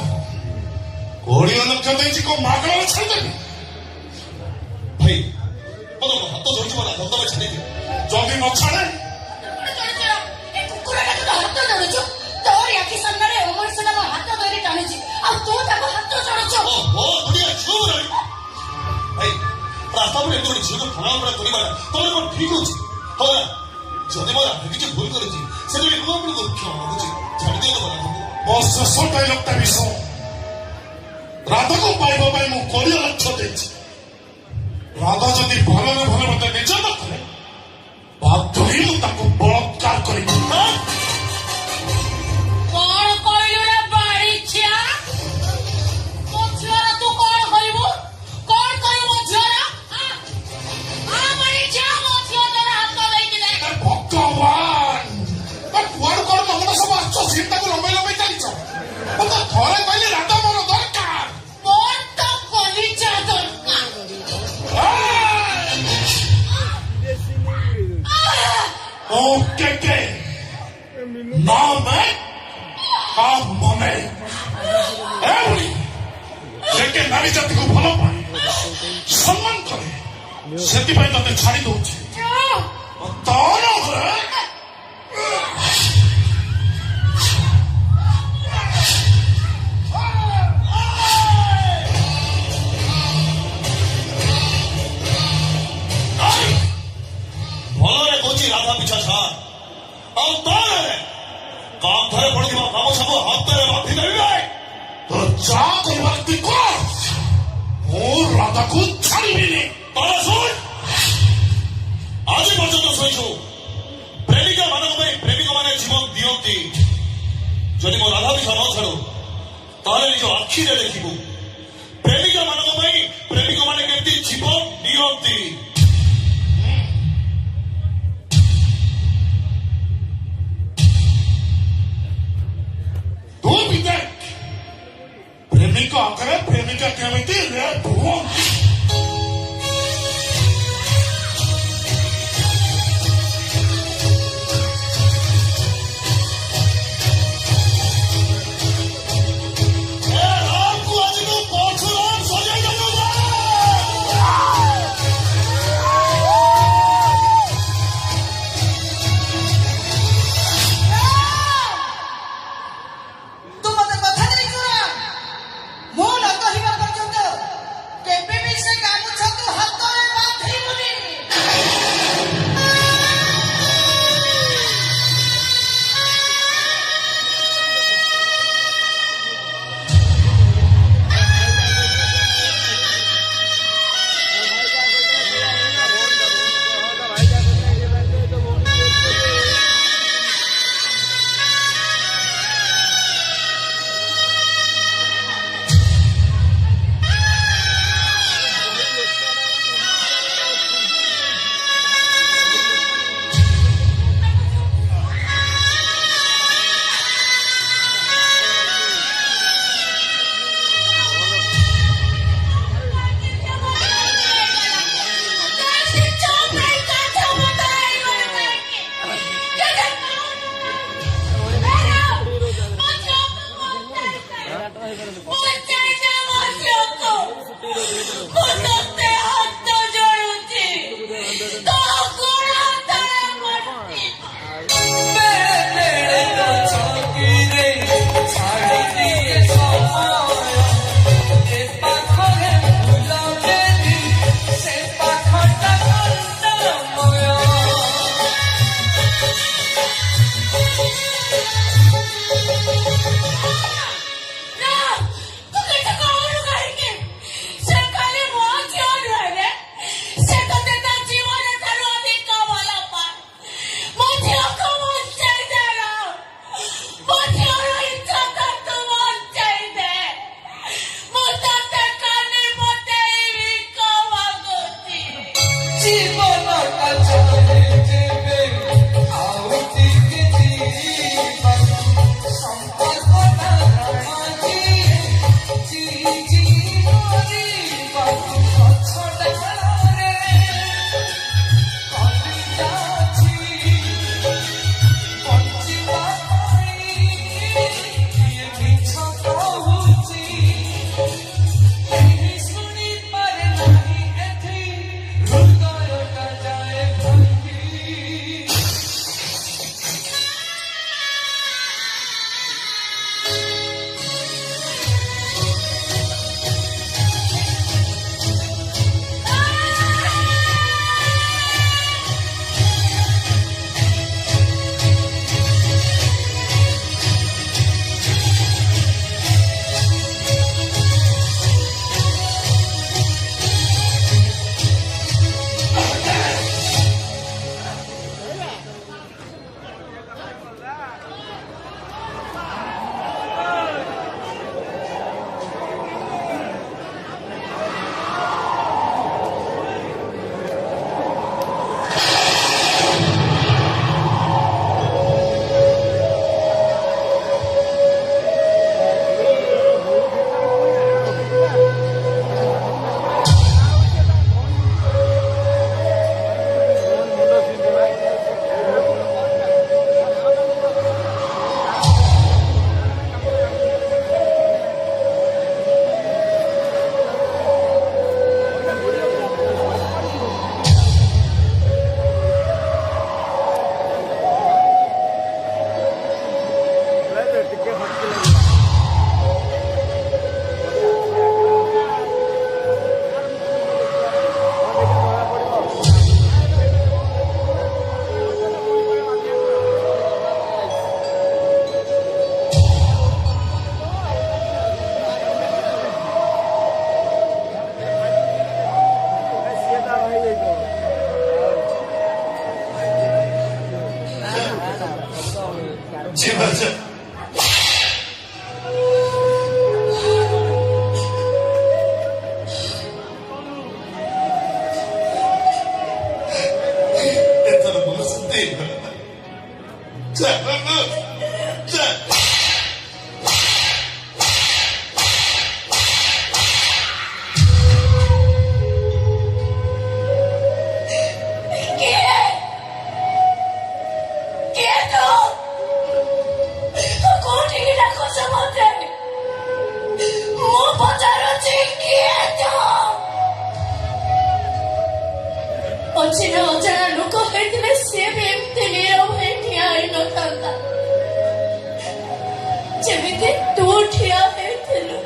20 ଲକ୍ଷ ଦେଇଛି କୋଉ ମାଗଣାରେ ଛାଡ଼ିଦେବି ଭାଇ ମୋତେ ମୋ ହାତ ଧରୁଛି ମୋ ରାଧା ତମେ ଛାଡ଼ିଦିଅ। ଯଦି ନ ଛାଡ଼େ କୁକୁରଟାକୁ ତ ହାତ ଧରୁଛୁ ତୋରି ଆଖି ସାମ୍ନାରେ ଅମରସିନା ମୋ ହାତ ଧରି ଟାଣୁଛି ଆଉ ତୁ ତାକୁ ହାତ ଚଢୁଛୁ ଓହୋ ଦୁନିଆ ଝିଅ ରହି ଭାଇ ରାସ୍ତା ପରେ ଏମିତି ଗୋଟେ ଝିଅକୁ ଠଣା ଫଣା କରିବା ତମର କ'ଣ ଠିକ ଅଛି? ହଁ ନା ଯଦି ମୋ ରାଧା କିଛି ଭୁଲ କରିଛି ସେଥିପାଇଁ ମୁଁ ଆପଣଙ୍କୁ କ୍ଷମା ମାଗୁଛି। ଛାଡ଼ିଦିଅ ମୋ ରାଧାକୁ। ମୋ ଶେଷ ଡାଇଲଗଟା ବି ଶୁଣ। ରାଧାକୁ ପାଇବା ପାଇଁ ମୁଁ 20 ଲକ୍ଷ ଦେଇଛି। ରାଧା ଯଦି ଭଲରେ ଭଲ ମତେ ନିଜ ନ କରେ ବାଧ୍ୟ ହିଁ ମୁଁ ତାକୁ ବଳାତ୍କାର କରିବି। କଣ କହିଲୁ ରେ ବାଡ଼ିଛିଆ ମୋ ଝିଅର ତୁ କଣ କରିବୁ କଣ କରିବୁ ମୋ ଝିଅର ବାଡ଼ିଛିଆ ମୋ ଝିଅ ତୋର ହାତ ଦେଇଥିଲେ ଭଗବାନ କୁଆଡୁ କଣ ତମର ସବୁ ଆସୁଛ ସିଟ୍ଟାକୁ ଲମ୍ବେଇ ଲମ୍ବେଇ ଚାଲିଛ। ମତେ ଥରେ କହିଲି ରାଧା ମୋର ଦରକାର। ମୋର ତ କଲିଜା ଦରକାର ଓକେ ନାମ ମନେ ଏଭଳି ଯେ ନାରୀ ଜାତିକୁ ଭଲ ପାଏ ସମ୍ମାନ କରେ ସେଥିପାଇଁ ତତେ ଛାଡ଼ି ଦଉଛି। ତୋର ଭଲରେ କହୁଛି ରାଧା ପିଛା ଛାଡ଼ ଆଉ ତଳେ କାନ୍ଥରେ ପଡ଼ିଥିବା ଗାମୁଛାକୁ ହାତରେ ବାନ୍ଧି ଦେବି। ତ ଯା କହିବାର ତୁ କର ମୁଁ ରାଧାକୁ ଛାଡ଼ିବିନି। ତାହେଲେ ଶୁଣ ଆଜି ପର୍ଯ୍ୟନ୍ତ ଶୁଣିଛୁ ପ୍ରେମିକା ମାନଙ୍କ ପାଇଁ ପ୍ରେମିକ ମାନେ ଜୀବନ ଦିଅନ୍ତି। ଯଦି ମୋ ରାଧା ପିଛା ନ ଛାଡ଼ୁ ତାହେଲେ ନିଜ ଆଖିରେ ଦେଖିବୁ ପ୍ରେମିକା ମାନଙ୍କ ପାଇଁ ପ୍ରେମିକ ମାନେ କେମିତି ଜୀବନ ଦିଅନ୍ତି। ତୁ ବି ଦେଖ ପ୍ରେମିକ ଆଗରେ ପ୍ରେମିକା କେମିତି ରେପ୍ ହୁଅନ୍ତି। ତୁ ମତେ କଥା ଦେଇଛୁ ନା ମୁଁ ନ କହିବା ପର୍ଯ୍ୟନ୍ତ ସିନା ଅଜଣା ଲୋକ ହେଇଥିଲେ ସିଏ ବି ଏମିତି ନୀରବ ହେଇ ଠିଆ ହେଇନଥାନ୍ତା ଯେମିତି ତୁ ଠିଆ ହେଇଥିଲୁ।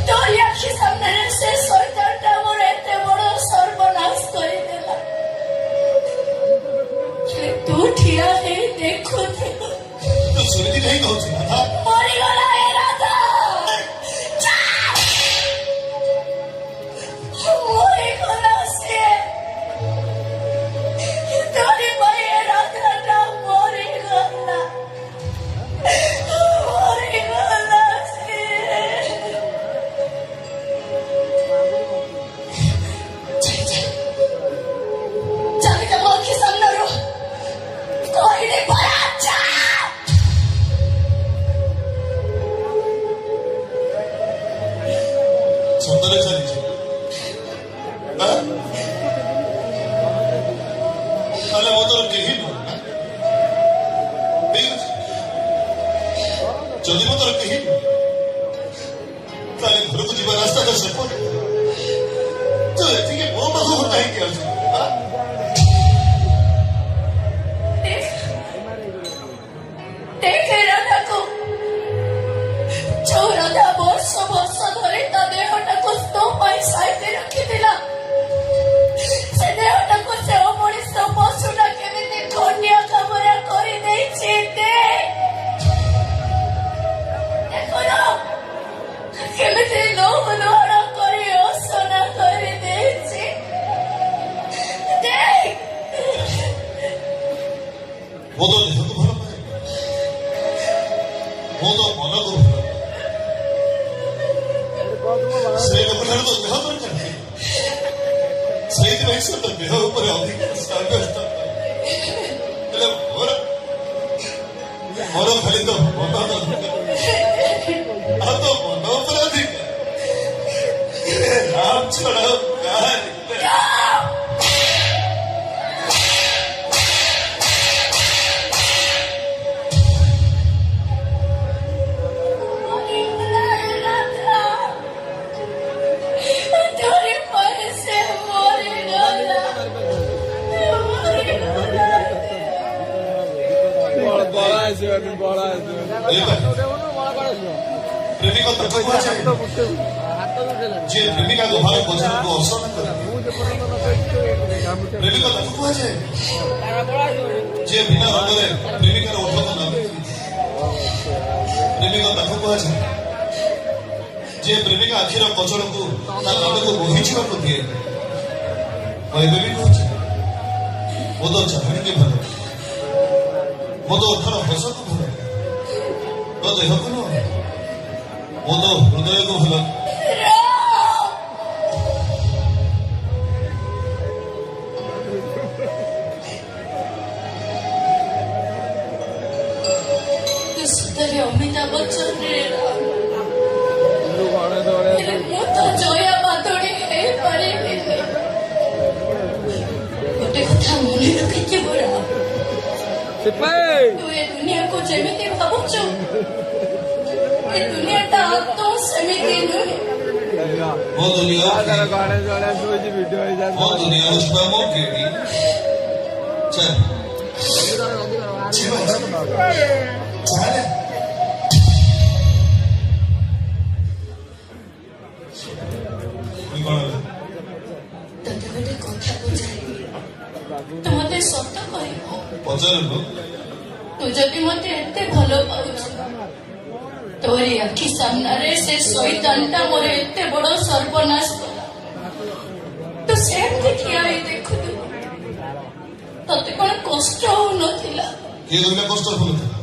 ତୋରି ଆଖି ସାମ୍ନାରେ ସେ ଶୈତାନଟା ମୋର ଏତେ ବଡ ସର୍ବନାଶ କରିଦେଲା। ହେଲେ ତୁ ଠିଆ ହେଇ ଦେଖୁଥିଲୁ। ତୁ ସେମିତି କାହିଁ କହୁଛୁ ରାଧା? ମରିଗଲା ଏ ରାଧା, ମରିଗଲା ସିଏ। ତୋରି ପାଇଁ ଏ ରାଧାଟା ମରିଗଲା, ମରିଗଲା ସିଏ। ଚାଲି ଯା ମୋ ଆଖି ସାମ୍ନାରୁ, କହିଲି ପରା ଯା। ସତରେ ଚାଲିଛୁ? ତାହେଲେ ମୋ ତୋର କେହି ନୁହଁ ନା? ଠିକ ଅଛି, ଯଦି ମୋ ତୋର କେହି ନୁହଁ ତାହେଲେ ଘରକୁ ଯିବା ରାସ୍ତାଟା ସେପଟେ। ତୁ ଏଠିକି ମୋ ପାଖକୁ କାହିଁକି ଆସୁଛୁ? ଦେଖେ ରାଧାକୁ, ଯୋଉ ରାଧା ବର୍ଷ ବର୍ଷ ଧରି ତା ଦେହଟାକୁ ତୋ ପାଇଁ ସାଇତି ରଖିଥିଲା, ସେ ଦେହଟାକୁ ସେ ଅମଣିଷ ପଶୁଟା କେମିତି ଖଣ୍ଡିଆ ଖାବରା କରିଦେଇଛି। ଦେଖୁନ କେମିତି ଲୋଭ ଲୋହଣ କରି ଅସନା କରିଦେଇଛି। ମୋ ତ ଦେହକୁ ଭଲ ପାଏ, ମୋ ତ ମନକୁ ଭଲ ପାଏ। ସେ ଲୋକଠାରୁ ତ ଦେହ ଦରକାର, ସେଇଥିପାଇଁ ସେ ତ ଦେହ ଉପରେ ଅଧିକ ସନ୍ତୁଷ୍ଟ। ହେଲେ ମୋର ଖାଲି ତ ମନ ଦରକାର, ଆଉ ତ ମନ ଉପରେ ଅଧିକାର। ରାମ ଛଡା କାହାରି ପ୍ରେମିକ ତାକୁ କୁହାଯାଏ ଯିଏ ପ୍ରେମିକାକୁ ଭଲ ପଛକୁ ଅସନା କରେ। ପ୍ରେମିକ ତାକୁ କୁହାଯାଏ ଯିଏ ବିନା ରଙ୍ଗରେ ପ୍ରେମିକାର ଓଠକୁ ନ ଦେଖେ। ପ୍ରେମିକ ତାକୁ କୁହାଯାଏ ଯିଏ ପ୍ରେମିକା ଆଖିର କଚଳକୁ ତା କାନକୁ ବୋହିଯିବାକୁ ଦିଏ। ମୁଁ ଏବେ ବି କହୁଛି, ମୋ ତ ଚାହାଣିକି ଭଲ, ମୋ ତ ଓଠର ହସକୁ ଭଲ, ମୋ ଦେହକୁ ନୁହଁ, ମୋ ତ ହୃଦୟକୁ ଭଲ। ସତରେ ଅମିତାଭ ବଚ୍ଚନରେ ମୁଁ ତ ଜୟା ବାଦଣୀ ହେଇପାରିବିନି। ଗୋଟେ କଥା ମନେ ରଖିଥିବ, ତୁ ଏ ଦୁନିଆକୁ ଯେମିତି ଭାବୁଛୁ ଏ ଦୁନିଆଟା ତ ସେମିତି ନୁହେଁ। ମୋ ଦୁନିଆ उसमें ମୋ କେଡ଼ି ଚାଲ ଚାଲେ। ତତେ ଗୋଟେ କଥା ପଚାରିବି, ତୁ ମତେ ସତ କହିବ? ପଚାରନ୍ତୁ। ତୁ ଯଦି ମତେ ଏତେ ଭଲ ପାଉଛୁ, ତୋରି ଆଖି ସାମ୍ନାରେ ସେ ଶୈତାନଟା ମୋର ଏତେ ବଡ ସର୍ବନାଶ କଲା, ତୁ ସେମିତି ଠିଆ ହେଇ ଦେଖୁଥିଲୁ, ତତେ କଣ କଷ୍ଟ ହଉନଥିଲା? କିଏ କହିଲା କଷ୍ଟ ହଉନଥିଲା?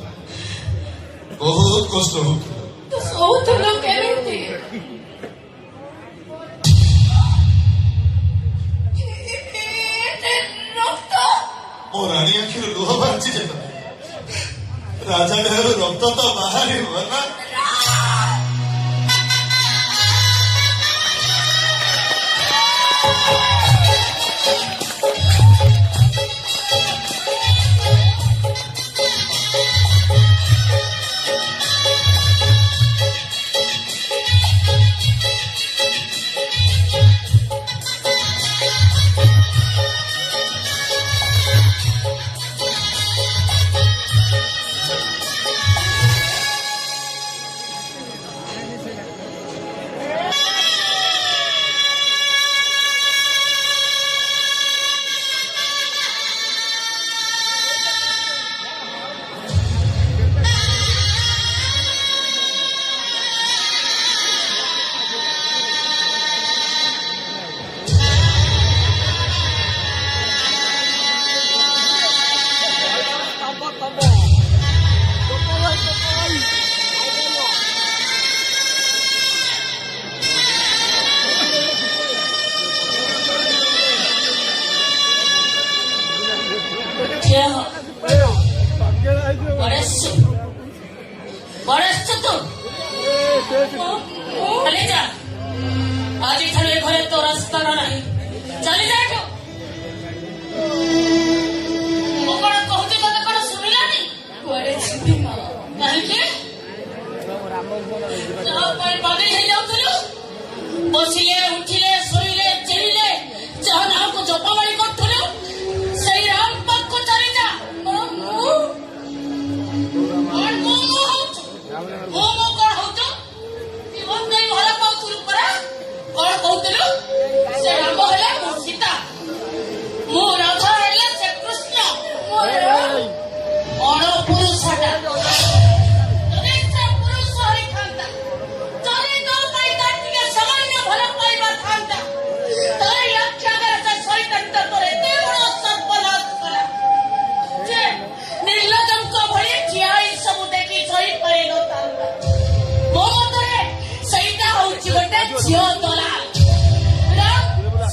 ବହୁତ କଷ୍ଟ ହଉଥିଲା। ତୁ ଶୋଉଥିଲୁ କେମିତି? ମୋ ରାଣୀ ଆଖିରୁ ଲୁହ ବାହାରିଛି ଯେତେବେଳେ ରାଜା ଦେହରୁ ରକ୍ତ ତ ବାହାରିବ ନା। ବୟସ ତୁ ଖାଲି ଯା ଆଜି ଠାରୁ ଏ ଘରେ ତୋ ରାସ୍ତା ନାହିଁ ଚାଲି ଯା ଏଠୁ ମୁଁ କଣ କହୁଛି ତତେ କଣ ଶୁଣିଲାନି କୁଆଡେ ଯିବି କାହିଁକି ଯାହା ପାଇଁ ପାଗଳି ହେଇଯାଉଥିଲୁ ବସିଲେ ଉଠିଲେ ଶୋଇଲେ ଚେଇଲେ ଯାହା ନାଁକୁ ଜପମାଳି କରୁଥିଲୁ ସେଇ ରାମ ପାଖକୁ ଚାଲି ଯା କଣ ହଉଛୁ ଭଲ ପାଉଥିଲୁ ପରା କଣ କହୁଥିଲୁ ସେ ରାମ ହେଲେ ମୋ ସୀତା ମୁଁ ରାଧା ହେଲେ ସେ କୃଷ୍ଣ ଅଣ ପୁରୁଷଟା ଯଦି ସେ ପୁରୁଷ ହେଇଥାନ୍ତା ଯଦି ତୋ ପାଇଁ ତାର ଟିକେ ସାମାନ୍ୟ ଭଲ ପାଇବା ଥାନ୍ତା ତାରି ଆଖ୍ୟାଗରେ ସେ ଶୈତାନଟା ତୋର ଏତେ ବଡ଼ ସର୍ବନାଶ କଲା ଯେ ନିର୍ଲଜଙ୍କ ଭଳି ଠିଆ ହେଇ ସବୁ ଦେଖି ସହିପାରିନଥାନ୍ତା ମୋ ମତରେ ସେଇଟା ହଉଛି ଗୋଟେ ଝିଅ ଦଲାଲ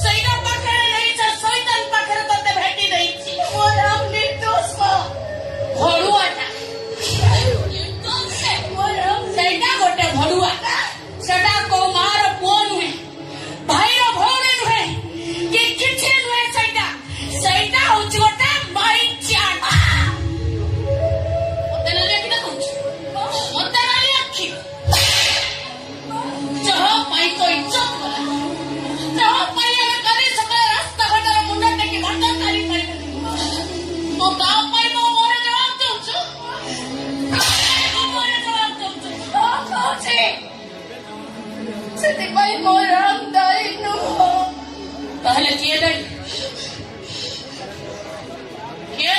ସେଇଟା ପାଖରେ ନେଇ ସେ ଶୈତାନ ପାଖରେ ତତେ ଭେଟି ଦେଇଛି ମୋ ରାମ ନିର୍ଦ୍ଦୋଷ ଭଡୁଆଟା ସେଇଟା ଗୋଟେ ଭଡୁଆଟା ସେଟା କୋଉ ମାର ପୁଅ ନୁହେଁ ଭାଇର ଭଉଣୀ ନୁହେଁ କି କିଛି ନୁହେଁ ସେଇଟା ହଉଛି ଗୋଟେ ମାଇଚିଆଟା ମତେ ନାଲି ଆଖି ଦେଖୁଛୁ ମତେ ନାଲି ଆଖି ଯାହା ପାଇଁ ତ ଇଜ୍ଜତ କଲା ଯାହା ପାଇଁ ଆମେ କାଲି ସକାଳେ ରାସ୍ତା ଘାଟର ମୁଣ୍ଡ ଟେକି ଭାତ ଚାଲି ପାରିବୁନି ତୁ ତା ପାଇଁ ମୋ ମୁହଁରେ ଜବାବ ଦେଉଛୁ ସେଥିପାଇଁ ମୋ ରାମ ଦାୟୀ ନୁହଁ ତାହେଲେ କିଏ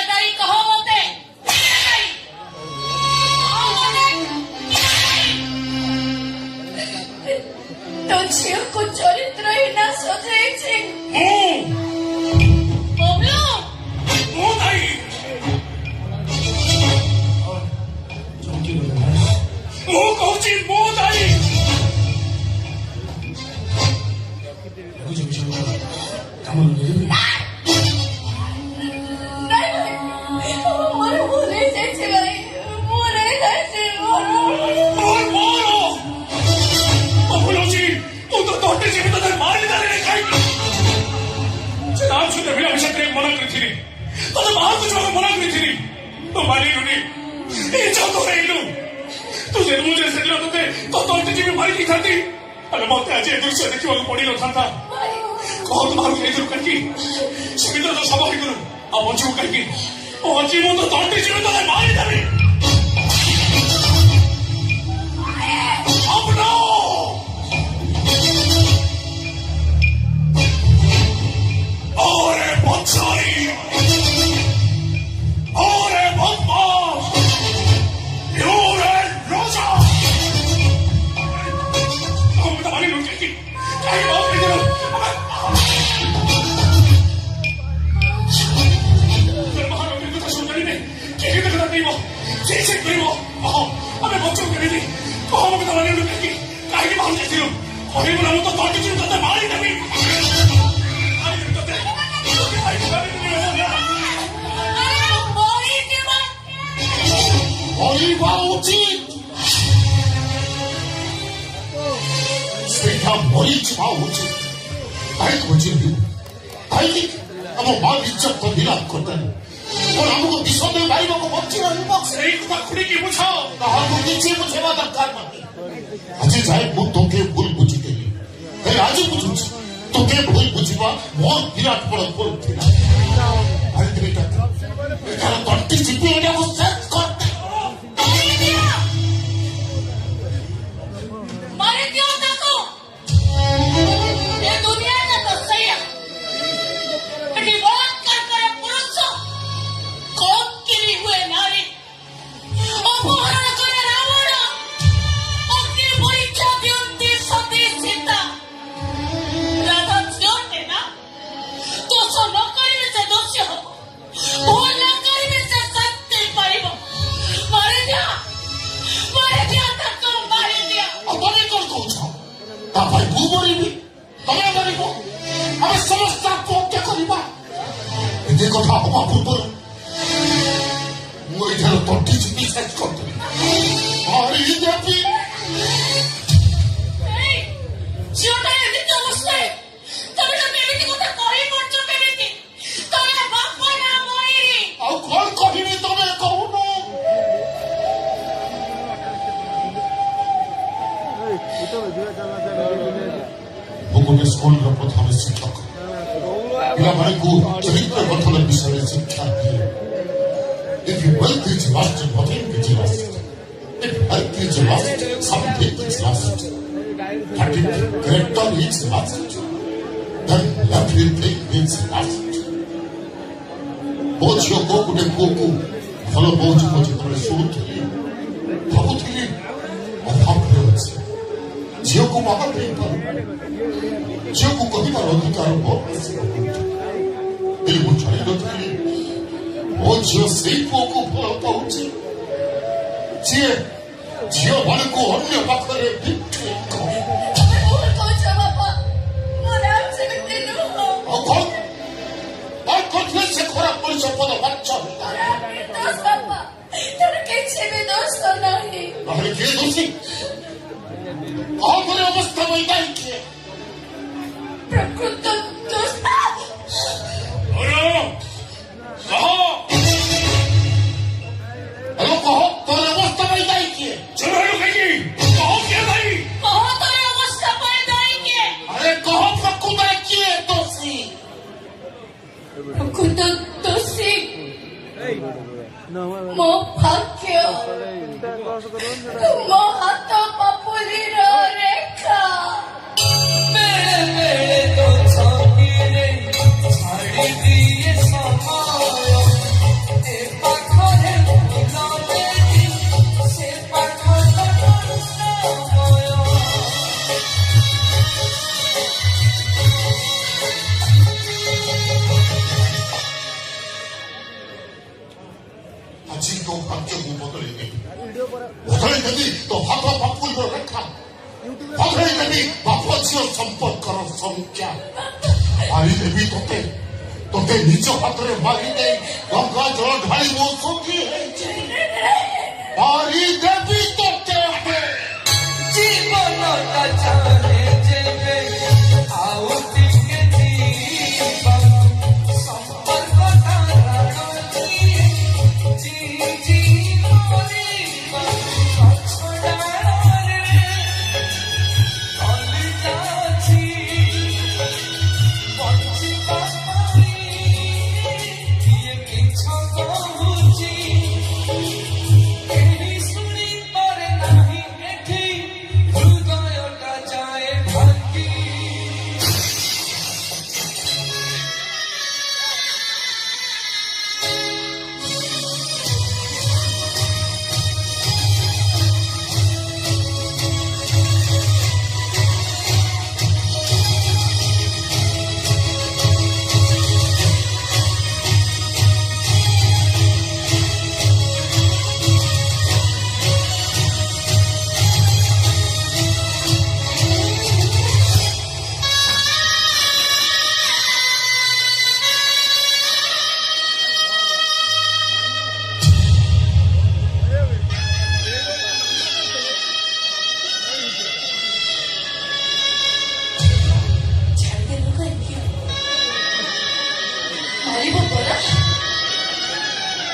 ଦାୟୀ କହ ମତେ ତୋ ଝିଅକୁ ଚରିତ୍ରହୀନ ସଜେଇଛି ମୁଁ ଦାୟୀ ମୁଁ କହୁଛି ମୁଁ ଦାୟୀ ମୋର ଭୁଲ ହେଇଯାଇଛି ଭାଇ ମୋର ହେଇଯାଇଛି ତୋଟେ ଯିବି ତତେ ମାରିଦେଲେ କାହିଁକି ସେ ରାମ ସହିତ ମିଳାମିଶା କରିବାକୁ ମନା କରିଥିଲି ତତେ ବାହାରକୁ ଯିବାକୁ ମନା କରିଥିଲି ତୁ ମାରିଲୁନି ଇଜ୍ଜତ ହରେଇଲୁ ତୁ ଯେ ମୁଁ ଯେ ସେଦିନ ତତେ ତୋ ତୋଟେ ଯିବି ମାରି ଦେଇଥାନ୍ତି ହେଲେ ମତେ ଆଜି ଏ ଦୃଶ୍ୟ ଦେଖିବାକୁ ପଡିନଥାନ୍ତା କହ ତୁ ବାହାରକୁ ଯାଇଥିଲୁ କାହିଁକି ସେମିତି ତ ଶବ ହେଇଗଲୁ ଆଉ ବଞ୍ଚିବୁ କାହିଁକି ବଞ୍ଚି ମୁଁ ତ ତୋଟେ ଯିବି ତତେ ମାରିଦେବି Ore Bonsai! Ore Bonsai! Ore Rosa! Come da mani non ti dai ma vedrò. Per mahano che cosa sono lì? Che cosa primo? Che sei primo? Oh, ame boccio che vedi. Come da mani non ti dai ma non ti Ore una volta tolti giù da mani da me. 어리와 오지 ସେଇଟା ମରିଯିବା ଉଚିତ କାହିଁକି ବୁଝିବି କାହିଁକି ଆମ ମା ଇଜ୍ଜତ ନିଲାମ କରିଦେଲେ କଣ ଆମକୁ ବିଷ ଦେଇ ମାରିବାକୁ ବଞ୍ଚି ରହିବ ସେଇ କଥା ଖୁଡ଼ିକି ବୁଝାଅ କାହାକୁ କିଛି ବୁଝେଇବା ଦରକାର ନାହିଁ ଆଜି ଯାଏ ମୁଁ ତୋକେ ଭୁଲ ବୁଝିଦେଲି ହେଲେ ଆଜି ବୁଝୁଛି ତୋକେ ଭୁଲ ବୁଝିବା ମୋର ବିରାଟ ବଡ଼ ଭୁଲ ଥିଲା ଏଠାର ତଣ୍ଟି ଚିପି ଏଟାକୁ ସେଟ୍ କରିଦେ କଥା ହବା ପୂର୍ବରୁ ମୁଁ ଏଠାରୁ ତଣ୍ଟି ଚିପି ମୁଁ ଗୋଟେ ସ୍କୁଲର ପ୍ରଥମ ଶିକ୍ଷକ ପିଲାମାନଙ୍କୁ ଚରିତ୍ର ଗଠନ ବିଷୟରେ ଶିକ୍ଷା ଦିଏ If you wealth is lost, nothing is lost. If health is lost, something is lost. But if character is lost, then everything is lost. ମୋ ଝିଅକୁ ଗୋଟେ ପୁଅକୁ ଭଲ ବହୁତ ଯେତେବେଳେ ଶୁଣୁଥିଲି ଭାବୁଥିଲି ଅଭାବରେ ଅଛି ଝିଅକୁ ବାବା ଦେଇପାରୁ ଝିଅକୁ କହିବାର ଅଧିକାର ମୋ ମୁଁ ଜାଣିନଥିଲି ମୋ ଝିଅ ସେଇ ପୁଅକୁ ଭଲ ପାଉଛି ଯିଏ ଝିଅମାନଙ୍କୁ ଅନ୍ୟ ପାଖରେ ବିକ୍ରି କରେ ଆଉ କଣ କରିଥିଲେ ସେ ଖରାପ ମଣିଷ ପଦ ବାଚ ନହେଲେ କିଏ ଦୋଷୀ କଣ ଅବସ୍ଥା ବୈବାହିକ କିଏ ପ୍ରକୃତ हेलो कहो तोर अवस्था में दाई किए चलो कहिए कहो क्या भाई कहो तो ये अवस्था पर दाई के अरे कहो प्रकृत किए दोषी प्रकृत दोषी ମୋ ଭାଗ୍ୟ ମୋ ହାତ ପାପୁଲିର ରେଖା ବେଳେ ବେଳେ ତୋ ଛବିରେ ଛାଡ଼ି ଦିଏ ସମୟ ଏ ପାଖରେ ଲଗେଇ ସେ ପାଖର ସମୟ ଆଜି ତୋ ଭାଗ୍ୟକୁ ବଦଳେଇ ଦେବି ତୋ ଭାଗ ବାପୁର ରେଖା ବଦଳେଇ ଦେବି ବାପ ଝିଅ ସମ୍ପର୍କର ସଂଖ୍ୟା ମାରିଦେବି ତୋତେ ତୋତେ ନିଜ ହାତରେ ମାରିଦେଇ ଗଙ୍ଗା ଜଳ ଢାଳି ମୋ ସଙ୍ଗୀ ହେଇଛି ମାରିଦେବି ତୋତେ ଜୀବନଟା ଚାଲେ ଯେବେ ଆଉ ଟିକେ ଯିବା ସମ୍ପର୍କଟା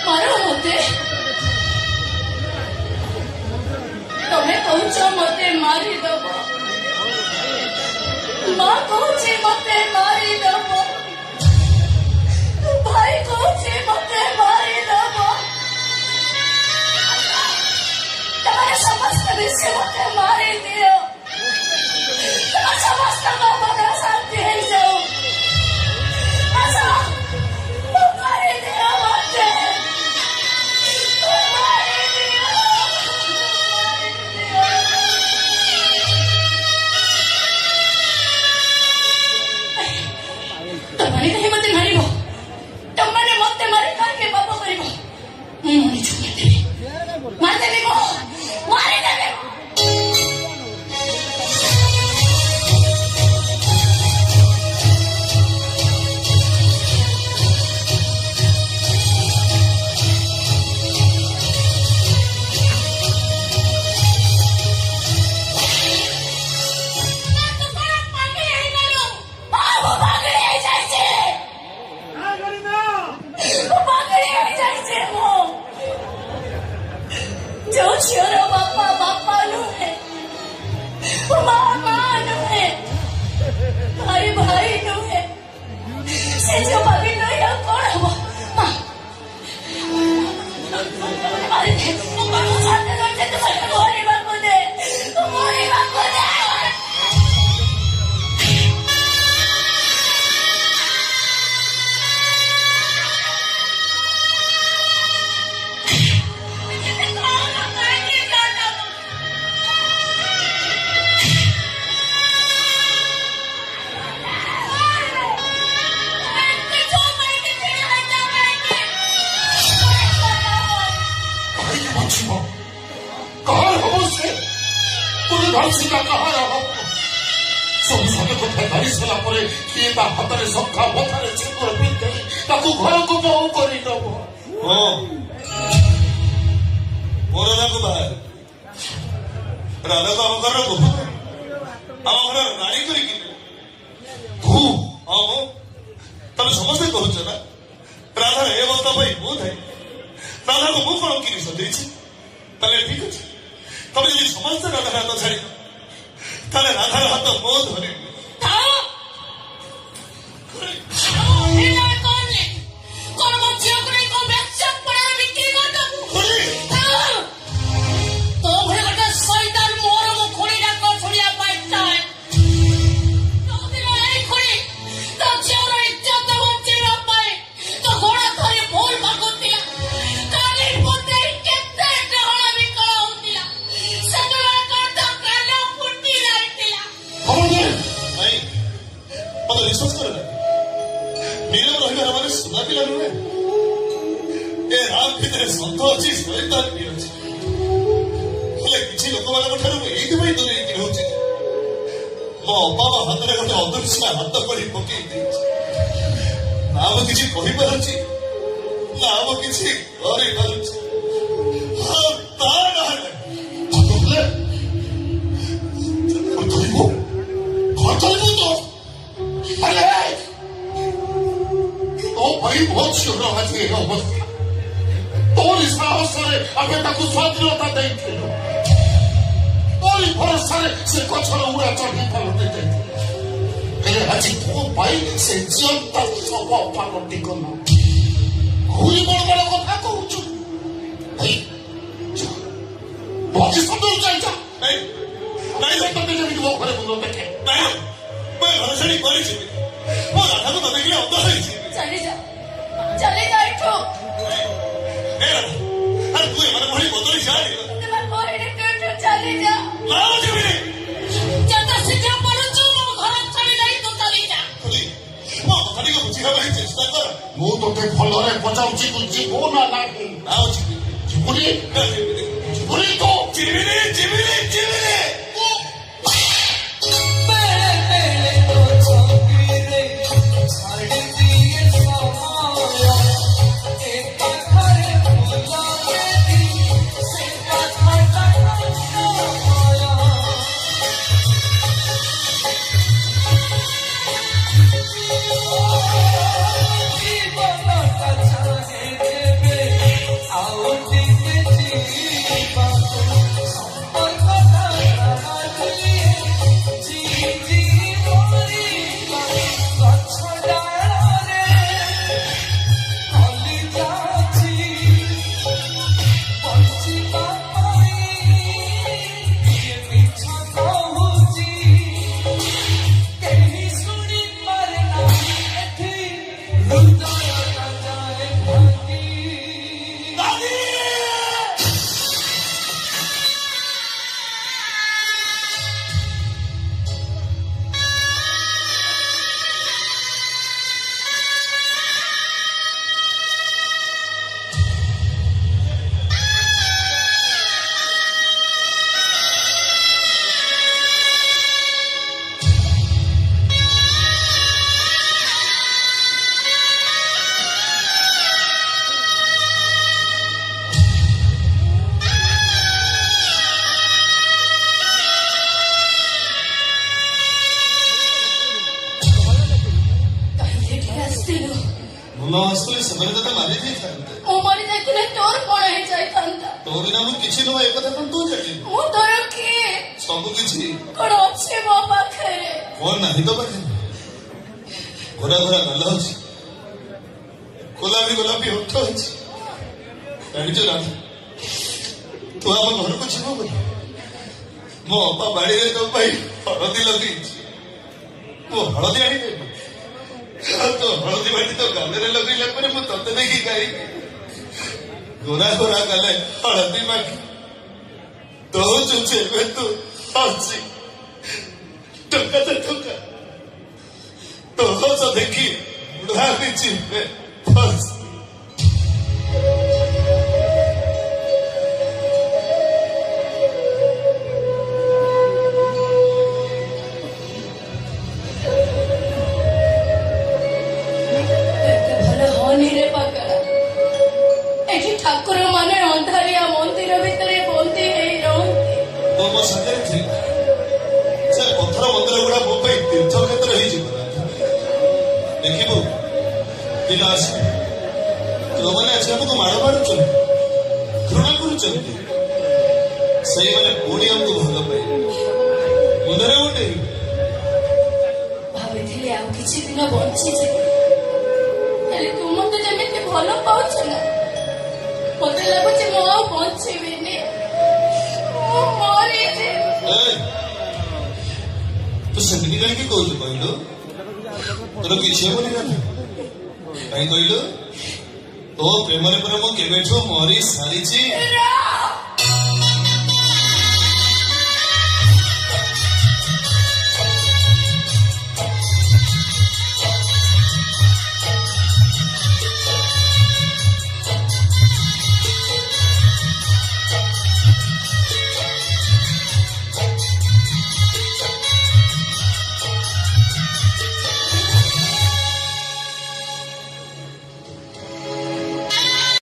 ମାର ମତେ ତମେ କହୁଛ ମତେ ମାରିଦବ ମା କହୁଛି ମତେ ମାରିଦବ ଭାଇ କହୁଛି ମତେ ମାରିଦବ ତମେ ସମସ୍ତେ ମିଶି ମତେ ମାରିଦିଅ ତମ ସମସ୍ତଙ୍କ ମନ ଶାନ୍ତି ହେଇଯାଉ ଆସ ମାରିଦିଅ ମତେ ତମେ କାହିଁ ମତେ ମାରିବ ତମେ ମତେ ମାରି କାହିଁକି ପାପ କରିବ ମୁଁ ନିଜକୁ ମାରିଦେବି ମାରିଦେବି ଝିଅର ବାପା ନୁହେଁ ସେ ଝିଅ ଭାବି ନୁହେଁ ଆଉ କଣ ହବ ମା ମୁଁ କଣ ସାଥେ ରହିଛେ ତୁମକୁ ମରିବାକୁ ଦେ ମରିବାକୁ ଦେ कहाँ हो से कोई भाषी का कहाँ हो सब साथे କଥା ଧରି ସାରିଲା ପରେ କିଏ ତା ହାତରେ ଶଙ୍ଖା ବଥାରେ ସିନ୍ଦୁର ପିନ୍ଧି ତାକୁ ଘରକୁ ବୋହୂ କରିନବ ହଁ ମୋର ନାକୁ ବାହାର ରାଧାକୁ ଆମ ଘରର ବୋହୂ ଆମ ଘରର ରାଣୀ କରିକି ତୁ ହଁ ମୁଁ ତମେ ସମସ୍ତେ କହୁଛ ନା ରାଧାର ଏ ଅବସ୍ଥା ପାଇଁ ମୁଁ ଥାଏ ରାଧାକୁ ମୁଁ କଣ କିଣିଷ ଦେଇଛି ତାହେଲେ ଠିକ ଅଛି ତମେ ଯଦି ସମସ୍ତେ ରାଧାର ହାତ ଛାଡ଼ିବ ତାହେଲେ ରାଧାର ହାତ ମୋ ଧରିବି विश्वास करे ना नीरव रही माने सुना पिला नुहे ए राम भितर सन्त अच्छी शैतान भी अच्छी हेले किसी लोक मान ये दूरे रोचे मो अपाव हाथ में गोटे अदृश्य हाथ पड़ी पकई ना मु किसी कही पारुची ना मु किसी करी पारुची अरे तो भाई बहुत शीघ्र आज ये अवस्था तोरी साहस आगे ताकू स्वाधीनता देइथिलु तोरी भरोसा से गछर उड़ा चढ़ी पालते जाइथिलु आज तो भाई से जीवता सब पालटी कला हुई बड़ बड़ कथा कहूछु भाई बाकी सब दूर चल जा नहीं नहीं तो तेरे को घरे बुलो देखे नहीं मैं घर से नहीं पड़ी थी वो राधा को तब के अंदर ही थी चले जा इठो अरे तू हमारे मोहरी बदल जा रही है तुम्हारे मोहरी ने क्यों चले जा लाओ जी मेरे जब सीधा पड़ो जो घर चले जाई तो चले जा खुदी वो खाली को बुझी हमारी चेष्टा कर ମୁଁ ତୋତେ ଭଲରେ ପଚାଉଛି ତୁ ଯିବୁ ନା ନାହିଁ आओ जी ଯିବୁନି ଯିବୁନି ତ चिमनी ନଆସିଲେ ସେମାନେ ତତେ ମାରି ଦେଇଥାନ୍ତେ। ମୁଁ ମରି ଯାଇଥିଲେ ତୋର କଣ ହେଇଯାଇଥାନ୍ତା? ତୋ ବିନା ମୁଁ କିଛି ନୁହଁ ଏ କଥା କଣ ତୁ ଜାଣିବୁ? ମୁଁ ତୋର କିଏ? ସବୁ କିଛି କଣ ଅଛି ମୋ ପାଖରେ? କଣ ନାହିଁ ତୋ ପାଖରେ? ଘୋରା ଘୋରା ଗାଲ ଅଛି, ଗୋଲାପୀ ଗୋଲାପୀ ହୋଠ ଅଛି ଜାଣିଛୁ ନା ତୁ ଆମ ଘରକୁ ଯିବୁ ବୋଲି ମୋ ଅପା ବାଡିରେ ତୋ ପାଇଁ ହଳଦୀ ଲଗେଇଛି ମୁଁ ହଳଦୀ ଆଣିଦେବି ଆଉ ତୋ ହଳଦୀ ବାଟି ତୋ ଗାଲରେ ଲଗେଇଲା ପରେ ମୁଁ ତତେ ଦେଖି ଗାଇବି ଗୋରା ଗୋରା ଗାଲେ ହଳଦୀ ମାଗି ଦଉଛୁ ଏବେ ତୁ ହସି ଟଙ୍କା ତ ଟଙ୍କା ତୋ ହସ ଦେଖି ଭାବିଛି ଫସ ଏତେ ଭଲ ହନି ରେ ପାଗଳା ଏଠି ଠାକୁର ମାନେ ଅନ୍ଧାରିଆ ମନ୍ଦିର ଭିତରେ ବନ୍ଦୀ ହେଇ ରହନ୍ତି ମୋ ମୋ ସାଙ୍ଗରେ ଥିଲା ସେ ପଥର ମନ୍ଦିର ଗୁଡା ମୋ ପାଇଁ ତୀର୍ଥକ୍ଷେତ୍ର ହେଇଯିବ ଦେଖିବୁ ପିଲା ଆସିବେ ଯୋଉମାନେ ଆଜି ଆମକୁ ମାଡ଼ ମାରୁଛନ୍ତି ଘୃଣା କରୁଛନ୍ତି ସେଇମାନେ ପୁଣି ଆମକୁ ଭଲ ପାଇବେ ମୁଣ୍ଡରେ ଗୋଟେ ଭାବିଥିଲି ଆଉ କିଛି ଦିନ ବଞ୍ଚିଯିବି ହେଲେ ତୁମ ତ ଯେମିତି ଭଲ ପାଉଛ ନା ମତେ ଲାଗୁଛି ମୁଁ ଆଉ ବଞ୍ଚିବିନି ମୁଁ ମରିଯିବି ଏଇ, ତୁ ସେମିତି କାହିଁକି କହୁଛୁ କହିଲୁ ତୋର କିଛି ହେବନି ନା କାହିଁ କହିଲୁ ତୋ ପ୍ରେମରେ ପ୍ରେମ କେବେଠୁ ମରି ସାରିଛି ରା